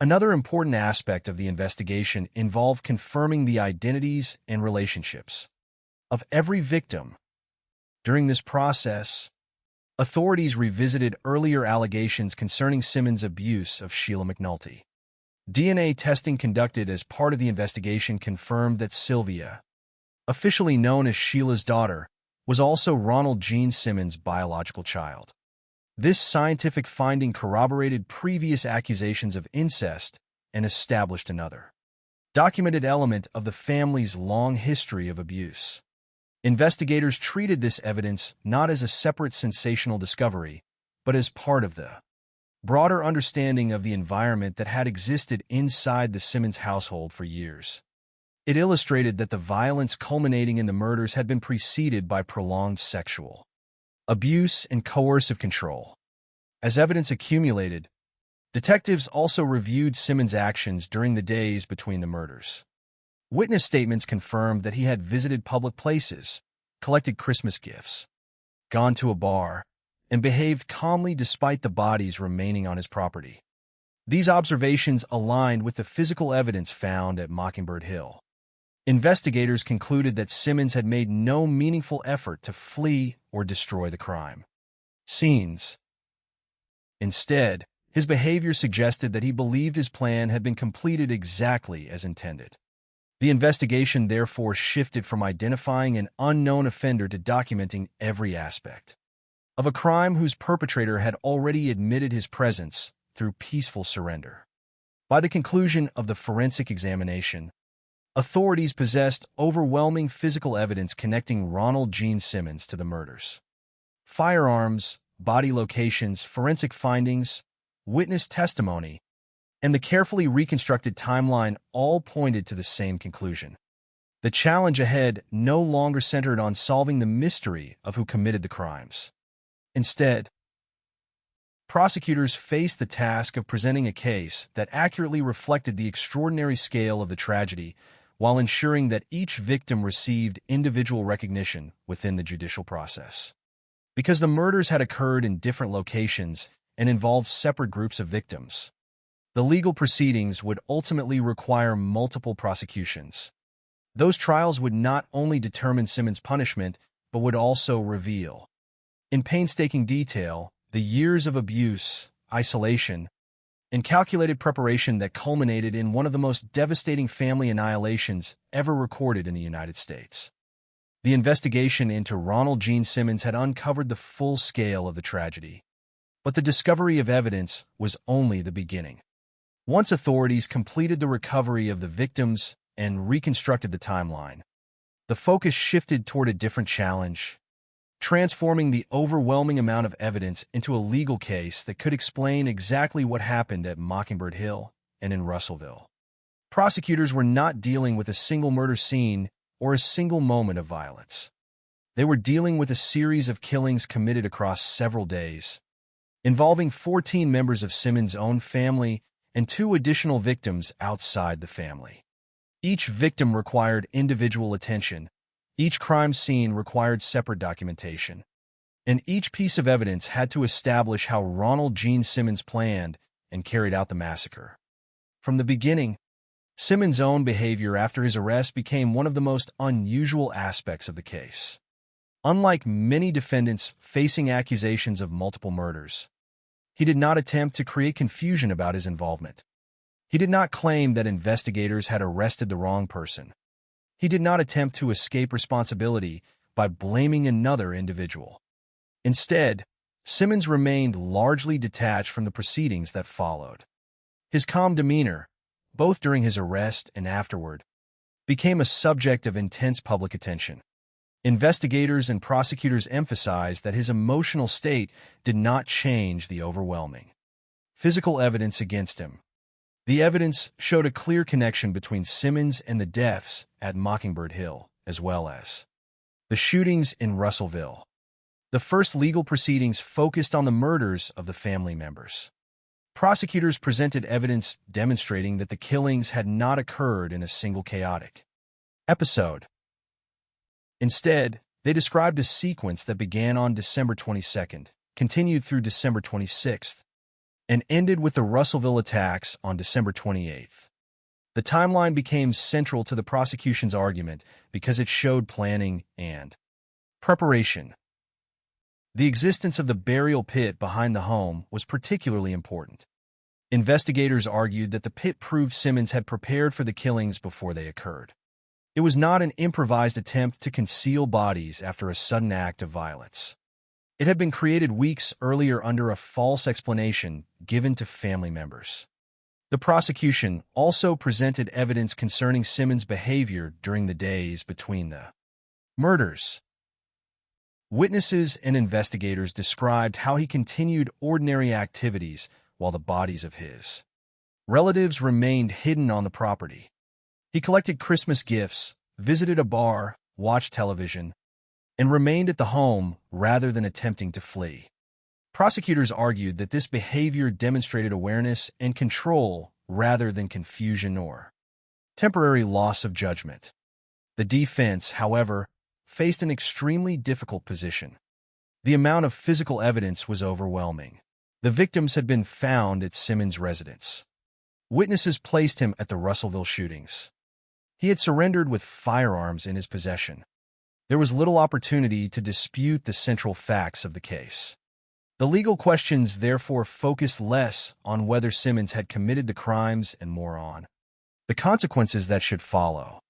Another important aspect of the investigation involved confirming the identities and relationships of every victim. During this process, authorities revisited earlier allegations concerning Simmons' abuse of Sheila McNulty. DNA testing conducted as part of the investigation confirmed that Sylvia, officially known as Sheila's daughter, was also Ronald Gene Simmons' biological child. This scientific finding corroborated previous accusations of incest and established another documented element of the family's long history of abuse. Investigators treated this evidence not as a separate sensational discovery, but as part of the broader understanding of the environment that had existed inside the Simmons household for years. It illustrated that the violence culminating in the murders had been preceded by prolonged sexual abuse and coercive control. As evidence accumulated, detectives also reviewed Simmons' actions during the days between the murders. Witness statements confirmed that he had visited public places, collected Christmas gifts, gone to a bar, and behaved calmly despite the bodies remaining on his property. These observations aligned with the physical evidence found at Mockingbird Hill. Investigators concluded that Simmons had made no meaningful effort to flee or destroy the crime scenes. Instead, his behavior suggested that he believed his plan had been completed exactly as intended. The investigation therefore shifted from identifying an unknown offender to documenting every aspect of a crime whose perpetrator had already admitted his presence through peaceful surrender. By the conclusion of the forensic examination, authorities possessed overwhelming physical evidence connecting Ronald Gene Simmons to the murders. Firearms, body locations, forensic findings, witness testimony, and the carefully reconstructed timeline all pointed to the same conclusion. The challenge ahead no longer centered on solving the mystery of who committed the crimes. Instead, prosecutors faced the task of presenting a case that accurately reflected the extraordinary scale of the tragedy while ensuring that each victim received individual recognition within the judicial process. Because the murders had occurred in different locations and involved separate groups of victims, the legal proceedings would ultimately require multiple prosecutions. Those trials would not only determine Simmons' punishment, but would also reveal, in painstaking detail, the years of abuse, isolation, and calculated preparation that culminated in one of the most devastating family annihilations ever recorded in the United States. The investigation into Ronald Gene Simmons had uncovered the full scale of the tragedy, but the discovery of evidence was only the beginning. Once authorities completed the recovery of the victims and reconstructed the timeline, the focus shifted toward a different challenge, transforming the overwhelming amount of evidence into a legal case that could explain exactly what happened at Mockingbird Hill and in Russellville. Prosecutors were not dealing with a single murder scene or a single moment of violence. They were dealing with a series of killings committed across several days, involving 14 members of Simmons' own family and 2 additional victims outside the family. Each victim required individual attention, each crime scene required separate documentation, and each piece of evidence had to establish how Ronald Gene Simmons planned and carried out the massacre. From the beginning, Simmons' own behavior after his arrest became one of the most unusual aspects of the case. Unlike many defendants facing accusations of multiple murders, he did not attempt to create confusion about his involvement. He did not claim that investigators had arrested the wrong person. He did not attempt to escape responsibility by blaming another individual. Instead, Simmons remained largely detached from the proceedings that followed. His calm demeanor, both during his arrest and afterward, became a subject of intense public attention. Investigators and prosecutors emphasized that his emotional state did not change the overwhelming physical evidence against him. The evidence showed a clear connection between Simmons and the deaths at Mockingbird Hill, as well as the shootings in Russellville. The first legal proceedings focused on the murders of the family members. Prosecutors presented evidence demonstrating that the killings had not occurred in a single chaotic episode. Instead, they described a sequence that began on December 22nd, continued through December 26th, and ended with the Russellville attacks on December 28th. The timeline became central to the prosecution's argument because it showed planning and preparation. The existence of the burial pit behind the home was particularly important. Investigators argued that the pit proved Simmons had prepared for the killings before they occurred. It was not an improvised attempt to conceal bodies after a sudden act of violence. It had been created weeks earlier under a false explanation given to family members. The prosecution also presented evidence concerning Simmons' behavior during the days between the murders. Witnesses and investigators described how he continued ordinary activities while the bodies of his relatives remained hidden on the property. He collected Christmas gifts, visited a bar, watched television, and remained at the home rather than attempting to flee. Prosecutors argued that this behavior demonstrated awareness and control rather than confusion or temporary loss of judgment. The defense, however, faced an extremely difficult position. The amount of physical evidence was overwhelming. The victims had been found at Simmons' residence. Witnesses placed him at the Russellville shootings. He had surrendered with firearms in his possession. There was little opportunity to dispute the central facts of the case. The legal questions therefore focused less on whether Simmons had committed the crimes and more on the consequences that should follow.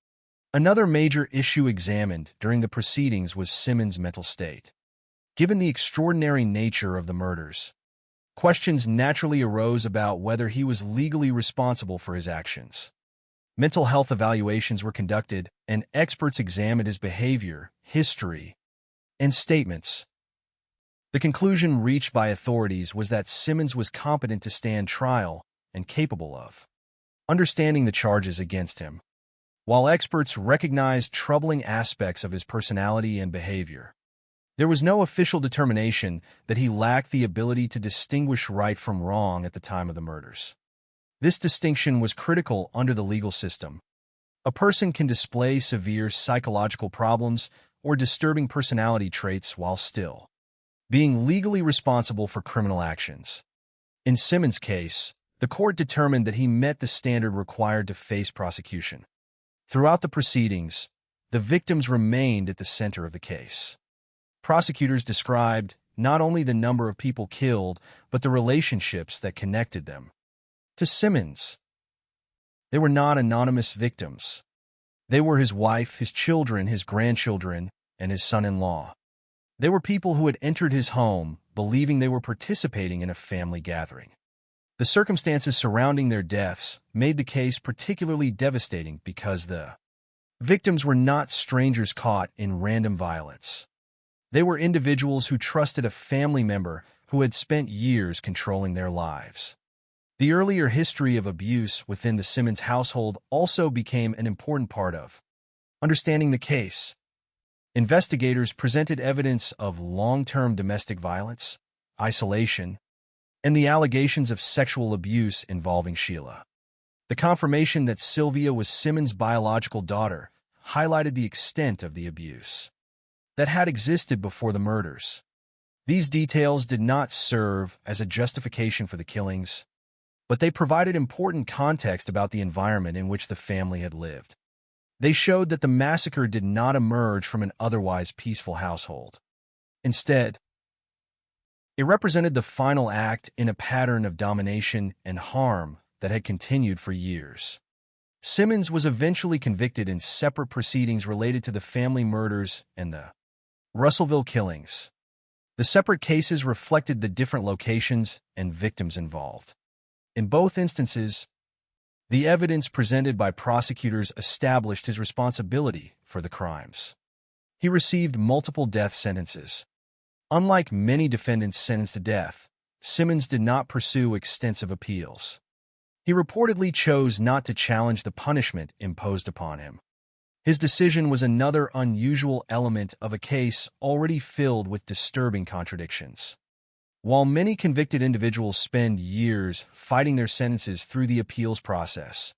Another major issue examined during the proceedings was Simmons' mental state. Given the extraordinary nature of the murders, questions naturally arose about whether he was legally responsible for his actions. Mental health evaluations were conducted, and experts examined his behavior, history, and statements. The conclusion reached by authorities was that Simmons was competent to stand trial and capable of understanding the charges against him. While experts recognized troubling aspects of his personality and behavior, there was no official determination that he lacked the ability to distinguish right from wrong at the time of the murders. This distinction was critical under the legal system. A person can display severe psychological problems or disturbing personality traits while still being legally responsible for criminal actions. In Simmons' case, the court determined that he met the standard required to face prosecution. Throughout the proceedings, the victims remained at the center of the case. Prosecutors described not only the number of people killed, but the relationships that connected them to Simmons. They were not anonymous victims. They were his wife, his children, his grandchildren, and his son-in-law. They were people who had entered his home, believing they were participating in a family gathering. The circumstances surrounding their deaths made the case particularly devastating because the victims were not strangers caught in random violence. They were individuals who trusted a family member who had spent years controlling their lives. The earlier history of abuse within the Simmons household also became an important part of understanding the case. Investigators presented evidence of long-term domestic violence, isolation, and the allegations of sexual abuse involving Sheila. The The confirmation that Sylvia was Simmons' biological daughter highlighted the extent of the abuse that had existed before the murders. These details did not serve as a justification for the killings, but they provided important context about the environment in which the family had lived. They showed that the massacre did not emerge from an otherwise peaceful household. Instead, it represented the final act in a pattern of domination and harm that had continued for years. Simmons was eventually convicted in separate proceedings related to the family murders and the Russellville killings. The separate cases reflected the different locations and victims involved. In both instances, the evidence presented by prosecutors established his responsibility for the crimes. He received multiple death sentences. Unlike many defendants sentenced to death, Simmons did not pursue extensive appeals. He reportedly chose not to challenge the punishment imposed upon him. His decision was another unusual element of a case already filled with disturbing contradictions. While many convicted individuals spend years fighting their sentences through the appeals process,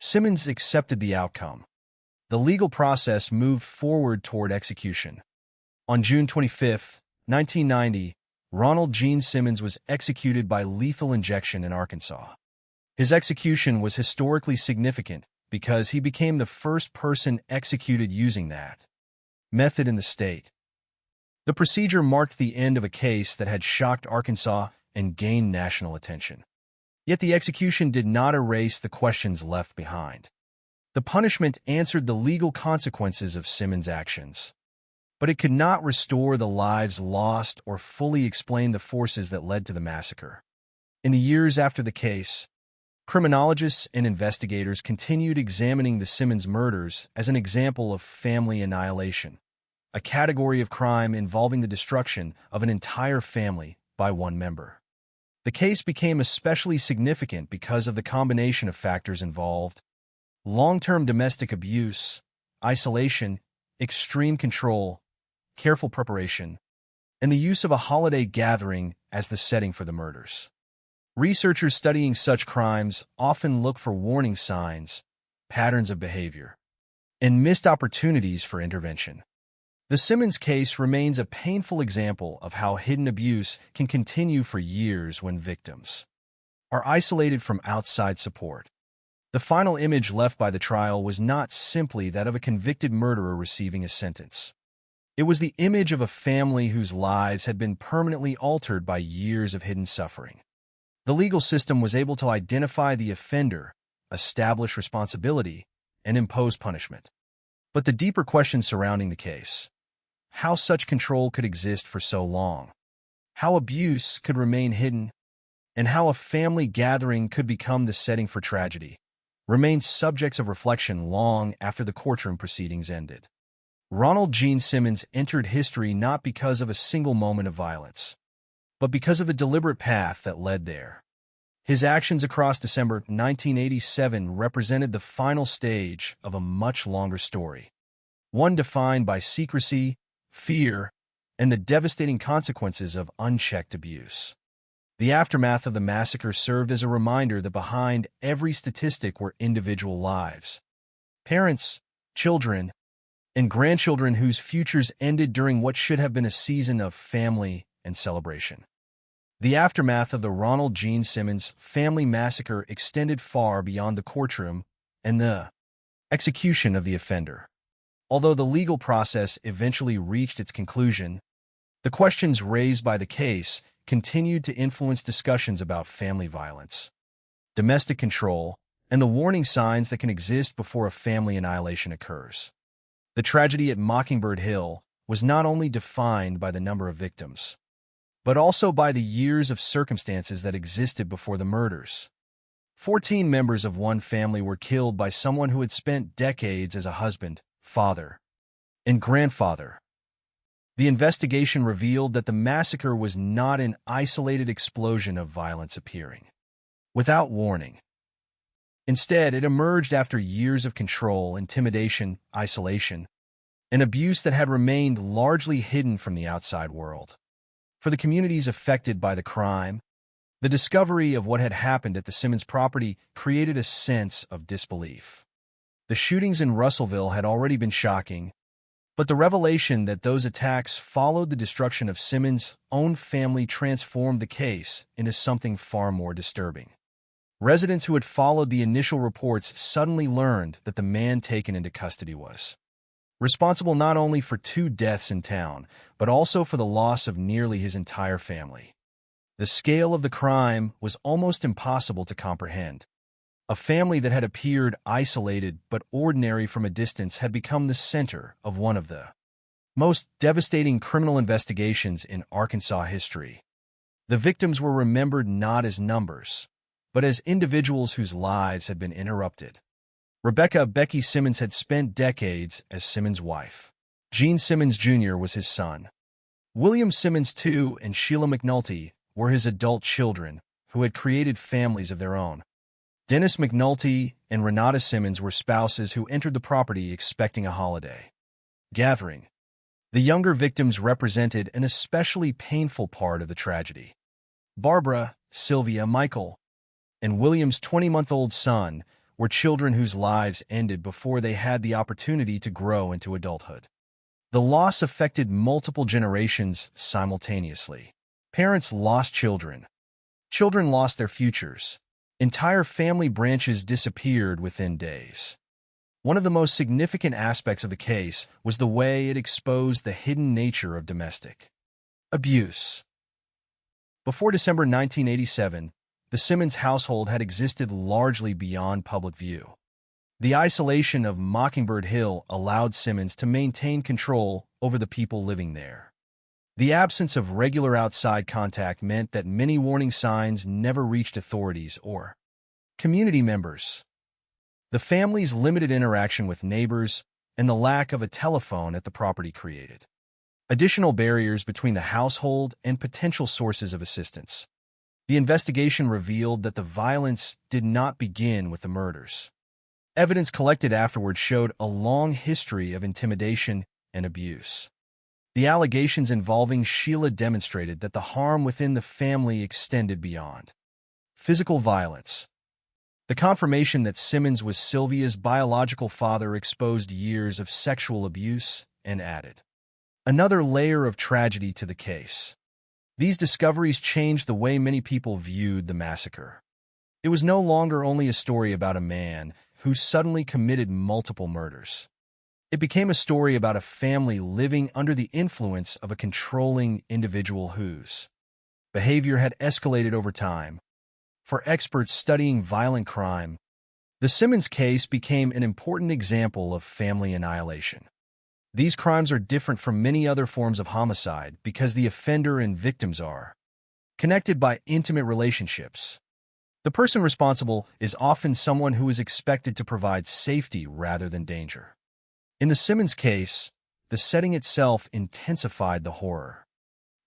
Simmons accepted the outcome. The legal process moved forward toward execution. On June 25, 1990, Ronald Gene Simmons was executed by lethal injection in Arkansas. His execution was historically significant because he became the first person executed using that method in the state. The procedure marked the end of a case that had shocked Arkansas and gained national attention. Yet the execution did not erase the questions left behind. The punishment answered the legal consequences of Simmons' actions, but it could not restore the lives lost or fully explain the forces that led to the massacre. In the years after the case, criminologists and investigators continued examining the Simmons murders as an example of family annihilation, a category of crime involving the destruction of an entire family by one member. The case became especially significant because of the combination of factors involved: long-term domestic abuse, isolation, extreme control, careful preparation, and the use of a holiday gathering as the setting for the murders. Researchers studying such crimes often look for warning signs, patterns of behavior, and missed opportunities for intervention. The Simmons case remains a painful example of how hidden abuse can continue for years when victims are isolated from outside support. The final image left by the trial was not simply that of a convicted murderer receiving a sentence. It was the image of a family whose lives had been permanently altered by years of hidden suffering. The legal system was able to identify the offender, establish responsibility, and impose punishment. But the deeper question surrounding the case: how such control could exist for so long, how abuse could remain hidden, and how a family gathering could become the setting for tragedy, remained subjects of reflection long after the courtroom proceedings ended. Ronald Gene Simmons entered history not because of a single moment of violence, but because of the deliberate path that led there. His actions across December 1987 represented the final stage of a much longer story, one defined by secrecy, fear, and the devastating consequences of unchecked abuse. The aftermath of the massacre served as a reminder that behind every statistic were individual lives, parents, children, and grandchildren whose futures ended during what should have been a season of family and celebration. The aftermath of the Ronald Gene Simmons family massacre extended far beyond the courtroom and the execution of the offender. Although the legal process eventually reached its conclusion, the questions raised by the case continued to influence discussions about family violence, domestic control, and the warning signs that can exist before a family annihilation occurs. The tragedy at Mockingbird Hill was not only defined by the number of victims, but also by the years of circumstances that existed before the murders. 14 members of one family were killed by someone who had spent decades as a husband, father, and grandfather. The investigation revealed that the massacre was not an isolated explosion of violence appearing without warning. Instead, it emerged after years of control, intimidation, isolation, and abuse that had remained largely hidden from the outside world. For the communities affected by the crime, The discovery of what had happened at the Simmons property created a sense of disbelief. The shootings in Russellville had already been shocking, but the revelation that those attacks followed the destruction of Simmons' own family transformed the case into something far more disturbing. Residents who had followed the initial reports suddenly learned that the man taken into custody was responsible not only for 2 deaths in town, but also for the loss of nearly his entire family. The scale of the crime was almost impossible to comprehend. A family that had appeared isolated but ordinary from a distance had become the center of one of the most devastating criminal investigations in Arkansas history. The victims were remembered not as numbers, but as individuals whose lives had been interrupted. Rebecca "Becky" Simmons had spent decades as Simmons' wife. Gene Simmons Jr. was his son. William Simmons II and Sheila McNulty were his adult children who had created families of their own. Dennis McNulty and Renata Simmons were spouses who entered the property expecting a holiday gathering. The younger victims represented an especially painful part of the tragedy. Barbara, Sylvia, Michael, and William's 20-month-old son were children whose lives ended before they had the opportunity to grow into adulthood. The loss affected multiple generations simultaneously. Parents lost children. Children lost their futures. Entire family branches disappeared within days. One of the most significant aspects of the case was the way it exposed the hidden nature of domestic abuse. Before December 1987, the Simmons household had existed largely beyond public view. The isolation of Mockingbird Hill allowed Simmons to maintain control over the people living there. The absence of regular outside contact meant that many warning signs never reached authorities or community members. The family's limited interaction with neighbors and the lack of a telephone at the property created additional barriers between the household and potential sources of assistance. The investigation revealed that the violence did not begin with the murders. Evidence collected afterward showed a long history of intimidation and abuse. The allegations involving Sheila demonstrated that the harm within the family extended beyond physical violence. The confirmation that Simmons was Sylvia's biological father exposed years of sexual abuse and added another layer of tragedy to the case. These discoveries changed the way many people viewed the massacre. It was no longer only a story about a man who suddenly committed multiple murders. It became a story about a family living under the influence of a controlling individual whose behavior had escalated over time. For experts studying violent crime, the Simmons case became an important example of family annihilation. These crimes are different from many other forms of homicide because the offender and victims are connected by intimate relationships. The person responsible is often someone who is expected to provide safety rather than danger. In the Simmons case, the setting itself intensified the horror.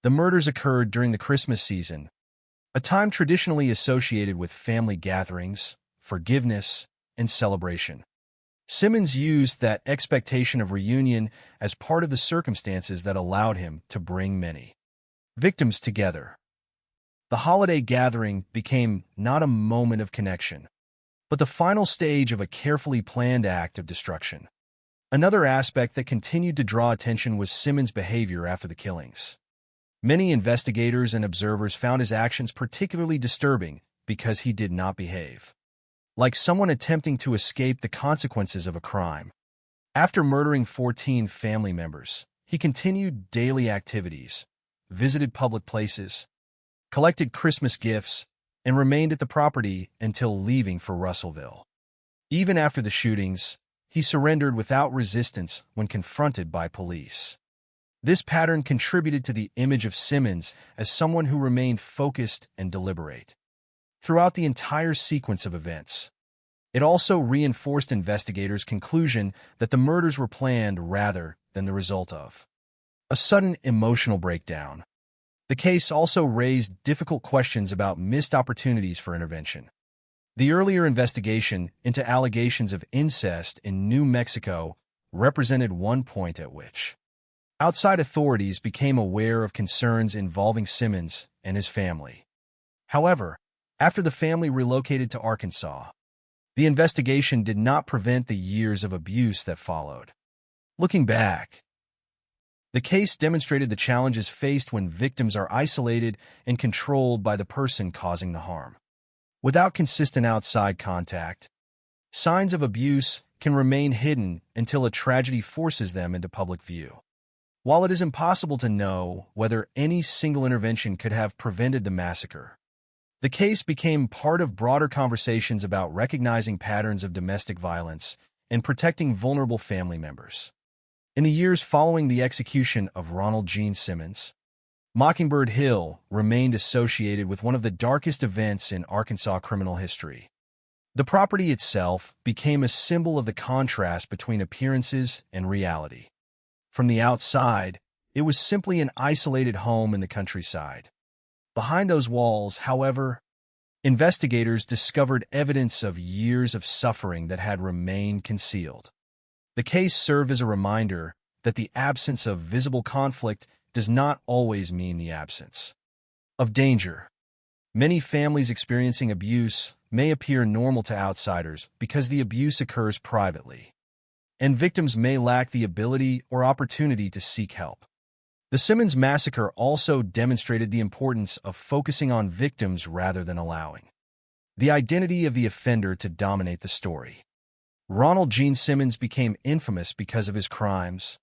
The murders occurred during the Christmas season, a time traditionally associated with family gatherings, forgiveness, and celebration. Simmons used that expectation of reunion as part of the circumstances that allowed him to bring many victims together. The holiday gathering became not a moment of connection, but the final stage of a carefully planned act of destruction. Another aspect that continued to draw attention was Simmons' behavior after the killings. Many investigators and observers found his actions particularly disturbing because he did not behave like someone attempting to escape the consequences of a crime. After murdering 14 family members, he continued daily activities, visited public places, collected Christmas gifts, and remained at the property until leaving for Russellville. Even after the shootings, he surrendered without resistance when confronted by police. This pattern contributed to the image of Simmons as someone who remained focused and deliberate throughout the entire sequence of events. It also reinforced investigators' conclusion that the murders were planned rather than the result of a sudden emotional breakdown. The case also raised difficult questions about missed opportunities for intervention. The earlier investigation into allegations of incest in New Mexico represented one point at which outside authorities became aware of concerns involving Simmons and his family. However, after the family relocated to Arkansas, the investigation did not prevent the years of abuse that followed. Looking back, the case demonstrated the challenges faced when victims are isolated and controlled by the person causing the harm. Without consistent outside contact, signs of abuse can remain hidden until a tragedy forces them into public view. While it is impossible to know whether any single intervention could have prevented the massacre, the case became part of broader conversations about recognizing patterns of domestic violence and protecting vulnerable family members. In the years following the execution of Ronald Gene Simmons, Mockingbird Hill remained associated with one of the darkest events in Arkansas criminal history. The property itself became a symbol of the contrast between appearances and reality. From the outside, it was simply an isolated home in the countryside. Behind those walls, however, investigators discovered evidence of years of suffering that had remained concealed. The case served as a reminder that the absence of visible conflict does not always mean the absence of danger. Many families experiencing abuse may appear normal to outsiders because the abuse occurs privately, and victims may lack the ability or opportunity to seek help. The Simmons massacre also demonstrated the importance of focusing on victims rather than allowing the identity of the offender to dominate the story. Ronald Gene Simmons became infamous because of his crimes,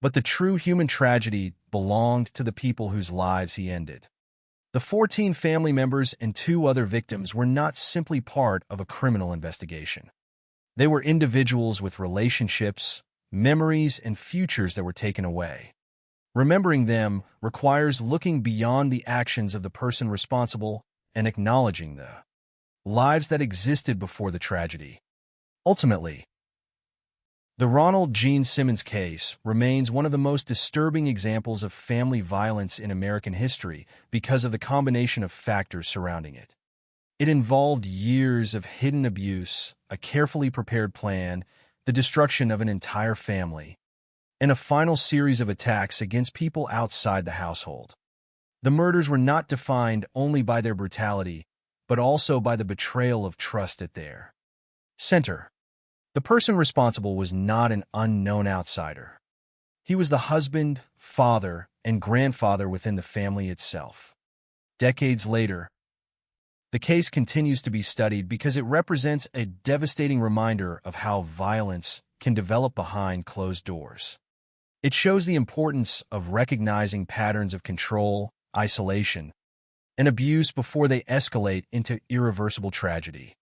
but the true human tragedy belonged to the people whose lives he ended. The 14 family members and 2 other victims were not simply part of a criminal investigation. They were individuals with relationships, memories, and futures that were taken away. Remembering them requires looking beyond the actions of the person responsible and acknowledging the lives that existed before the tragedy. Ultimately, the Ronald Gene Simmons case remains one of the most disturbing examples of family violence in American history because of the combination of factors surrounding it. It involved years of hidden abuse, a carefully prepared plan, the destruction of an entire family, and a final series of attacks against people outside the household. The murders were not defined only by their brutality, but also by the betrayal of trust at their center. The person responsible was not an unknown outsider. He was the husband, father, and grandfather within the family itself. Decades later, the case continues to be studied because it represents a devastating reminder of how violence can develop behind closed doors. It shows the importance of recognizing patterns of control, isolation, and abuse before they escalate into irreversible tragedy.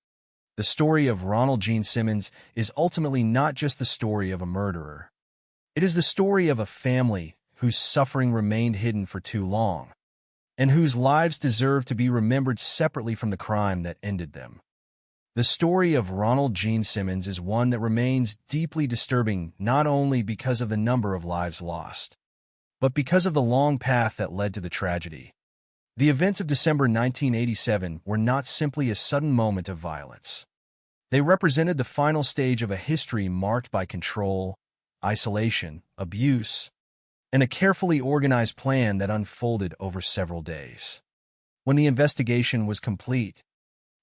The story of Ronald Gene Simmons is ultimately not just the story of a murderer. It is the story of a family whose suffering remained hidden for too long, and whose lives deserve to be remembered separately from the crime that ended them. The story of Ronald Gene Simmons is one that remains deeply disturbing not only because of the number of lives lost, but because of the long path that led to the tragedy. The events of December 1987 were not simply a sudden moment of violence. They represented the final stage of a history marked by control, isolation, abuse, and a carefully organized plan that unfolded over several days. When the investigation was complete,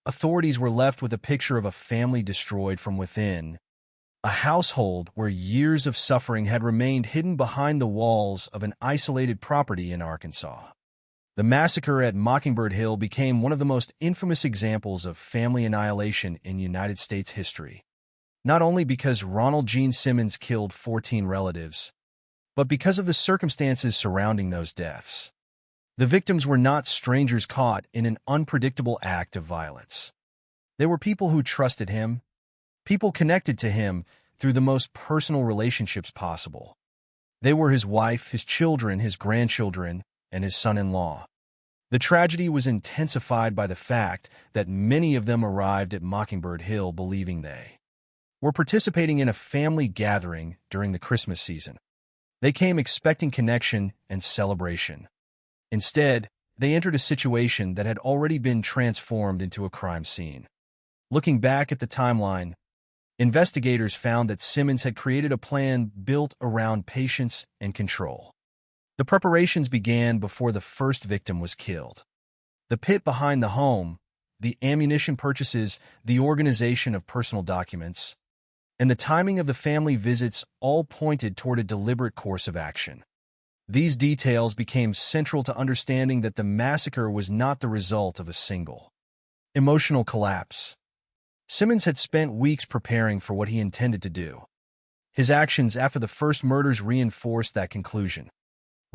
authorities were left with a picture of a family destroyed from within, a household where years of suffering had remained hidden behind the walls of an isolated property in Arkansas. The massacre at Mockingbird Hill became one of the most infamous examples of family annihilation in United States history, not only because Ronald Gene Simmons killed 14 relatives, but because of the circumstances surrounding those deaths. The victims were not strangers caught in an unpredictable act of violence. They were people who trusted him, people connected to him through the most personal relationships possible. They were his wife, his children, his grandchildren, and his son-in-law. The tragedy was intensified by the fact that many of them arrived at Mockingbird Hill believing they were participating in a family gathering during the Christmas season. They came expecting connection and celebration. Instead, they entered a situation that had already been transformed into a crime scene. Looking back at the timeline, investigators found that Simmons had created a plan built around patience and control. The preparations began before the first victim was killed. The pit behind the home, the ammunition purchases, the organization of personal documents, and the timing of the family visits all pointed toward a deliberate course of action. These details became central to understanding that the massacre was not the result of a single emotional collapse. Simmons had spent weeks preparing for what he intended to do. His actions after the first murders reinforced that conclusion.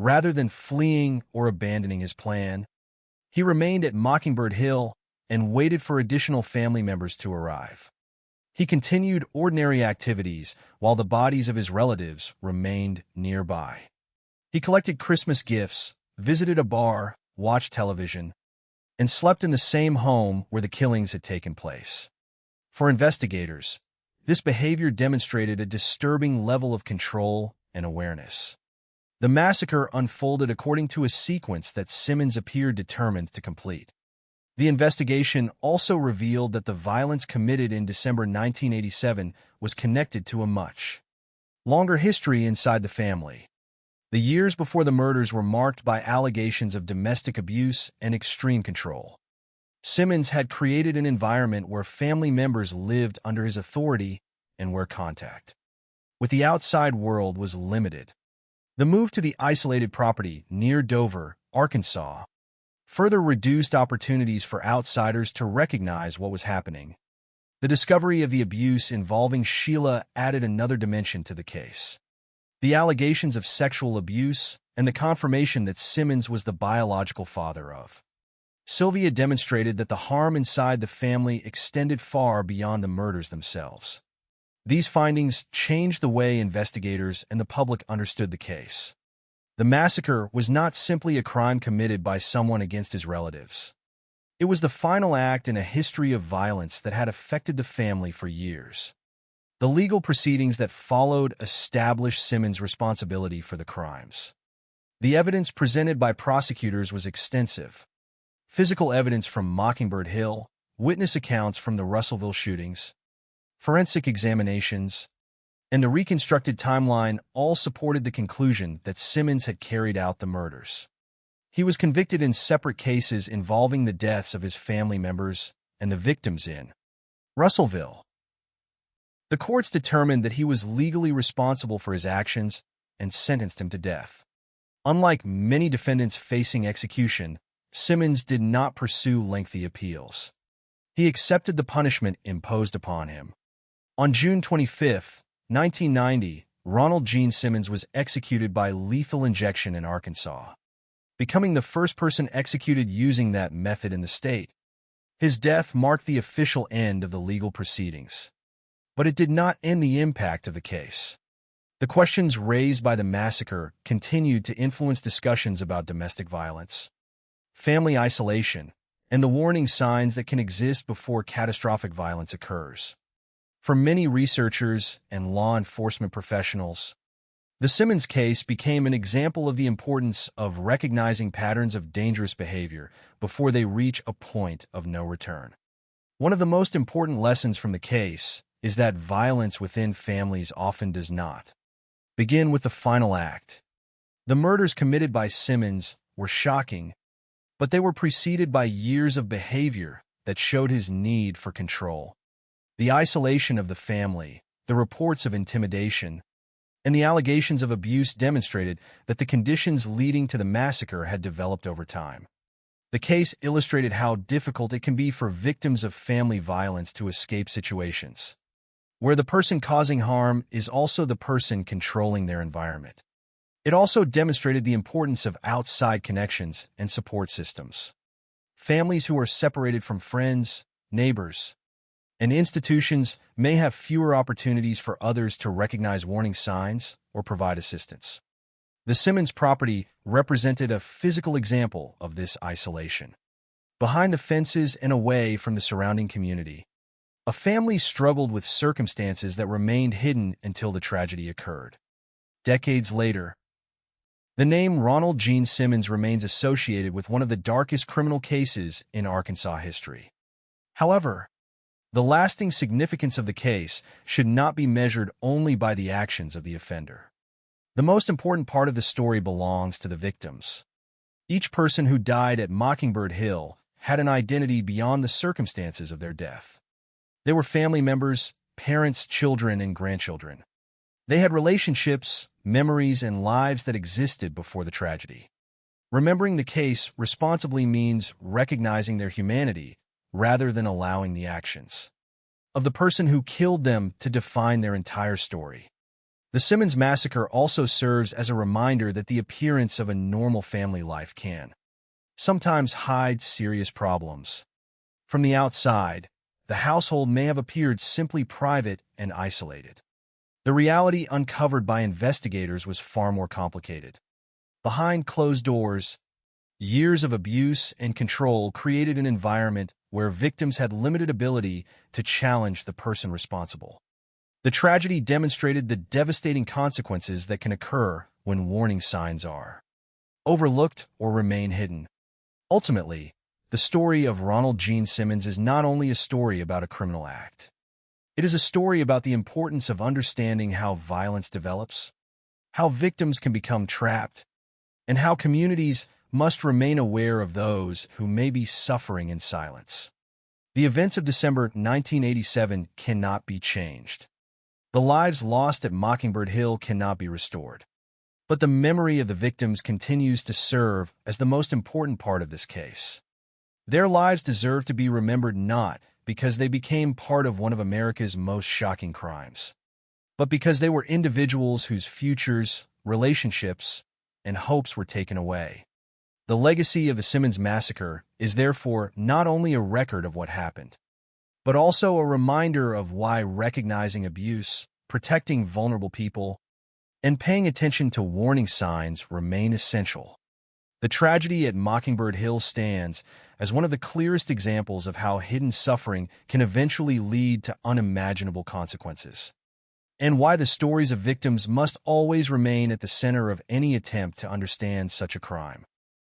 Rather than fleeing or abandoning his plan, he remained at Mockingbird Hill and waited for additional family members to arrive. He continued ordinary activities while the bodies of his relatives remained nearby. He collected Christmas gifts, visited a bar, watched television, and slept in the same home where the killings had taken place. For investigators, this behavior demonstrated a disturbing level of control and awareness. The massacre unfolded according to a sequence that Simmons appeared determined to complete. The investigation also revealed that the violence committed in December 1987 was connected to a much longer history inside the family. The years before the murders were marked by allegations of domestic abuse and extreme control. Simmons had created an environment where family members lived under his authority and where contact with the outside world was limited. The move to the isolated property near Dover, Arkansas, further reduced opportunities for outsiders to recognize what was happening. The discovery of the abuse involving Sheila added another dimension to the case. The allegations of sexual abuse and the confirmation that Simmons was the biological father of Sylvia demonstrated that the harm inside the family extended far beyond the murders themselves. These findings changed the way investigators and the public understood the case. The massacre was not simply a crime committed by someone against his relatives. It was the final act in a history of violence that had affected the family for years. The legal proceedings that followed established Simmons' responsibility for the crimes. The evidence presented by prosecutors was extensive. Physical evidence from Mockingbird Hill, witness accounts from the Russellville shootings, forensic examinations, and a reconstructed timeline all supported the conclusion that Simmons had carried out the murders. He was convicted in separate cases involving the deaths of his family members and the victims in Russellville. The courts determined that he was legally responsible for his actions and sentenced him to death. Unlike many defendants facing execution, Simmons did not pursue lengthy appeals. He accepted the punishment imposed upon him. On June 25, 1990, Ronald Gene Simmons was executed by lethal injection in Arkansas, becoming the first person executed using that method in the state. His death marked the official end of the legal proceedings. But it did not end the impact of the case. The questions raised by the massacre continued to influence discussions about domestic violence, family isolation, and the warning signs that can exist before catastrophic violence occurs. For many researchers and law enforcement professionals, the Simmons case became an example of the importance of recognizing patterns of dangerous behavior before they reach a point of no return. One of the most important lessons from the case is that violence within families often does not begin with the final act. The murders committed by Simmons were shocking, but they were preceded by years of behavior that showed his need for control. The isolation of the family, the reports of intimidation, and the allegations of abuse demonstrated that the conditions leading to the massacre had developed over time. The case illustrated how difficult it can be for victims of family violence to escape situations where the person causing harm is also the person controlling their environment. It also demonstrated the importance of outside connections and support systems. Families who are separated from friends, neighbors, and institutions may have fewer opportunities for others to recognize warning signs or provide assistance. The Simmons property represented a physical example of this isolation. Behind the fences and away from the surrounding community, a family struggled with circumstances that remained hidden until the tragedy occurred. Decades later, the name Ronald Gene Simmons remains associated with one of the darkest criminal cases in Arkansas history. However, the lasting significance of the case should not be measured only by the actions of the offender. The most important part of the story belongs to the victims. Each person who died at Mockingbird Hill had an identity beyond the circumstances of their death. They were family members, parents, children, and grandchildren. They had relationships, memories, and lives that existed before the tragedy. Remembering the case responsibly means recognizing their humanity rather than allowing the actions of the person who killed them to define their entire story. The Simmons massacre also serves as a reminder that the appearance of a normal family life can sometimes hide serious problems. From the outside, the household may have appeared simply private and isolated. The reality uncovered by investigators was far more complicated. Behind closed doors, years of abuse and control created an environment where victims had limited ability to challenge the person responsible. The tragedy demonstrated the devastating consequences that can occur when warning signs are overlooked or remain hidden. Ultimately, the story of Ronald Gene Simmons is not only a story about a criminal act. It is a story about the importance of understanding how violence develops, how victims can become trapped, and how communities must remain aware of those who may be suffering in silence. The events of December 1987 cannot be changed. The lives lost at Mockingbird Hill cannot be restored. But the memory of the victims continues to serve as the most important part of this case. Their lives deserve to be remembered not because they became part of one of America's most shocking crimes, but because they were individuals whose futures, relationships, and hopes were taken away. The legacy of the Simmons massacre is therefore not only a record of what happened, but also a reminder of why recognizing abuse, protecting vulnerable people, and paying attention to warning signs remain essential. The tragedy at Mockingbird Hill stands as one of the clearest examples of how hidden suffering can eventually lead to unimaginable consequences, and why the stories of victims must always remain at the center of any attempt to understand such a crime.